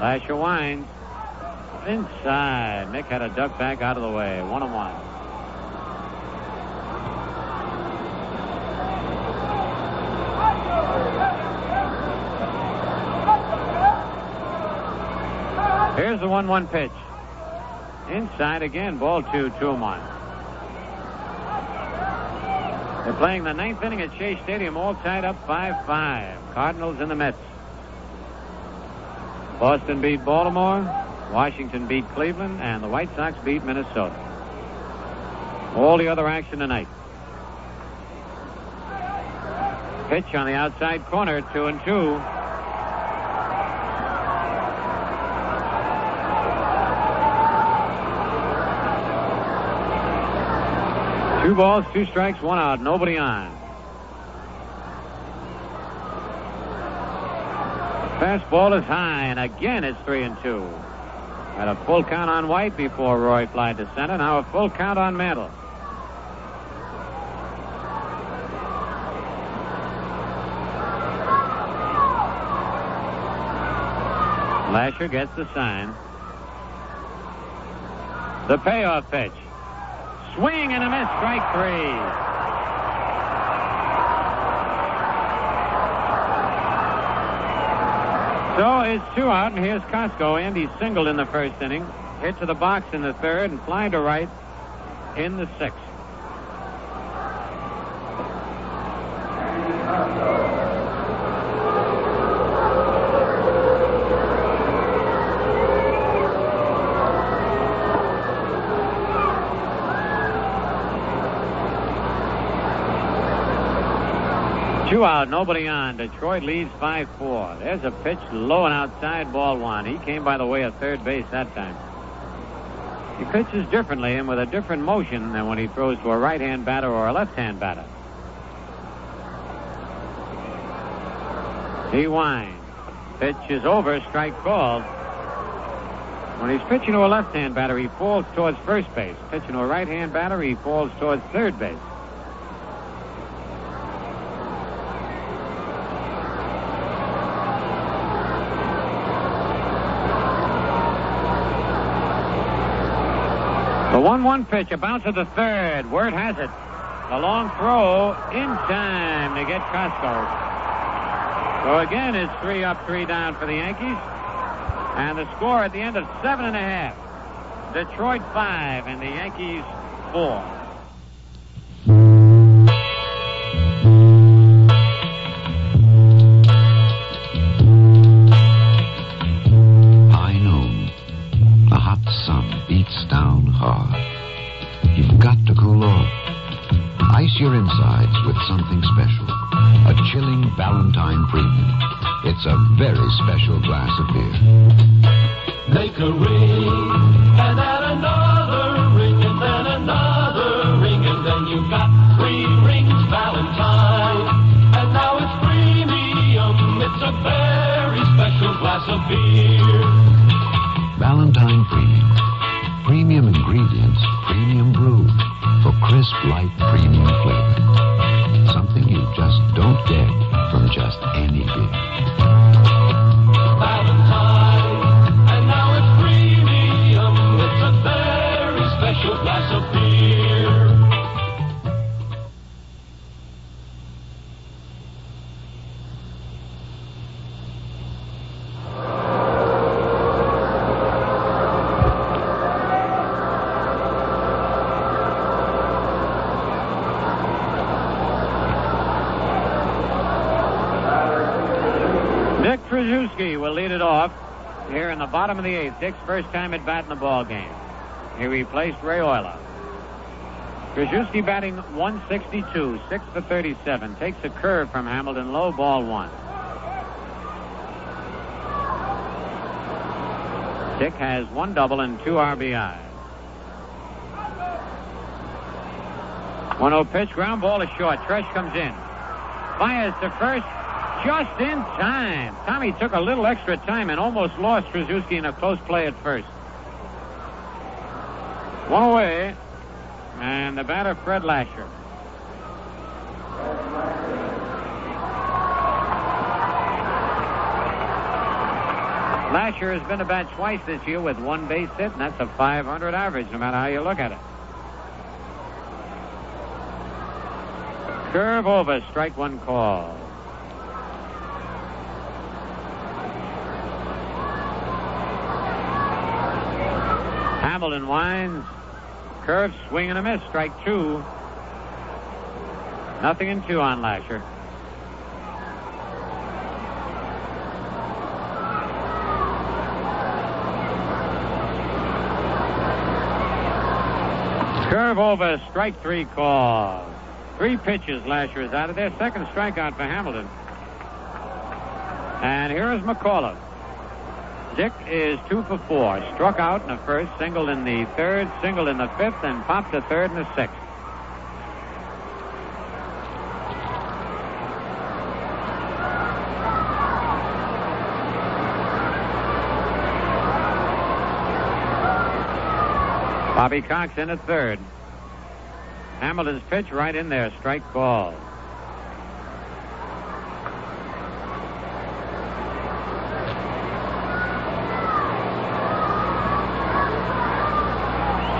Lasher winds. Inside. Mick had a duck back out of the way. 1-1. Here's the 1-1 pitch. Inside again, ball 2, 2-1. They're playing the 9th inning at Shea Stadium, all tied up 5-5. Cardinals and the Mets. Boston beat Baltimore, Washington beat Cleveland, and the White Sox beat Minnesota. All the other action tonight. Pitch on the outside corner, 2-2. Two balls, 2 strikes, 1 out, nobody on. Fastball is high, and again it's 3-2. Had a full count on White before Roy flied to center. Now a full count on Mantle. Lasher gets the sign. The payoff pitch. Swing and a miss, strike 3. So it's 2 out, and here's Costco. Andy singled in the first inning, hit to the box in the 3rd, and fly to right in the 6th. Two out, nobody on. Detroit leads 5-4. There's a pitch low and outside, ball 1. He came by the way of third base that time. He pitches differently and with a different motion than when he throws to a right-hand batter or a left-hand batter. He winds. Pitch is over, strike called. When he's pitching to a left-hand batter, he falls towards first base. Pitching to a right-hand batter, he falls towards third base. The 1-1 pitch, a bounce at the 3rd. Word has it. A long throw in time to get Costco. So again, it's 3 up, 3 down for the Yankees. And the score at the end of 7.5. Detroit 5 and the Yankees 4. thrilling Valentine Premium. It's a very special glass of beer. Make a ring, and then another ring, and then another ring, and then you've got 3 rings Valentine. And now it's premium, it's a very special glass of beer. Valentine Premium. Premium ingredients, premium brew, for crisp, light, premium flavor. Something you just don't get from just any beer. Valentine, and now it's premium, it's a very special glass of beer. Will lead it off here in the bottom of the 8th. Dick's first time at bat in the ball game. He replaced Ray Euler. Krzyzewski batting 162, 6 for 37. Takes a curve from Hamilton, low, ball 1. Dick has 1 double and 2 RBIs. 1-0 pitch, ground ball is short. Tresh comes in. Fires to first. Just in time. Tommy took a little extra time and almost lost Krzyzewski in a close play at first. 1 away. And the batter, Fred Lasher. Lasher has been to bat twice this year with 1 base hit, and that's a .500 average, no matter how you look at it. Curve over, strike 1 call. Hamilton winds. Curve, swing and a miss. Strike 2. 0-2 on Lasher. Curve over. Strike 3 call. 3 pitches. Lasher is out of there. Second strikeout for Hamilton. And here is McCullough. Dick is 2 for 4. Struck out in the first, singled in the third, singled in the fifth, and popped a third in the sixth. Bobby Cox in at third. Hamilton's pitch right in there. Strike call.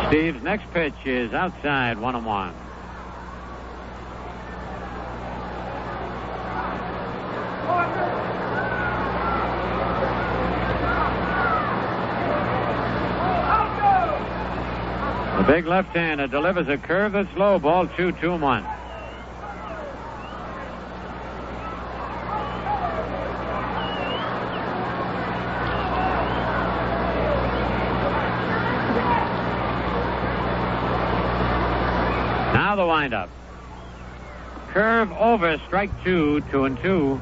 Steve's next pitch is outside, 1-1. The big left-hander delivers a curve that's low, ball 2, 2-1. Now the windup. Curve over, strike 2, 2-2.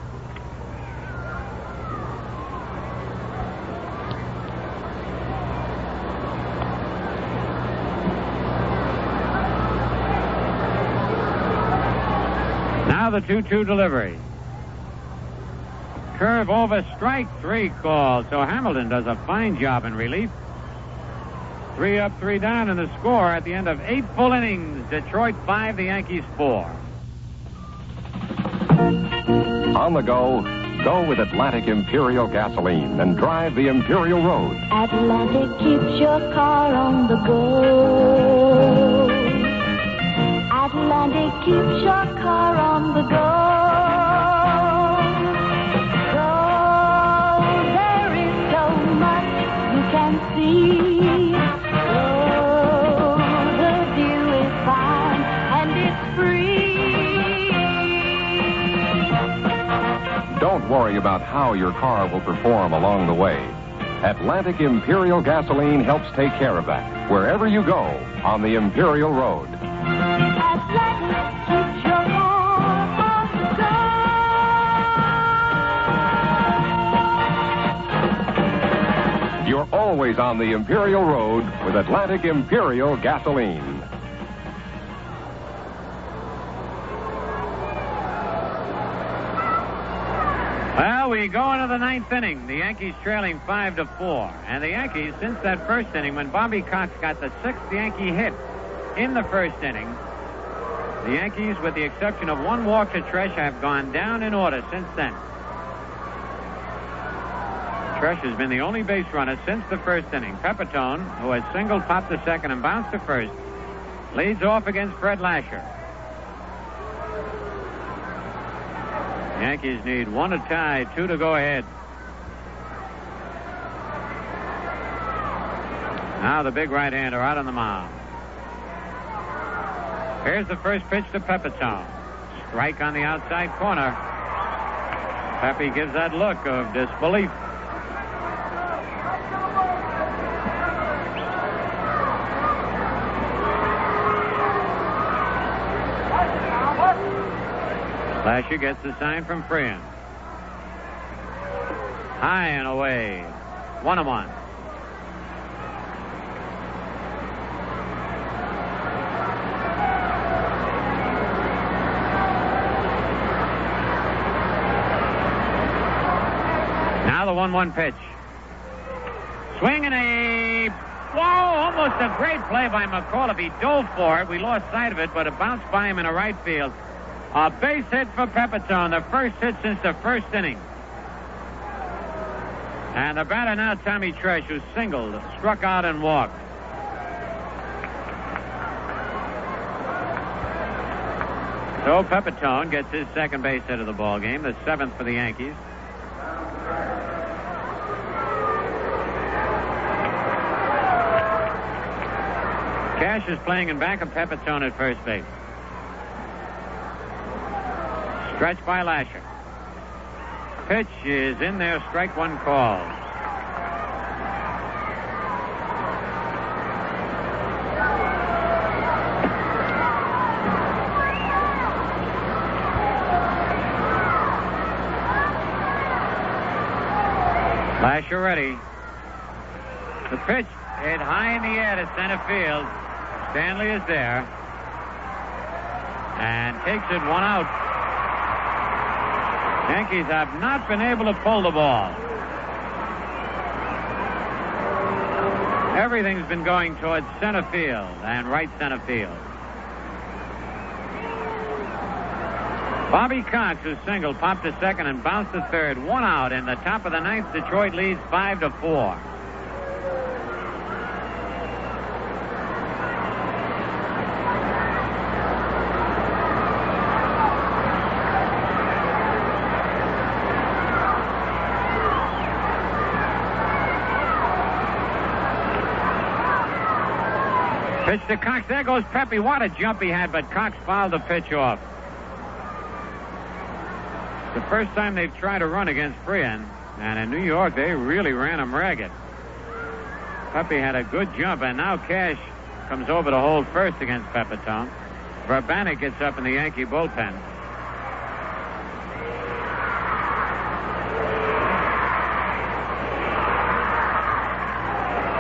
Now the 2-2 delivery. Curve over, strike 3 call. So Hamilton does a fine job in relief. 3 up, 3 down, and the score at the end of 8 full innings. Detroit 5, the Yankees 4. On the go, go with Atlantic Imperial gasoline and drive the Imperial Road. Atlantic keeps your car on the go. Atlantic keeps your car on the go. So there is so much you can see. Don't worry about how your car will perform along the way. Atlantic Imperial gasoline helps take care of that wherever you go on the Imperial Road. Atlantic keeps your car on the go. always on the Imperial Road with Atlantic Imperial gasoline. Well, we go into the ninth inning. The Yankees trailing 5-4. And the Yankees, since that first inning, when Bobby Cox got the 6th Yankee hit in the first inning, the Yankees, with the exception of one walk to Tresh, have gone down in order since then. Tresh has been the only base runner since the first inning. Pepitone, who has singled, popped to second, and bounced to first, leads off against Fred Lasher. Yankees need 1 to tie, 2 to go ahead. Now the big right-hander out on the mound. Here's the first pitch to Pepitone. Strike on the outside corner. Pepe gives that look of disbelief. Lasher gets the sign from Freehan. High and away. 1-1. Now the 1-1 pitch. Swing and a... Whoa! Almost a great play by McAuliffe. He dove for it. We lost sight of it, but it bounced by him in a right field. A base hit for Pepitone, the first hit since the first inning. And the batter now, Tommy Tresh, who singled, struck out and walked. So Pepitone gets his second base hit of the ball game, the 7th for the Yankees. Cash is playing in back of Pepitone at first base. Stretched by Lasher. Pitch is in there, strike one call. Lasher ready. The pitch hit high in the air to center field. Stanley is there and takes it 1 out. Yankees have not been able to pull the ball. Everything's been going towards center field and right center field. Bobby Cox, who singled, popped to second and bounced to third. 1 out in the top of the ninth. Detroit leads 5-4. Pitch to Cox. There goes Pepe. What a jump he had, but Cox fouled the pitch off. The first time they've tried to run against Freehan, and in New York, they really ran him ragged. Pepe had a good jump, and now Cash comes over to hold first against Pepitone. Verbanek gets up in the Yankee bullpen.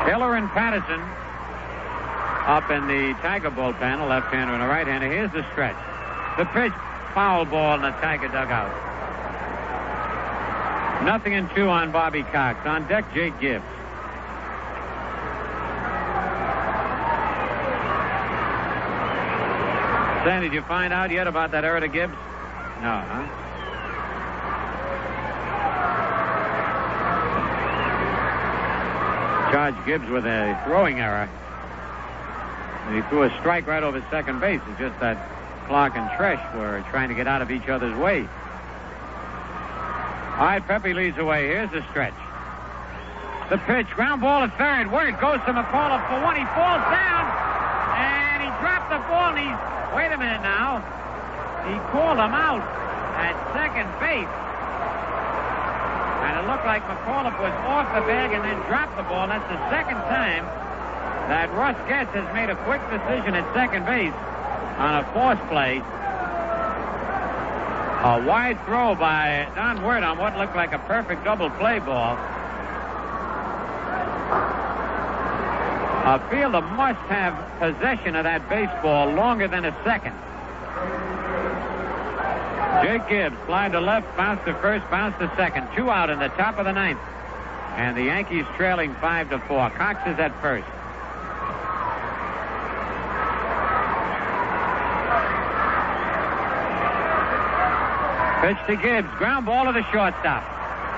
Taylor and Patterson up in the Tiger bullpen, a left-hander and a right-hander. Here's the stretch. The pitch, foul ball in the Tiger dugout. 0-2 on Bobby Cox. On deck, Jake Gibbs. Sandy, did you find out yet about that error to Gibbs? No, huh? Charged Gibbs with a throwing error. And he threw a strike right over second base. It's just that Clark and Tresh were trying to get out of each other's way. All right, Pepe leads away. Here's the stretch. The pitch, ground ball at third. Word goes to McAuliffe for 1. He falls down, and he dropped the ball, and he's... Wait a minute now. He called him out at second base. And it looked like McAuliffe was off the bag and then dropped the ball. That's the second time that Russ Getz has made a quick decision at second base on a force play. A wide throw by Don Word on what looked like a perfect double play ball. A fielder must have possession of that baseball longer than a second. Jake Gibbs, fly to left, bounce to first, bounce to second. 2 out in the top of the 9th. And the Yankees trailing 5-4. Cox is at first. Pitch to Gibbs. Ground ball to the shortstop.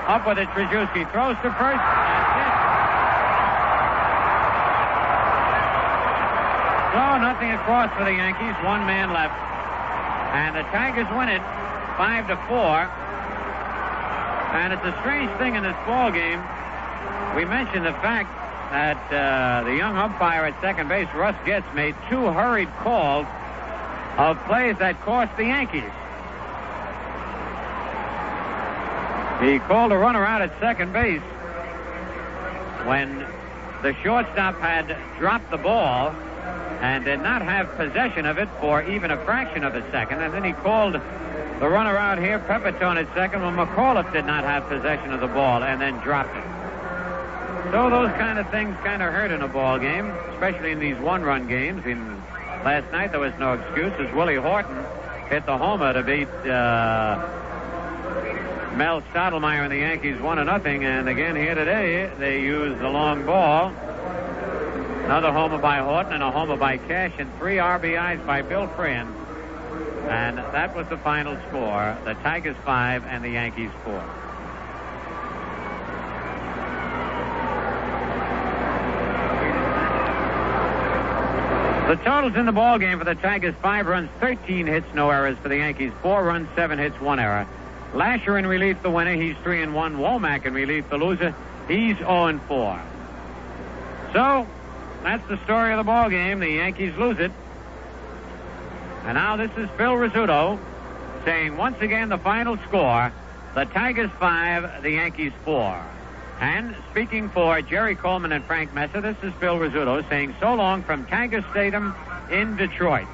Up with it, Trajewski. Throws to first. That's it. So nothing across for the Yankees. 1 man left. And the Tigers win it 5-4. And it's a strange thing in this ball game. We mentioned the fact that the young umpire at second base, Russ Getz, made 2 hurried calls of plays that cost the Yankees. He called a runner out at second base when the shortstop had dropped the ball and did not have possession of it for even a fraction of a second. And then he called the runner out here, Pepitone at second, when McAuliffe did not have possession of the ball and then dropped it. So those kind of things kind of hurt in a ball game, especially in these one-run games. Last night there was no excuse as Willie Horton hit the homer to beat Mel Stottlemyre and the Yankees 1-0. And again here today, they used the long ball. Another homer by Horton and a homer by Cash and 3 RBIs by Bill Friend. And that was the final score. The Tigers 5 and the Yankees 4. The totals in the ball game for the Tigers: 5 runs, 13 hits, no errors. For the Yankees, 4 runs, 7 hits, 1 error. Lasher in relief, the winner. He's 3-1. Womack in relief, the loser. He's 0-4. So that's the story of the ball game. The Yankees lose it. And now this is Phil Rizzuto saying once again the final score: the Tigers 5, the Yankees 4. And speaking for Jerry Coleman and Frank Messer, this is Phil Rizzuto saying so long from Tiger Stadium in Detroit.